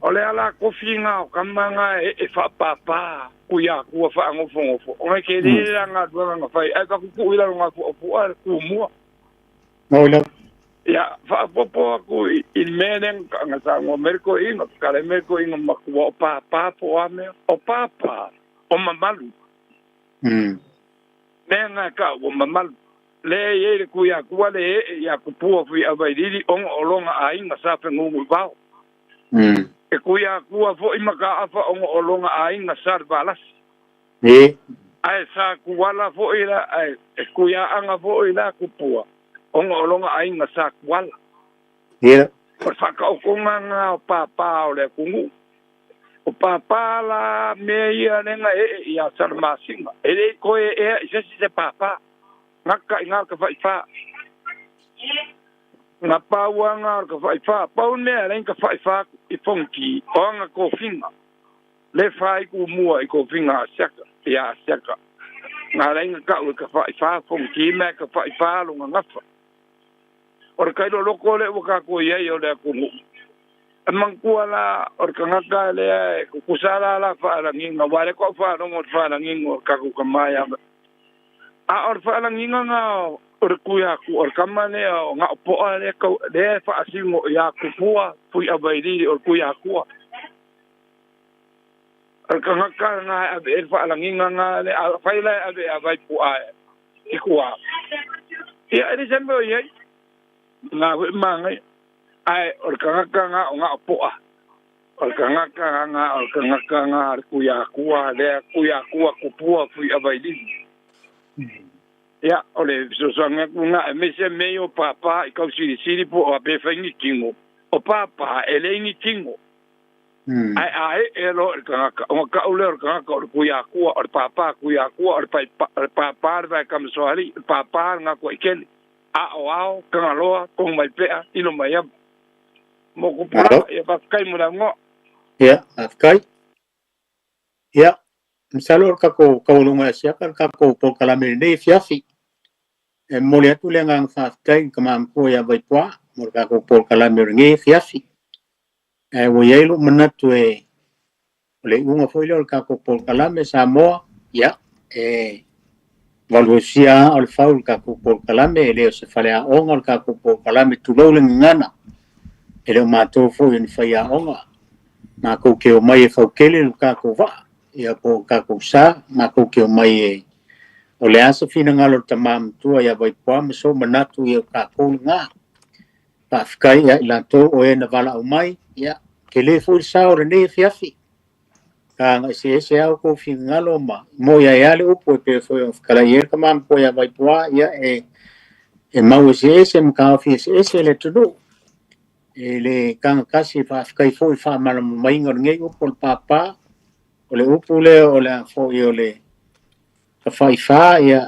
Ole ala kofinga o kamanga e fa papa kuya ku fa ngofo. O ngai ke le nga dua nga fai ai ka ku ila nga fo ar ku mua. Moila. Ya fa popo ku il menen nga sa ngo merko ino kale merko ino makwa papa po ame o papa o mamalu. Nenga ka o mamalu le ye kuya ku le ya ku pu fi abaidiri on olonga ai nga sa fe ngu ba. E kuia fo imaka afa ongo olonga ai na sar balas. Ai sa kuala fo ila ai e kuia anga fo ila kupua. Ongo olonga ai na sa kuala. Por faka o konga o papa o le kungu. O papa la me ia nenga e ia sar masinga. E le koe e se papa. ngaka inga ka faifa na pauanga ka faifa pau me len ka faifa I fonki onga ko finga le fai ku mua I ko finga saka ya saka na len ka ka faifa fonki me ka faifa lo ngafa or kai lo loko le ka ko ye yo le ku amang kuala or ka ngaka le ku kusala la fa la nginga wale ko fa no mo fa la ngingo ka ku kamaya a or fa la nginga nga or kuya ku or kamane nga po ale ko de fa asingo ya ku pua pui abaidi or kuya ku or ka ngaka nga abe fa la nginga nga le fa ila abe abai pu a ikua ya ni sembo ye nga mangai ai or ka ngaka nga po a or ka ngaka nga kuya ku le kuya ku pua pui abaidi ya ole so nga me se meio papa I kau siri po a be fangi kingo o papa ele ni kingo ai elo ka ole ka kuya ku or papa kuya ku or papa va kam soali papa nga ko ikel a o ka lo ko mai pe ilo mai mo ko pa e ba kai mo ngo ya afkai ya misalor ka ko kaulunga siya kan ka ko po kalame ne fiafi e mole atu le ngang fa tai kamam ko ya vai poa mo ka ko po kalame nge fiafi e wo yelo manatu e le unga foi le ka ko po kalame Samoa ya e valvosia al faul ka ko po kalame le se fale a onga ka ko po kalame tu lo le ngana ele mato foi en faia onga ma ko ke o mai fa kele ka ko va ia po ka ko sa ma ko ke o mai o le asa fina ngalo tamam tua ia vai poa so manatu ia ka ko nga pa fkai ia la to o e na vala o mai ia ke le foi sa o ne fiafi ka nga se au ko fina ngalo ma mo ia ia le upo pe foi kala ia tamam po ia vai poa ia e mau se mka fi se le tudo ele kang kasi fa fkai foi fa mal mai ngor ngai upo papa ole upule ole fo ole ka faifa ia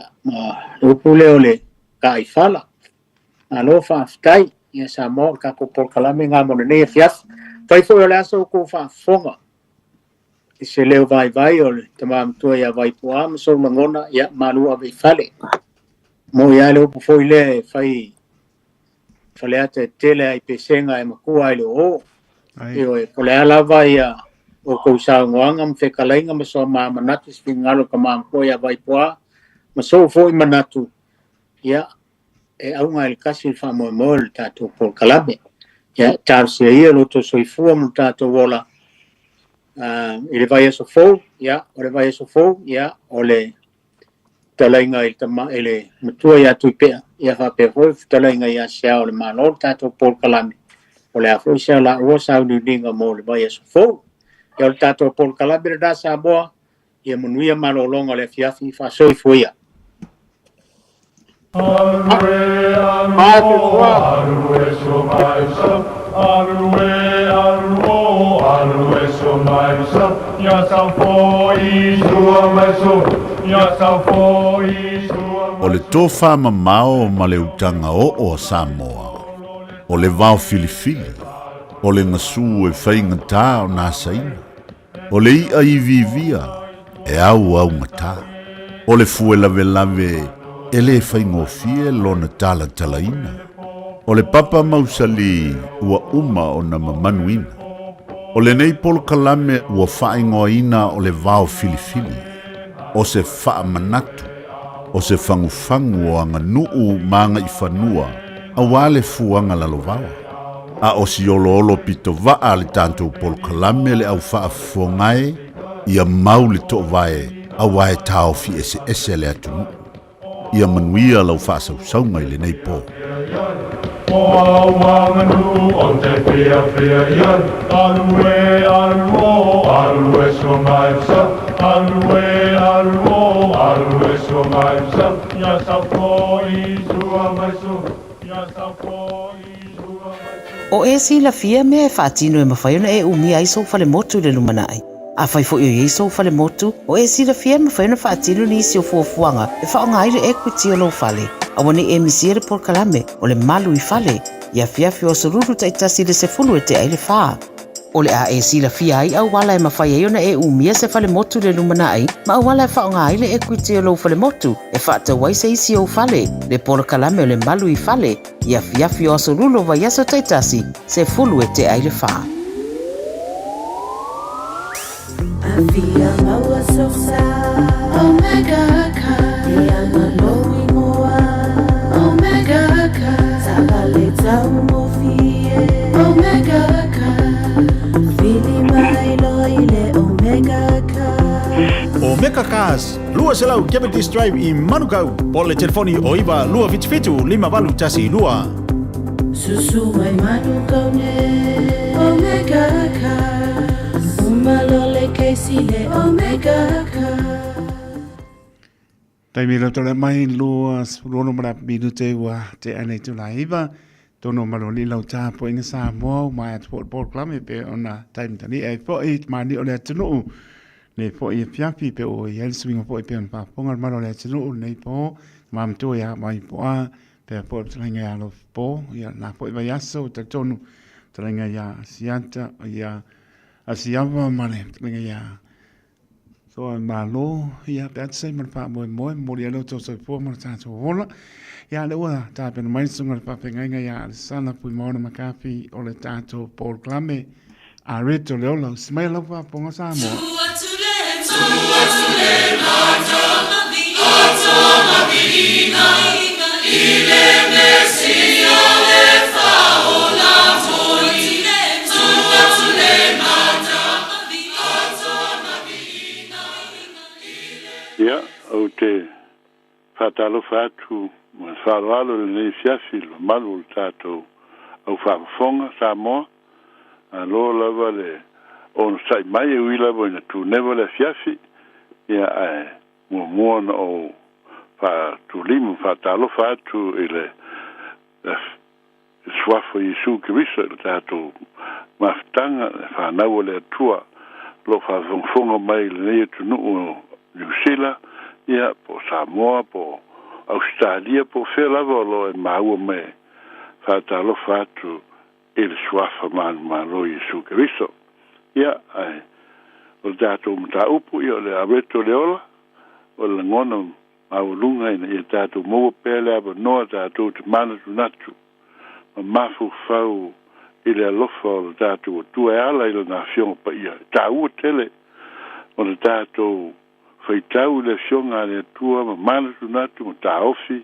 upule ole ka ifala alo fa fkai ia Samoa ka ko por kalame nga mo ne fias fai fo ole aso ko fa fonga se leo vai ole tamam to ia vai poam so ngona ia malu ave fale mo ia le upo foi le fai fale ate tele ai pesenga e makua ile o e ole ala vai o ko sa ngoanga me fekalainga me so ma manatu spingalo kama ko ya vai poa me so foi manatu ya e aunga el kasi fa mo mol tato por kalabe ya tar se ia lo to soi fu mo tato vola ele vai so fo ya ole vai so fo ya ole talainga el tama ele mutua ya tupe ya fa pe fo talainga ya sia ole manol tato por kalabe ole a fo sia la o sa du dinga mo le vai so fo e o tato por kalabira da Samoa e manuia malolonga le fiafi fa soi foia o le tofa mamao ma le utanga o Samoa o le vao filifili o le ngasu e whaingata o nā saina o le ia I vivia e au ngata o le fue lave e le whaingofie lona tala talaina o le papa mausali ua uma o na mamanuina o le nei polo kalame ua whaingoina o le vao filifili o se wha manatu o se whangufangu o anga nuu maanga I whanua a wale fuanga lalovawa a o si olo pito vaa le tanto polo kalame le au faa fongai ia mau le to vae a wae tau fi ese le atu ia manuia lau faa sausaunga le nei po o wanganu o te pia ia alue so mai sa alue so mai sa ya sa ko I sua mai so ya sa ko O e si la fia mea e whaatino e mawhaiona e umi ai so fale motu le lumanai. A fai fo yo yeso fale motu o e sila fia ma fai na whaatilu ni isi o fuafuanga e whaonga aile equity o lo fale. A wani e misiere por kalame o le malu I fale. Ia fiafi o soruru taitasi le se fulu e te aile whaa. O le a e sila fia ai au wala e mawhai e ona e umia se fale motu le lumana ai ma au wala e whaonga aile equity o lo fale motu e whaata waise isi o fale le por kalame o le malu I fale. Ia fiafi o soruru wa yaso taitasi se fulu e te aile whaa. Via maua sosa Omega ka Dia maloi moa Omega ka Sabale tau mofie Omega ka Vili mai loile Omega ka Omega Cars, lua selau Capitis Drive I Manukau Pole telefoni o iwa lua fitu 5 tasi lua Susu mai Manukau ne Omega ka Malole Casey Omega ka. Tai mira tole mai lua rono mara minute wa te ane tu laiva tono maloli lau ta po inga sa mo mai at Port Club pe ona time tani e po it mani ole tunu ne po I fiapi pe o yel swing po pe pa pongal malole tunu ne po mam to ya mai po a pe po tlinga ya lo po ya na po va yaso te tonu tlinga ya sianta ya asiava male tlinga ya so malo ya that's man pa mo mo ya lo to so po mo ta so vola ya le wa ta pe mai sunga pa pe nga ya sana pu mo na makafi o le tato Paul Clame a reto le ola smile of pa ponga sa mo Ia, o te whatalo whatu, ma wharoalo le nei fiafi, lo malu le tātou, au whaafonga sa moa, a lo lava le, ono sai mai e wila bo ina tu nevo le fiafi, ia ai, mua na o whatu limu, whatalo whatu i le swafo Yesu Kirisa le tātou, maftanga, whanau le atua, lo whaafonga mai le nei tu nuu, New Zealand, ia po Samoa, po Australia, po whelava lo e maua me whatalo whatu e le swafa manu Yesu Kiriso. Ia, ai, o tātou mta upu, ia le areto le ola, o le ngona maulunga ina ia tātou mua pēle aba noa tātou te mana tu natu. Ma mafu whau i le alofa o le tātou o tua e ala i le na fionga pa ia. Tā ua tele o le tātou faitau le fionga le tua ma mana tu natu ma ta ofi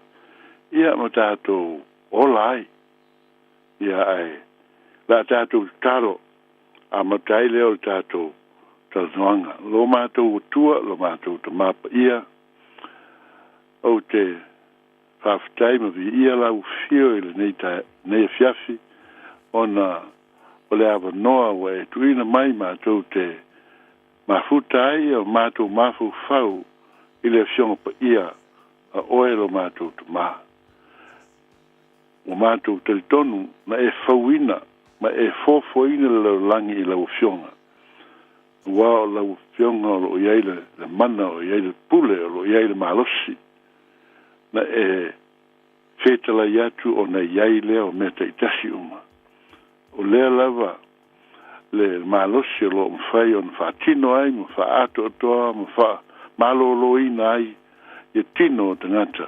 ia ma tātou ola ai ia ai la tātou taro a matai leo le tātou talanoanga lo mātou tua lo mātou ta mapa ia o te whawhitai ma vi ia lau fio i le nei fiafi ona o le awa noa wa e tuina mai mātou te mafutai o mātou mafu whau i le fionga pa ia a oe lo mātou tu mā. O mātou te tonu na e whauina, ma e fofoina le langi i lau fionga. Wa o lau fionga o lo iaile le mana o iaile pule o lo iaile malosi. Na e whetala iatu o na iaile o me te itasi uma. O lea lava le malosi lo mfai on fa tino ai mo fa ato toa mo fa malolo ina ai e tino tangata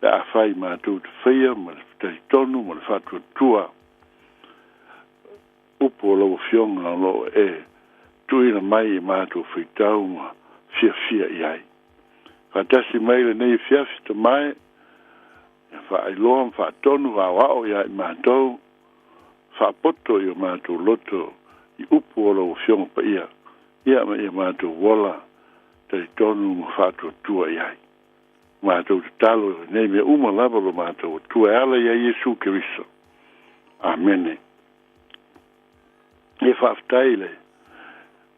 da fai ma tu feia mo te tonu mo fa tu tua upo lo fionga lo e tu ina mai ma tu fitau mo fia ai fa tasi mai le nei fia fita mai fa ai lo fa tonu wa o ya ma to fa poto yo mātou loto I upu o lau fionga pa ia. Ia ma ia mātou wola te tonu ma whātua tua iai. Mātou te talo nei mea uma lava lo mātou tua ala ia Yesu Kirisa. Amene. E whaftai le.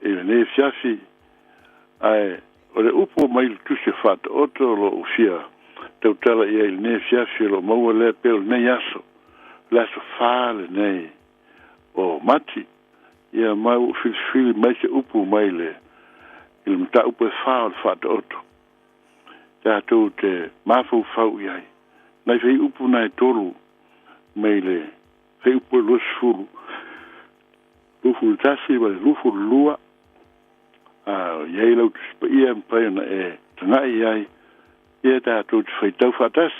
E ne fiafi ai o le upu mai le tuse whata oto lo ufia. Tau tala ia il ne fiafi lo maua le pelo nei aso. Laso whale nei o mati ia mai o fili mai se upu mai le il mta upu fa to oto tātou te mafau iai nai fei upu nai tolu mai le fei upu losfulu lufu tasi wale lufu lua iai lau tuspa ia mpai na tangai iai ia tātou te fei tau fatas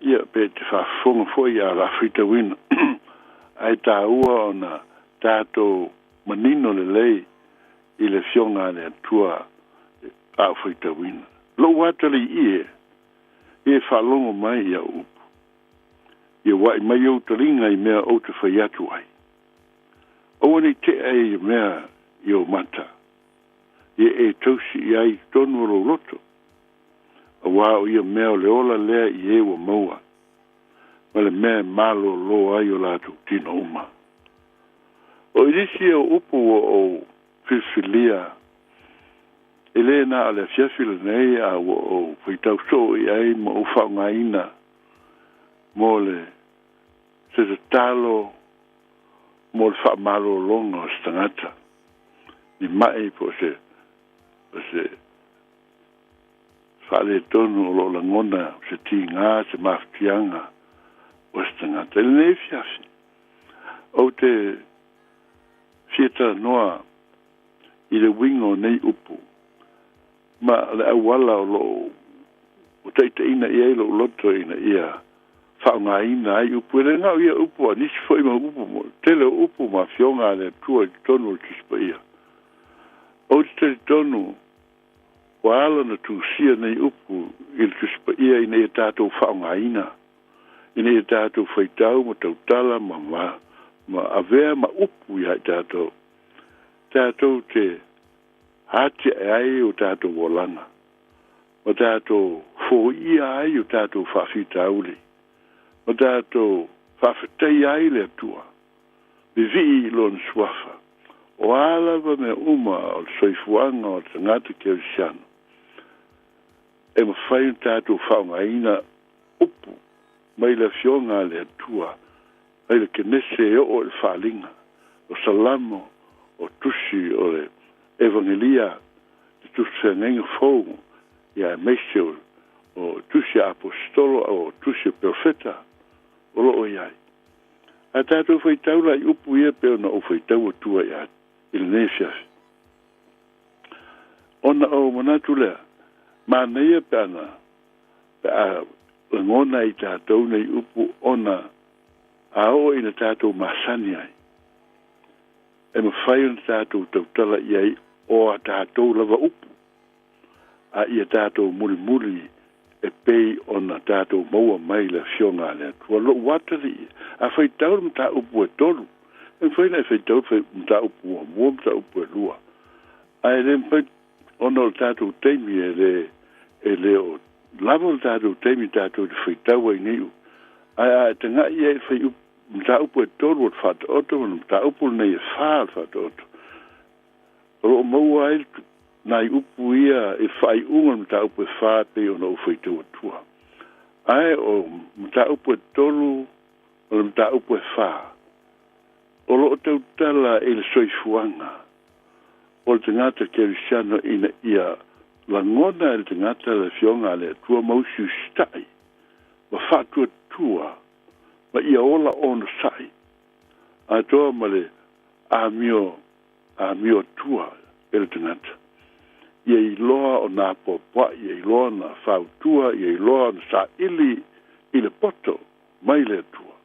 ia pe te whafonga foi a la frita wina ai tā ua o na tātou manino le lei i le fionga le atua a frita wina lo watali e whalongo mai ia upu ia wai mai au taringa i mea au te whai atu ai o ni te ai mea i o mata ia tausi i ai tonu ro roto a wā o ia mea o le ola lea i wa maua ma le mea malo lo ai o lātu tino uma o irisi o upu o filfilia ele na ale fiafila nei a o feitau so i ai mo o whaungaina mo le se talo mo le whaamalo longa o stangata ni mai po se whaale tonu o lo langona se ti ngā se maftianga o stangata ele nei fiafi o te fieta noa i le wingo nei upu ma le awala o lo o teite ina ia lo loto ina ia whaunga ina ai upu le ngau ia upu a nisi foi ma upu mo tele upu ma fionga le tua i tonu o kispa ia o te tonu wa ala na tu sia nei upu i le kispa ia ina ia tātou whaunga ina ia tātou whaitau ma tautala ma avea ma upu ia tātou te hati ai o tātou wolanga. O tātou fō ia ai o tātou whawhita aule. O tātou whawhitei ai le atua. Vivi i lon swafa. O alawa me uma o soifuanga o tangata ke o siano. E ma whai tātou whaunga ina upu. Mai le fionga le atua. Mai le kenese o le whalinga. O salamo. O tusi o le evangelia de tusi nenga fogo ia meisio o tusi apostolo o tusi profeta o lo iai a tātou whaitau lai upu ia peo na o whaitau o tua ia il nefia ona o manatu lea ma neia pe ana pe a ngona i tātou nei upu ona a o ina tātou masani ai e ma whai on tātou tautala iai o a tātou lava upu. A ia tātou muli e pei o na tātou maua mai la fionga lea. Tua lo watari. A whai tau mta upu e tolu. E whai nei whai tau mta upu a mua mta upu e lua. A e le mpai ono o tātou teimi e le o lava o tātou teimi tātou de whai tau ai niu. A te ngā ia e whai upu mta upu e tolu o whata oto, mta upu nei e whaa whata oto. Ro maua ai nai upu ia e whai unga mta upu e whaa pe o na ufai te watua. Ai o mta upu e tolu o mta upu e whaa. O lo o tau tala e le soifuanga. O le tangata kerisiano ina ia langona e le tangata le fionga le tua mausiu stai. Ma whatua tua. Ma ia ola ono sai. A toa male a mio tua e le tangata. Ia i loa o nā popua, ia i loa na whautua, ia i loa na sa ili i le poto mai le tua.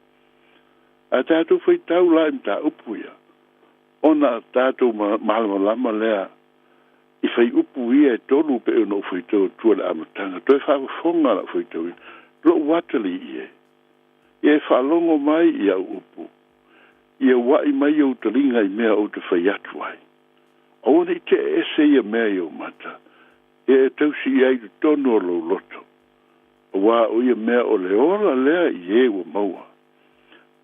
A tātou whai tau lai mta upu ia. Ona tātou mahalama lea i whai upu ia e tolu pe o no whai tau tua le amatanga. Toi whawhafonga la whai tau ia. Lo watali ia. Ia e whalongo mai ia upu. Ia wai mai au taringa i mea o te whai atu ai. O nei te ese ia mea i o mata. E tausi i ai tono lo loto. O wā o ia mea o le ola lea i e wa maua.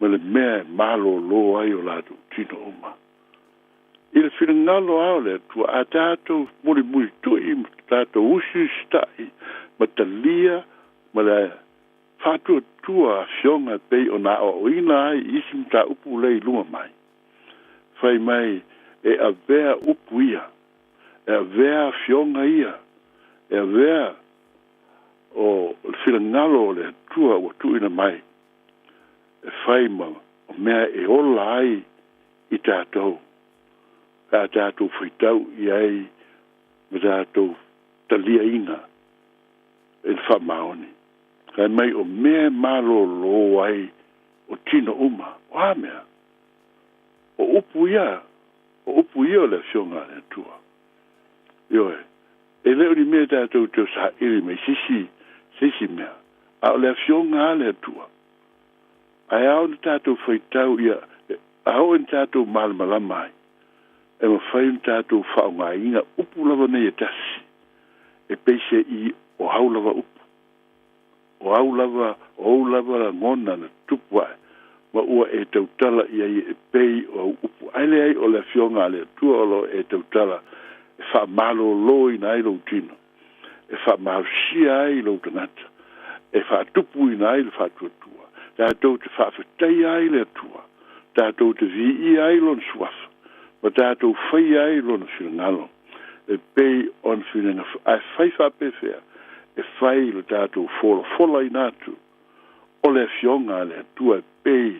Ma le mea malo lo ai o lado tino oma. I le whingalo ao le tua a tātou muri tui, tātou usi stai, ma talia, ma le whātua tua fionga pei o nā o ina ai isi mta upu lei luma mai. fai mai e a vea upu ia, e a vea fionga ia, e a vea o filangalo o le tua o tuina mai, e fai ma o mea e ola ai i tātou, ka tātou whaitau i ai, ma tātou talia inga, e le whamaoni. Kai mai o mea malo lo ai, o tino uma, o a mea, o upu ia o le fionga le tua. Ioe, e leo ni mea tātou teo sa iri mai sisi mea, a o le fionga le tua. Ai au ni tātou whaitau ia, au ni tātou malamalama ai, e ma whai ni tātou whaonga inga upu lava nei e tasi, e peise i o hau lava upu. O au lava la ngona na tupu ai, ma ua e tautala ia i e pei o upu aile ai o le fionga le tua olo e tautala e wha malo lo ina ai lo tino, e wha marusia ai lo tangata, e wha tupu ina ai le wha tua, tātou te wha whatai ai le tua, tātou te vi ai lo nsuafa, ma tātou whai ai lo na whingalo, e pei on whinganga ai whai wha pefea, e whai le tātou fola i nātu, o le fionga le tua pei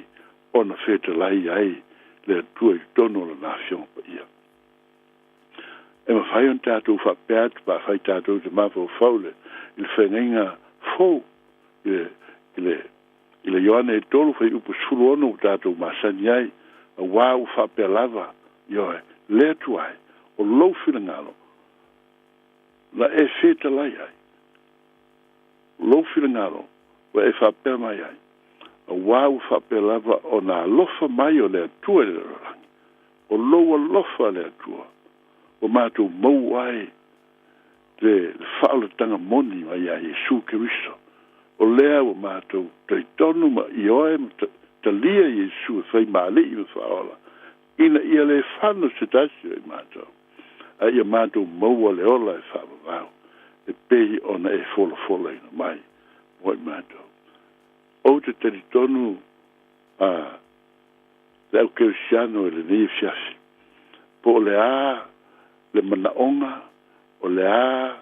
o na wheta lai ai le tua i tono le nā fionga pa ia. E ma whai on tātou whapeat pa whai tātou te mawhau whaule i le whengenga fau i le Ioane e tolu whai upu sulu ono tātou masani ai a wāu whapea lava ioe le tuai o lau whingalo na e wheta lai ai. Lo filangalo, wa e whapea mai ai. A wāu whapea lava o nā lofa mai o lea tua le rangi. O loa lofa lea tua. O mātou mau ai le whaalatanga moni mai a Jesu Kiriso. O lea o mātou tei tonu ma i oe ta lia Jesu e whai maali i whaola. Ina ia le whanu se tasi e mātou. A ia mātou mau a le ola e whaavavau. E pei ona e fola ina mai, moi mātou. O te teritonu le au kerisiano e le nei fiasi. Po le a, le manaonga, o le a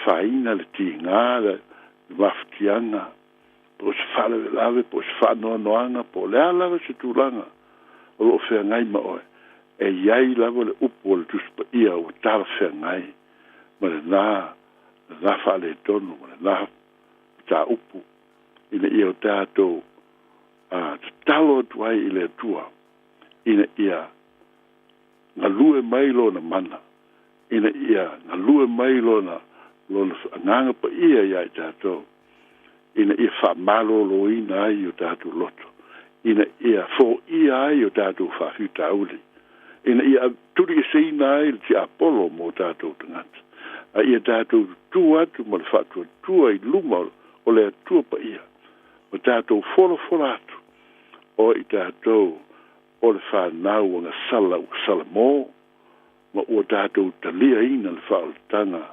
whaina, le tinga, le mafutianga, po se whalewe lawe, po se whanoa noanga, po le a lawe se tūlanga. O lo whea ngai ma oe. E iai lawe le upo o le tuspa ia o tala whea ngai. Ma le nā, na fale tonu na ta upu ina ia tātou talo tuai i le tua ina ia nga lue mai lo na mana ina ia nga lue mai lo na nganga pa ia i tātou ina ia wha malo lo ina ai o tātou loto ina ia fo ia ai o tātou wha huta uli ina ia turi e seina ai ti Apollo mo tātou tangata a ia tātou tua atu ma le whātua tua i luma o le tua pa ia. O tātou fola atu o i tātou o le whānau o ngā sala mō ma o tātou talia ina le whaalatanga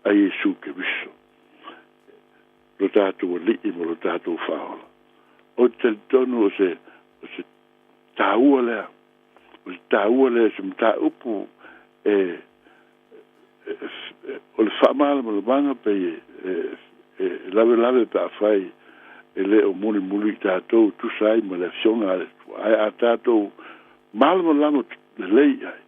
a Jesu Kiriso. Lo tātou o lii mo lo tātou whaola. O te tonu o se tāua lea. O se tāua lea se mta upu o le whaamala ma le manga pe lawe pe a whai e le o muli tātou tusai ma le fionga ai a tātou malama lama le lei ai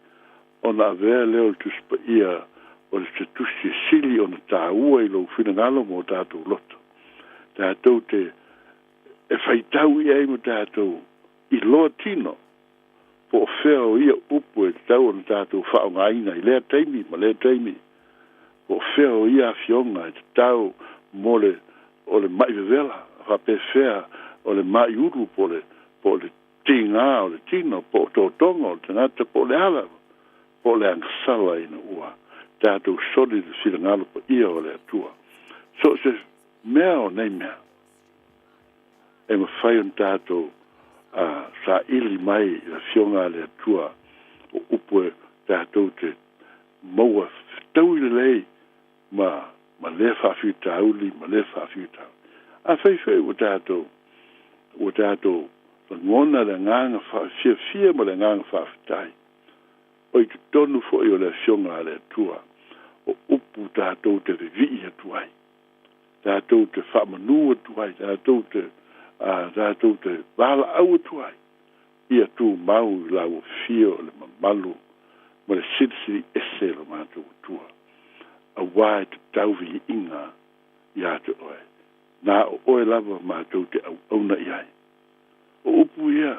o na avea leo le tuspa ia o le se tusi sili o na tāua i lo whinangalo mo tātou loto tātou te e whaitau i ai mo tātou i loa tino po feo ia upu e tau o na tātou whaonga ina i lea teimi ma lea teimi po feo ia fionga e tau mole o le mai vevela fa pe fea o le mai uru po le tinga o le tino po totongo o tangata po le ala po le angsala ina ua tātou soli le silangalo po ia o le atua so se mea o nei mea e ma whai on tātou sa ili mai la fionga le atua o upu tātou te maua tau i le lei ma le whawhita auli, ma le whawhita. A whai o tātou la ngona le nganga fa fia mo le nganga fa tai o i tonu fo i o le fionga le tua o upu tātou te vi ia tuai tātou te whamanua tuai tātou te wala au tuai ia tu mau lau fio le mamalu mo le siri ese lo mātou tua a wai te tauvi inga ia te oe nā o oe lava mātou te au auna iai o upu ia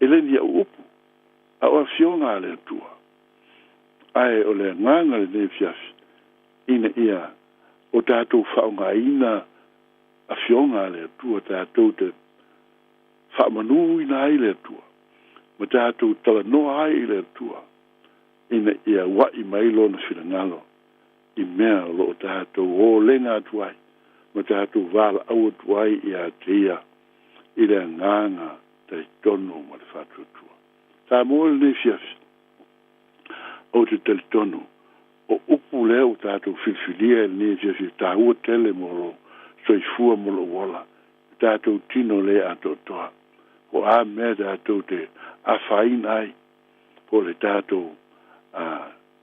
eleni au upu a oa fionga le tua ai o le nganga le ne fiafi ina ia o tātou whaunga ina a fionga le tua tātou te whamanu ina ai le tua ma tātou tala noa ai le tua ina ia wai mailo na whina ngalo i mea lo o tātou o lenga tuai ma tātou wala au tuai ia te ia i le nganga te tono ma le whatua tua tā mōle ne fiafi o te teletono o upu leo tātou whiwhilia ne fiafi tā ua tele moro soifua molo wola tātou tino le ato toa ko a mea tātou te a whain ai po le tātou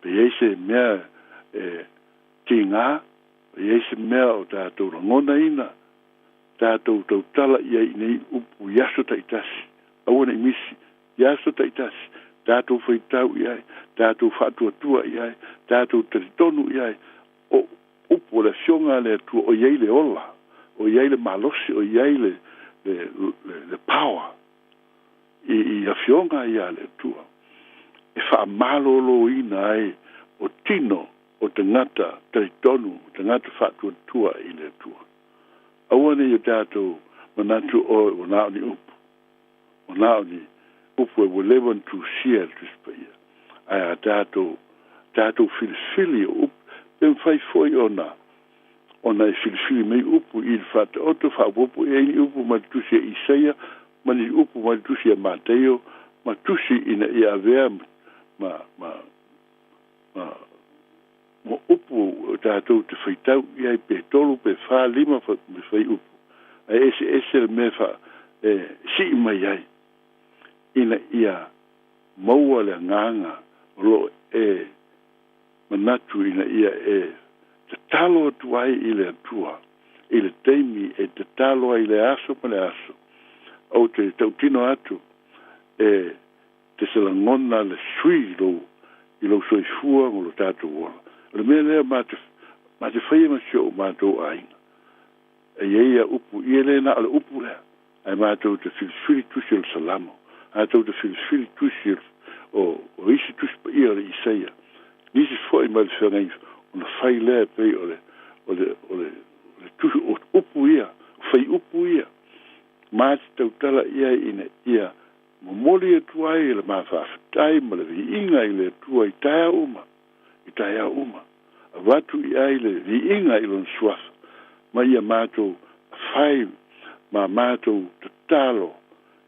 pe eise mea ki ngā pe eise mea o tātou rangona ina tātou tau tala ia i nei upu yaso taitasi awana imisi yaso taitasi tātou whaitau iai tātou whatuatua iai tātou teritonu iai o upu le fionga le tua o iei le ola o iei le malosi o iei le power i a fionga ia le tua e wha malolo ina ai o tino o te ngata teritonu te ngata whatuatua i le tua awane i tātou manatu o nao ni upu o nao ni upu e walewan tu sia tuspa ia ai a tātou filifili o upu pen whai foi ona i filifili mei upu i whata oto whapopu e ni upu matusi e Isaia mani upu matusi e Mateo matusi ina i avea mo upu tātou te whaitau i ai pe tolu pe wha lima me whai upu ai ese me wha si mai ai ina ia maua le nganga lo manatu ina ia te talo atu ai i le atua i le teimi te talo ai le aso pa le aso au te tautino atu te salangona le sui i lo soifua mo lo tātou wola le mea lea ma te whaia ma sio mātou ainga ia upu ia le na ale upu lea ai mātou te filifili tusi o salamo mātou te filifili tusi o isi tusi pa ia le Isaia nisi foi ma le whangai o na whai lea pei o le tusi o upu ia whai upu ia māti tautala ia ina ia momoli e tuai le mawhawhitai ma le vi inga i le tua i taia uma a watu i ai le vi inga i lon suafa ma ia mātou whai ma mātou tatalo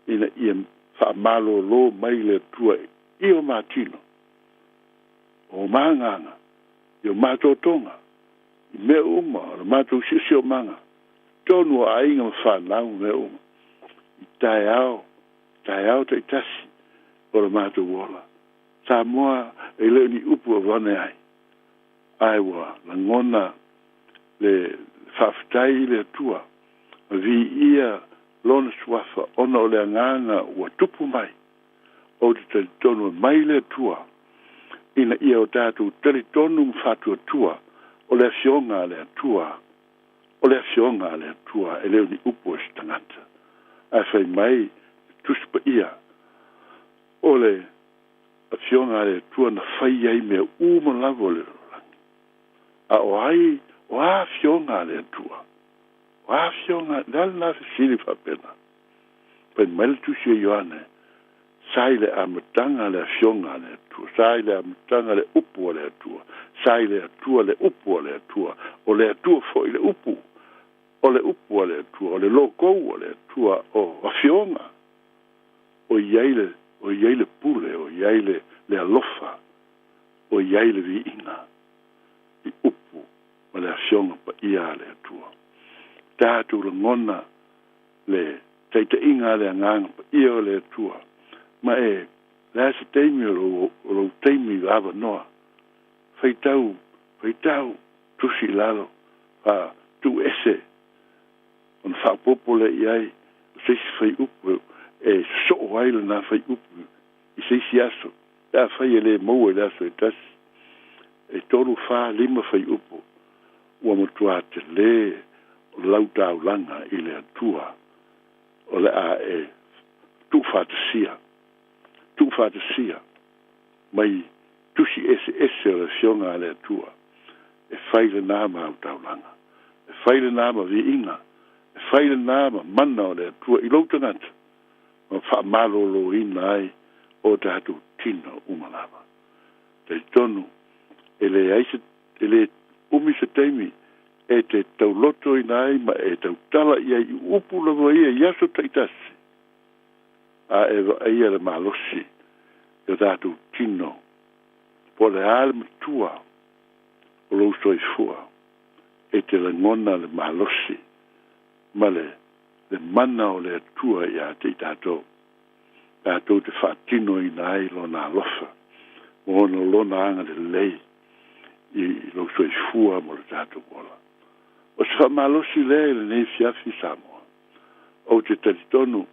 ina ia whaamalo lo mai le tua i o mātino o mānganga i o mātou tonga i mea uma o mātou sisi o manga tonu a inga ma whanau mea uma i tai au te itasi o le mātou wola sa moa e leo ni upu a wane ai aiwa la ngona le whawhitai i le tua vi ia lona suafa ona o le anganga ua tupu mai o te teritonu mai le tua ina ia o tātou teritonu mwhatua tua o le fionga le tua e leo ni upu o stangata a whai mai tuspa ia o le fionga le tua na whai ai mea uma lavo le rolangi a o ai o a fionga le tua Wafionga dal na sili fa pena. Pen mel tu se yoane. Sai le amatanga le fionga le tu. Sai le amatanga le upu le tu. Sai le tu le upu le tu. O le tu fo le upu. O le upu le tu. O le logo le tu o wafionga. O yeile pule o yeile le alofa. O yeile vi ina. I upu ma le fionga pa ia le tu. Tātou le ngona le tai te inga le ngang ia o le tua ma e la se teimi o teimi lava noa feitau tu si lalo a tu ese on fa popole iai se fai upu e so waile na fai upu i se siaso da fai le mo e da so tas e tolu fa lima fai upu ua motua te le lau tau langa i le atua o le a e tu fatasia mai tusi ese o le fionga le atua e faile nama au tau langa e faile nama vi inga e faile nama mana o le atua i lau tangata ma wha malolo ina ai o te hatu tina umalama te tonu e le umi se teimi e te tau loto ina ai ma e tau tala ia i upu lava ia i aso taitasi a e ia le malosi e tatu tino po le ale matua o lo stoi fua e te le ngona le malosi ma le mana o le atua ia te tato te whaatino ina ai lo na lofa mo ono lona anga le lei i lo stoi fua mo le tato kola o se whamalosi le nei fiafi Samoa o te taritonu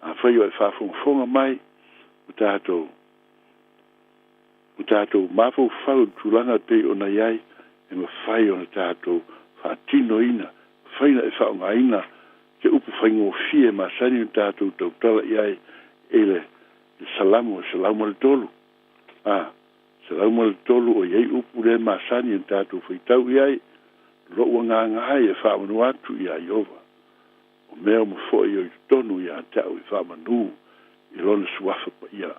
a whaio e whafonga mai o tātou mafo whau tūlanga te o na iai e ma whai o na tātou whaatino ina whaina e whaonga ina ke upu whaingo fie ma sani o tātou tau tala iai e le salamu le tolu salamu le tolu o iai upu le ma sani o tātou whaitau iai lo ua ngāngai e whaamanu atu iai ova o mea mo fwoi o i tonu ia tau i whaamanu i lona suafa pa ia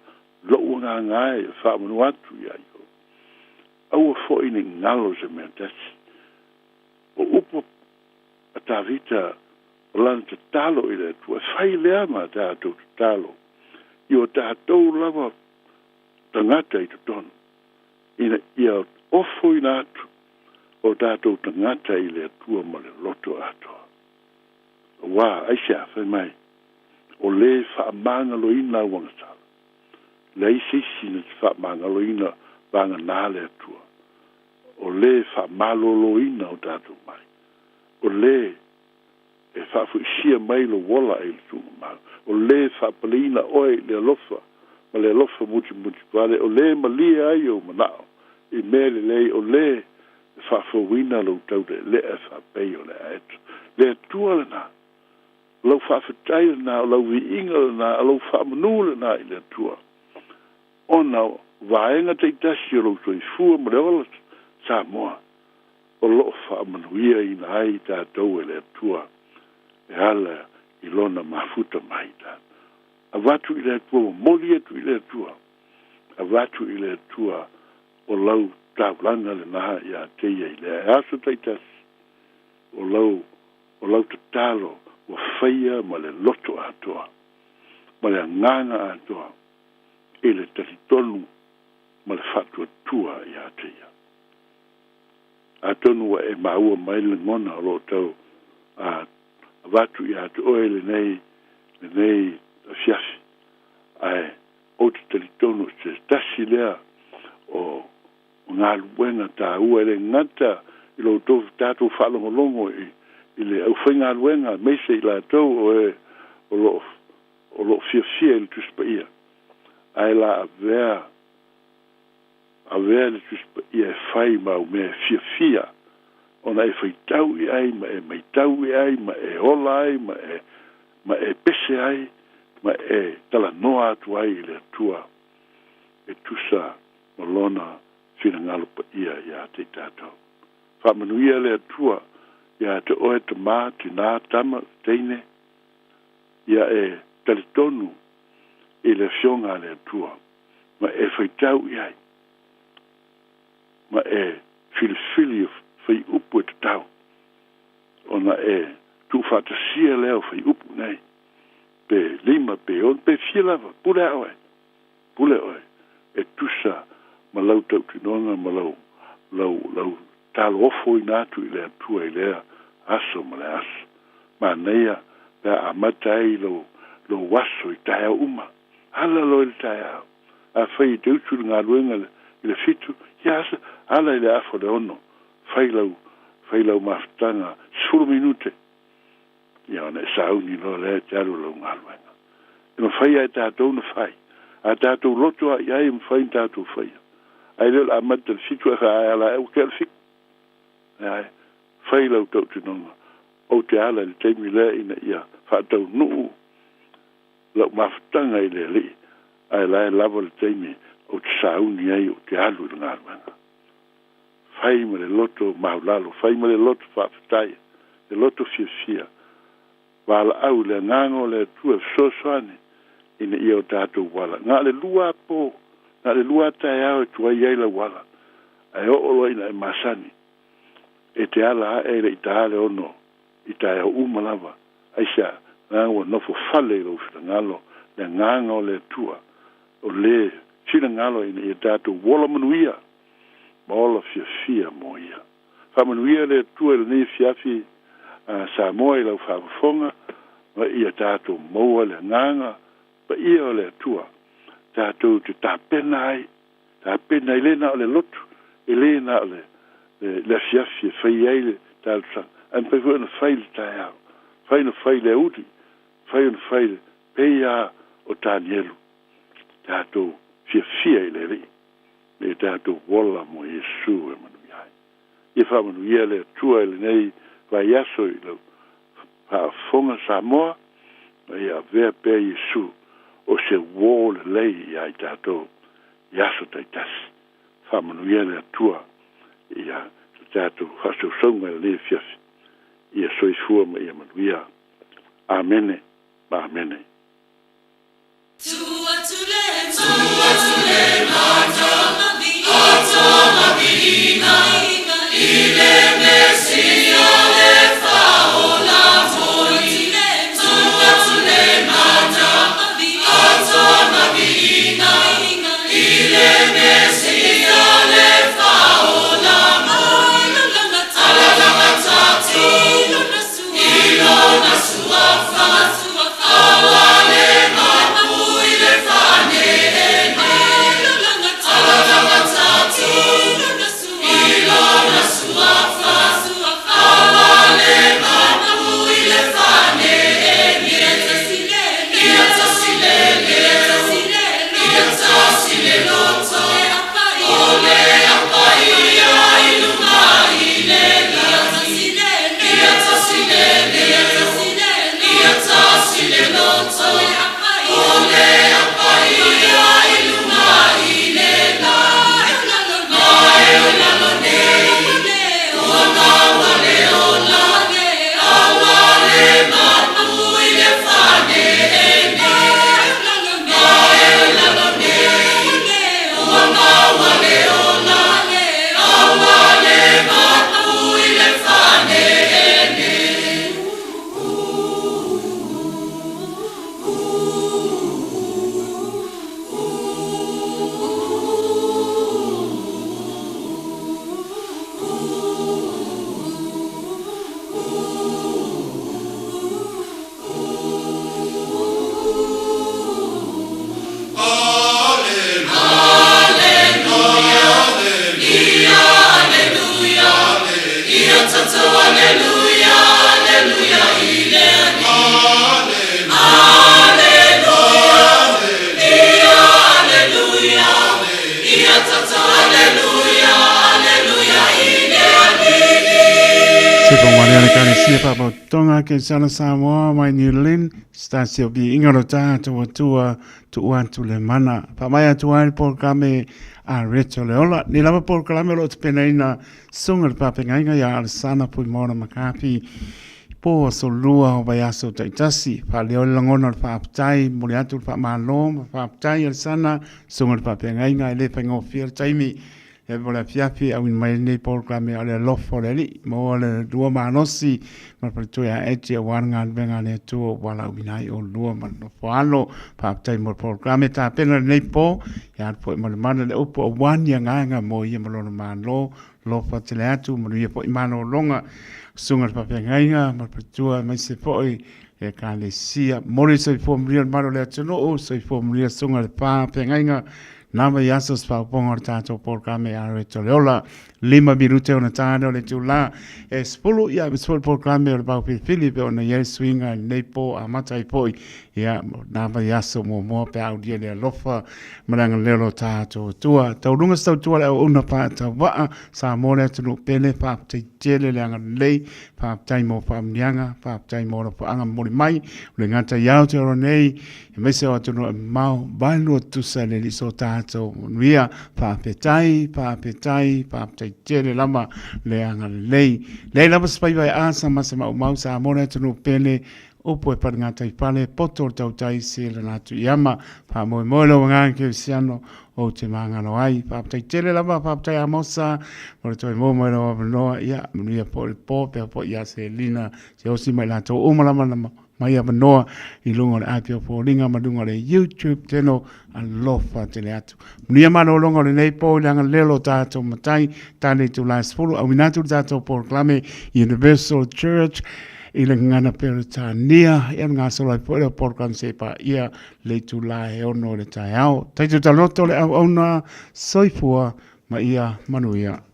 lo ua ngāngai e whaamanu atu iai ova au a fwoi ni ngalo se mea tasi o upo a tā vita o lana te talo i le tu e whai lea ma tātou te talo i o tātou lava tangata i te tonu ia ofo i nātu o tātou tangata i le atua ma le loto atoa. Wā, aise a whai mai, o le whaamangalo ina wangatala. Le aisisi na te whaamangalo ina wanga nā le atua. O le whaamalolo ina o tātou mai. O le e whaafuisia mai lo wola e le tunga mau. O le whaapalina oe le alofa, ma le alofa muti wale, o le malia ai o manao, i mele le o le whaafawina lo tau de le e whaapei o le aetu. Le atua le nā. Lau whaafatai le nā, lau vi inga le nā, lau whaamanu le nā i le atua. O nā, vaenga te itasi o lau tui fua ma le ola Samoa. O lo whaamanu ia i nā ai tātou e le atua. E ala i lona mafuta mai tā. A watu i le atua, moli atu i le atua. A watu i le atua o lau taulanga le naha ia teia i le aso taitasi. O lau te talo o whaia ma le loto atoa. Ma le nganga atoa. E le taritonu ma le whatua tua ia teia. Atonu e maua mai le ngona o lo tau a watu ia te oe le nei fiafi. Ai, o te taritonu se tasi lea o ngā luenga tā ua le ngata i lo tofu tātou whalongolongo i le au whainga luenga meise i la tau o lo fia le tuspa ia. Ai la a vea le tuspa ia e whai mau me fia ona e whaitau i ai ma e maitau i ai ma e hola ai ma e pese ai ma e tala noa atu ai i le atua e tusa ma lona fina ngalo pa ia te tātou. Whamanuia le atua ia te oe te mā, te nā tama, teine, ia e taritonu i le fionga le atua, ma e whaitau iai, ma e filifili whai upu e te tau, ona e tu whatasia leo whai upu nei, pe lima, pe on, pe filawa, pule oe, e tusa ma lau tau tinonga, ma lau talo ofo i nātu i le atua i lea aso ma le aso. Ma neia pe a matai lo waso I tai uma ala lo I tai a fai te utu ngā ruenga le fitu ia ala I le afo le ono fai lau maftanga 10 minute ia ona sauni lo le te aru lo ngā ruenga ma fai ai tātou na fai a tātou loto a iai ma fai tātou fai ai le a mata le fitu a ala e uke le fitu ai fai lau tau tinonga o te ala le teimi le ina ia whaatau nuu lau maftanga I le li ai lai lava le teimi o te sauni ai o te alu I ngā ruenga fai ma le loto maulalo fai ma le loto whaafatai le loto fia wala au le ngango le tua sosoane ina ia o tātou wala ngā le lua po ngā le lua tai au e tua iei la wala ai o olo ina e masani e te ala e le ita ale ono I tai au umalava aisa ngango nofo fale lo fita ngalo le ngango le tua o le sina ngalo ina ia tātou wala manuia ma ola fia mo ia fa manuia le tua le nei fiafi sa moa I lau whaafonga ma ia tātou moa le nganga pa ia o le tua tātou te tāpena ai lena o le lotu lena o le fiafi fai ai le tātou an pe fu na fai le tai au fai na fai le uti fai na fai le peia o Danielu tātou fia I le ri le tātou wola mo Yesu e manuia I wha manuia le tua le nei vai aso I lau whaafonga Samoa ia vea pe Yesu o se wall lei ai tātou yaso taitasi wha manuia le tua ia tātou whasosonga le fiafi ia soifua ma ia manuia amene amene Tua tule mata atoma bina ile mesia le faola toni tua tule mata atoma bina ile mesia le faola ala la matatu ilona suafa awale Tonga ke sana Samoa mai New Zealand stasio bi ingorota tua tu le mana pa mai tu ai programe a reto le ola ni lava programe lo tpenaina sunga pa penga ya al sana pui mona makapi po so lua o bayaso taitasi pa le ola ngona pa tai muliatu pa malo pa tai al sana sunga pa penga le pengo fier taimi e vola fiafi a un mai nei programe ale lofo le mo le dua manosi ma per tu ya eti wanga venga ne tu wala winai o lua ma no falo pa tai mo programe ta pena nei po ya po mo mana le opo wan ya nga mo ye mo lo malo lo fa tele atu mo ye po imano longa sunga pa penga ma per tu mai se po e ka le sia mori se fo mria maro le tino o se fo mria sunga le pa pe ngainga na ma yaso spa ponga tato por ka me are to leola lima birute ona tano le tula e spolo ya spolo por ka me ba Filipe ona ye swinga nepo amata poi ya na ma yaso mo pe au dia le lofa maranga lelo tato tua taurunga sta tua le ona pa ta wa sa mo le tino pele pa te tele le anga le pa tai mo pa mnyanga pa tai mo pa anga mo mai le ngata yao te ronei me se o tino mau balu tu sa le so tato ria pa petai pa tele lama le anga le lama spai vai asa ma se mau sa mo le tino pele o po pa ngata I pale poto tau tai se le natu yama pa mo lo nga ke siano o te manga no ai pa tai tele lama pa tai amosa mo to mo no ya mria po ya se lina se o si mai la to o malama mai a manoa I lunga le apio po ringa madunga le YouTube teno a lofa te le atu. Mnia mano longa le nei po langa lelo tato matai tane tu la sfolo a winatu tato por clame Universal Church I le ngana peritania e ngā sola po por kan sepa ia le tu la e ono le tai au. Tai tu taloto le au ona soifua ma ia manuia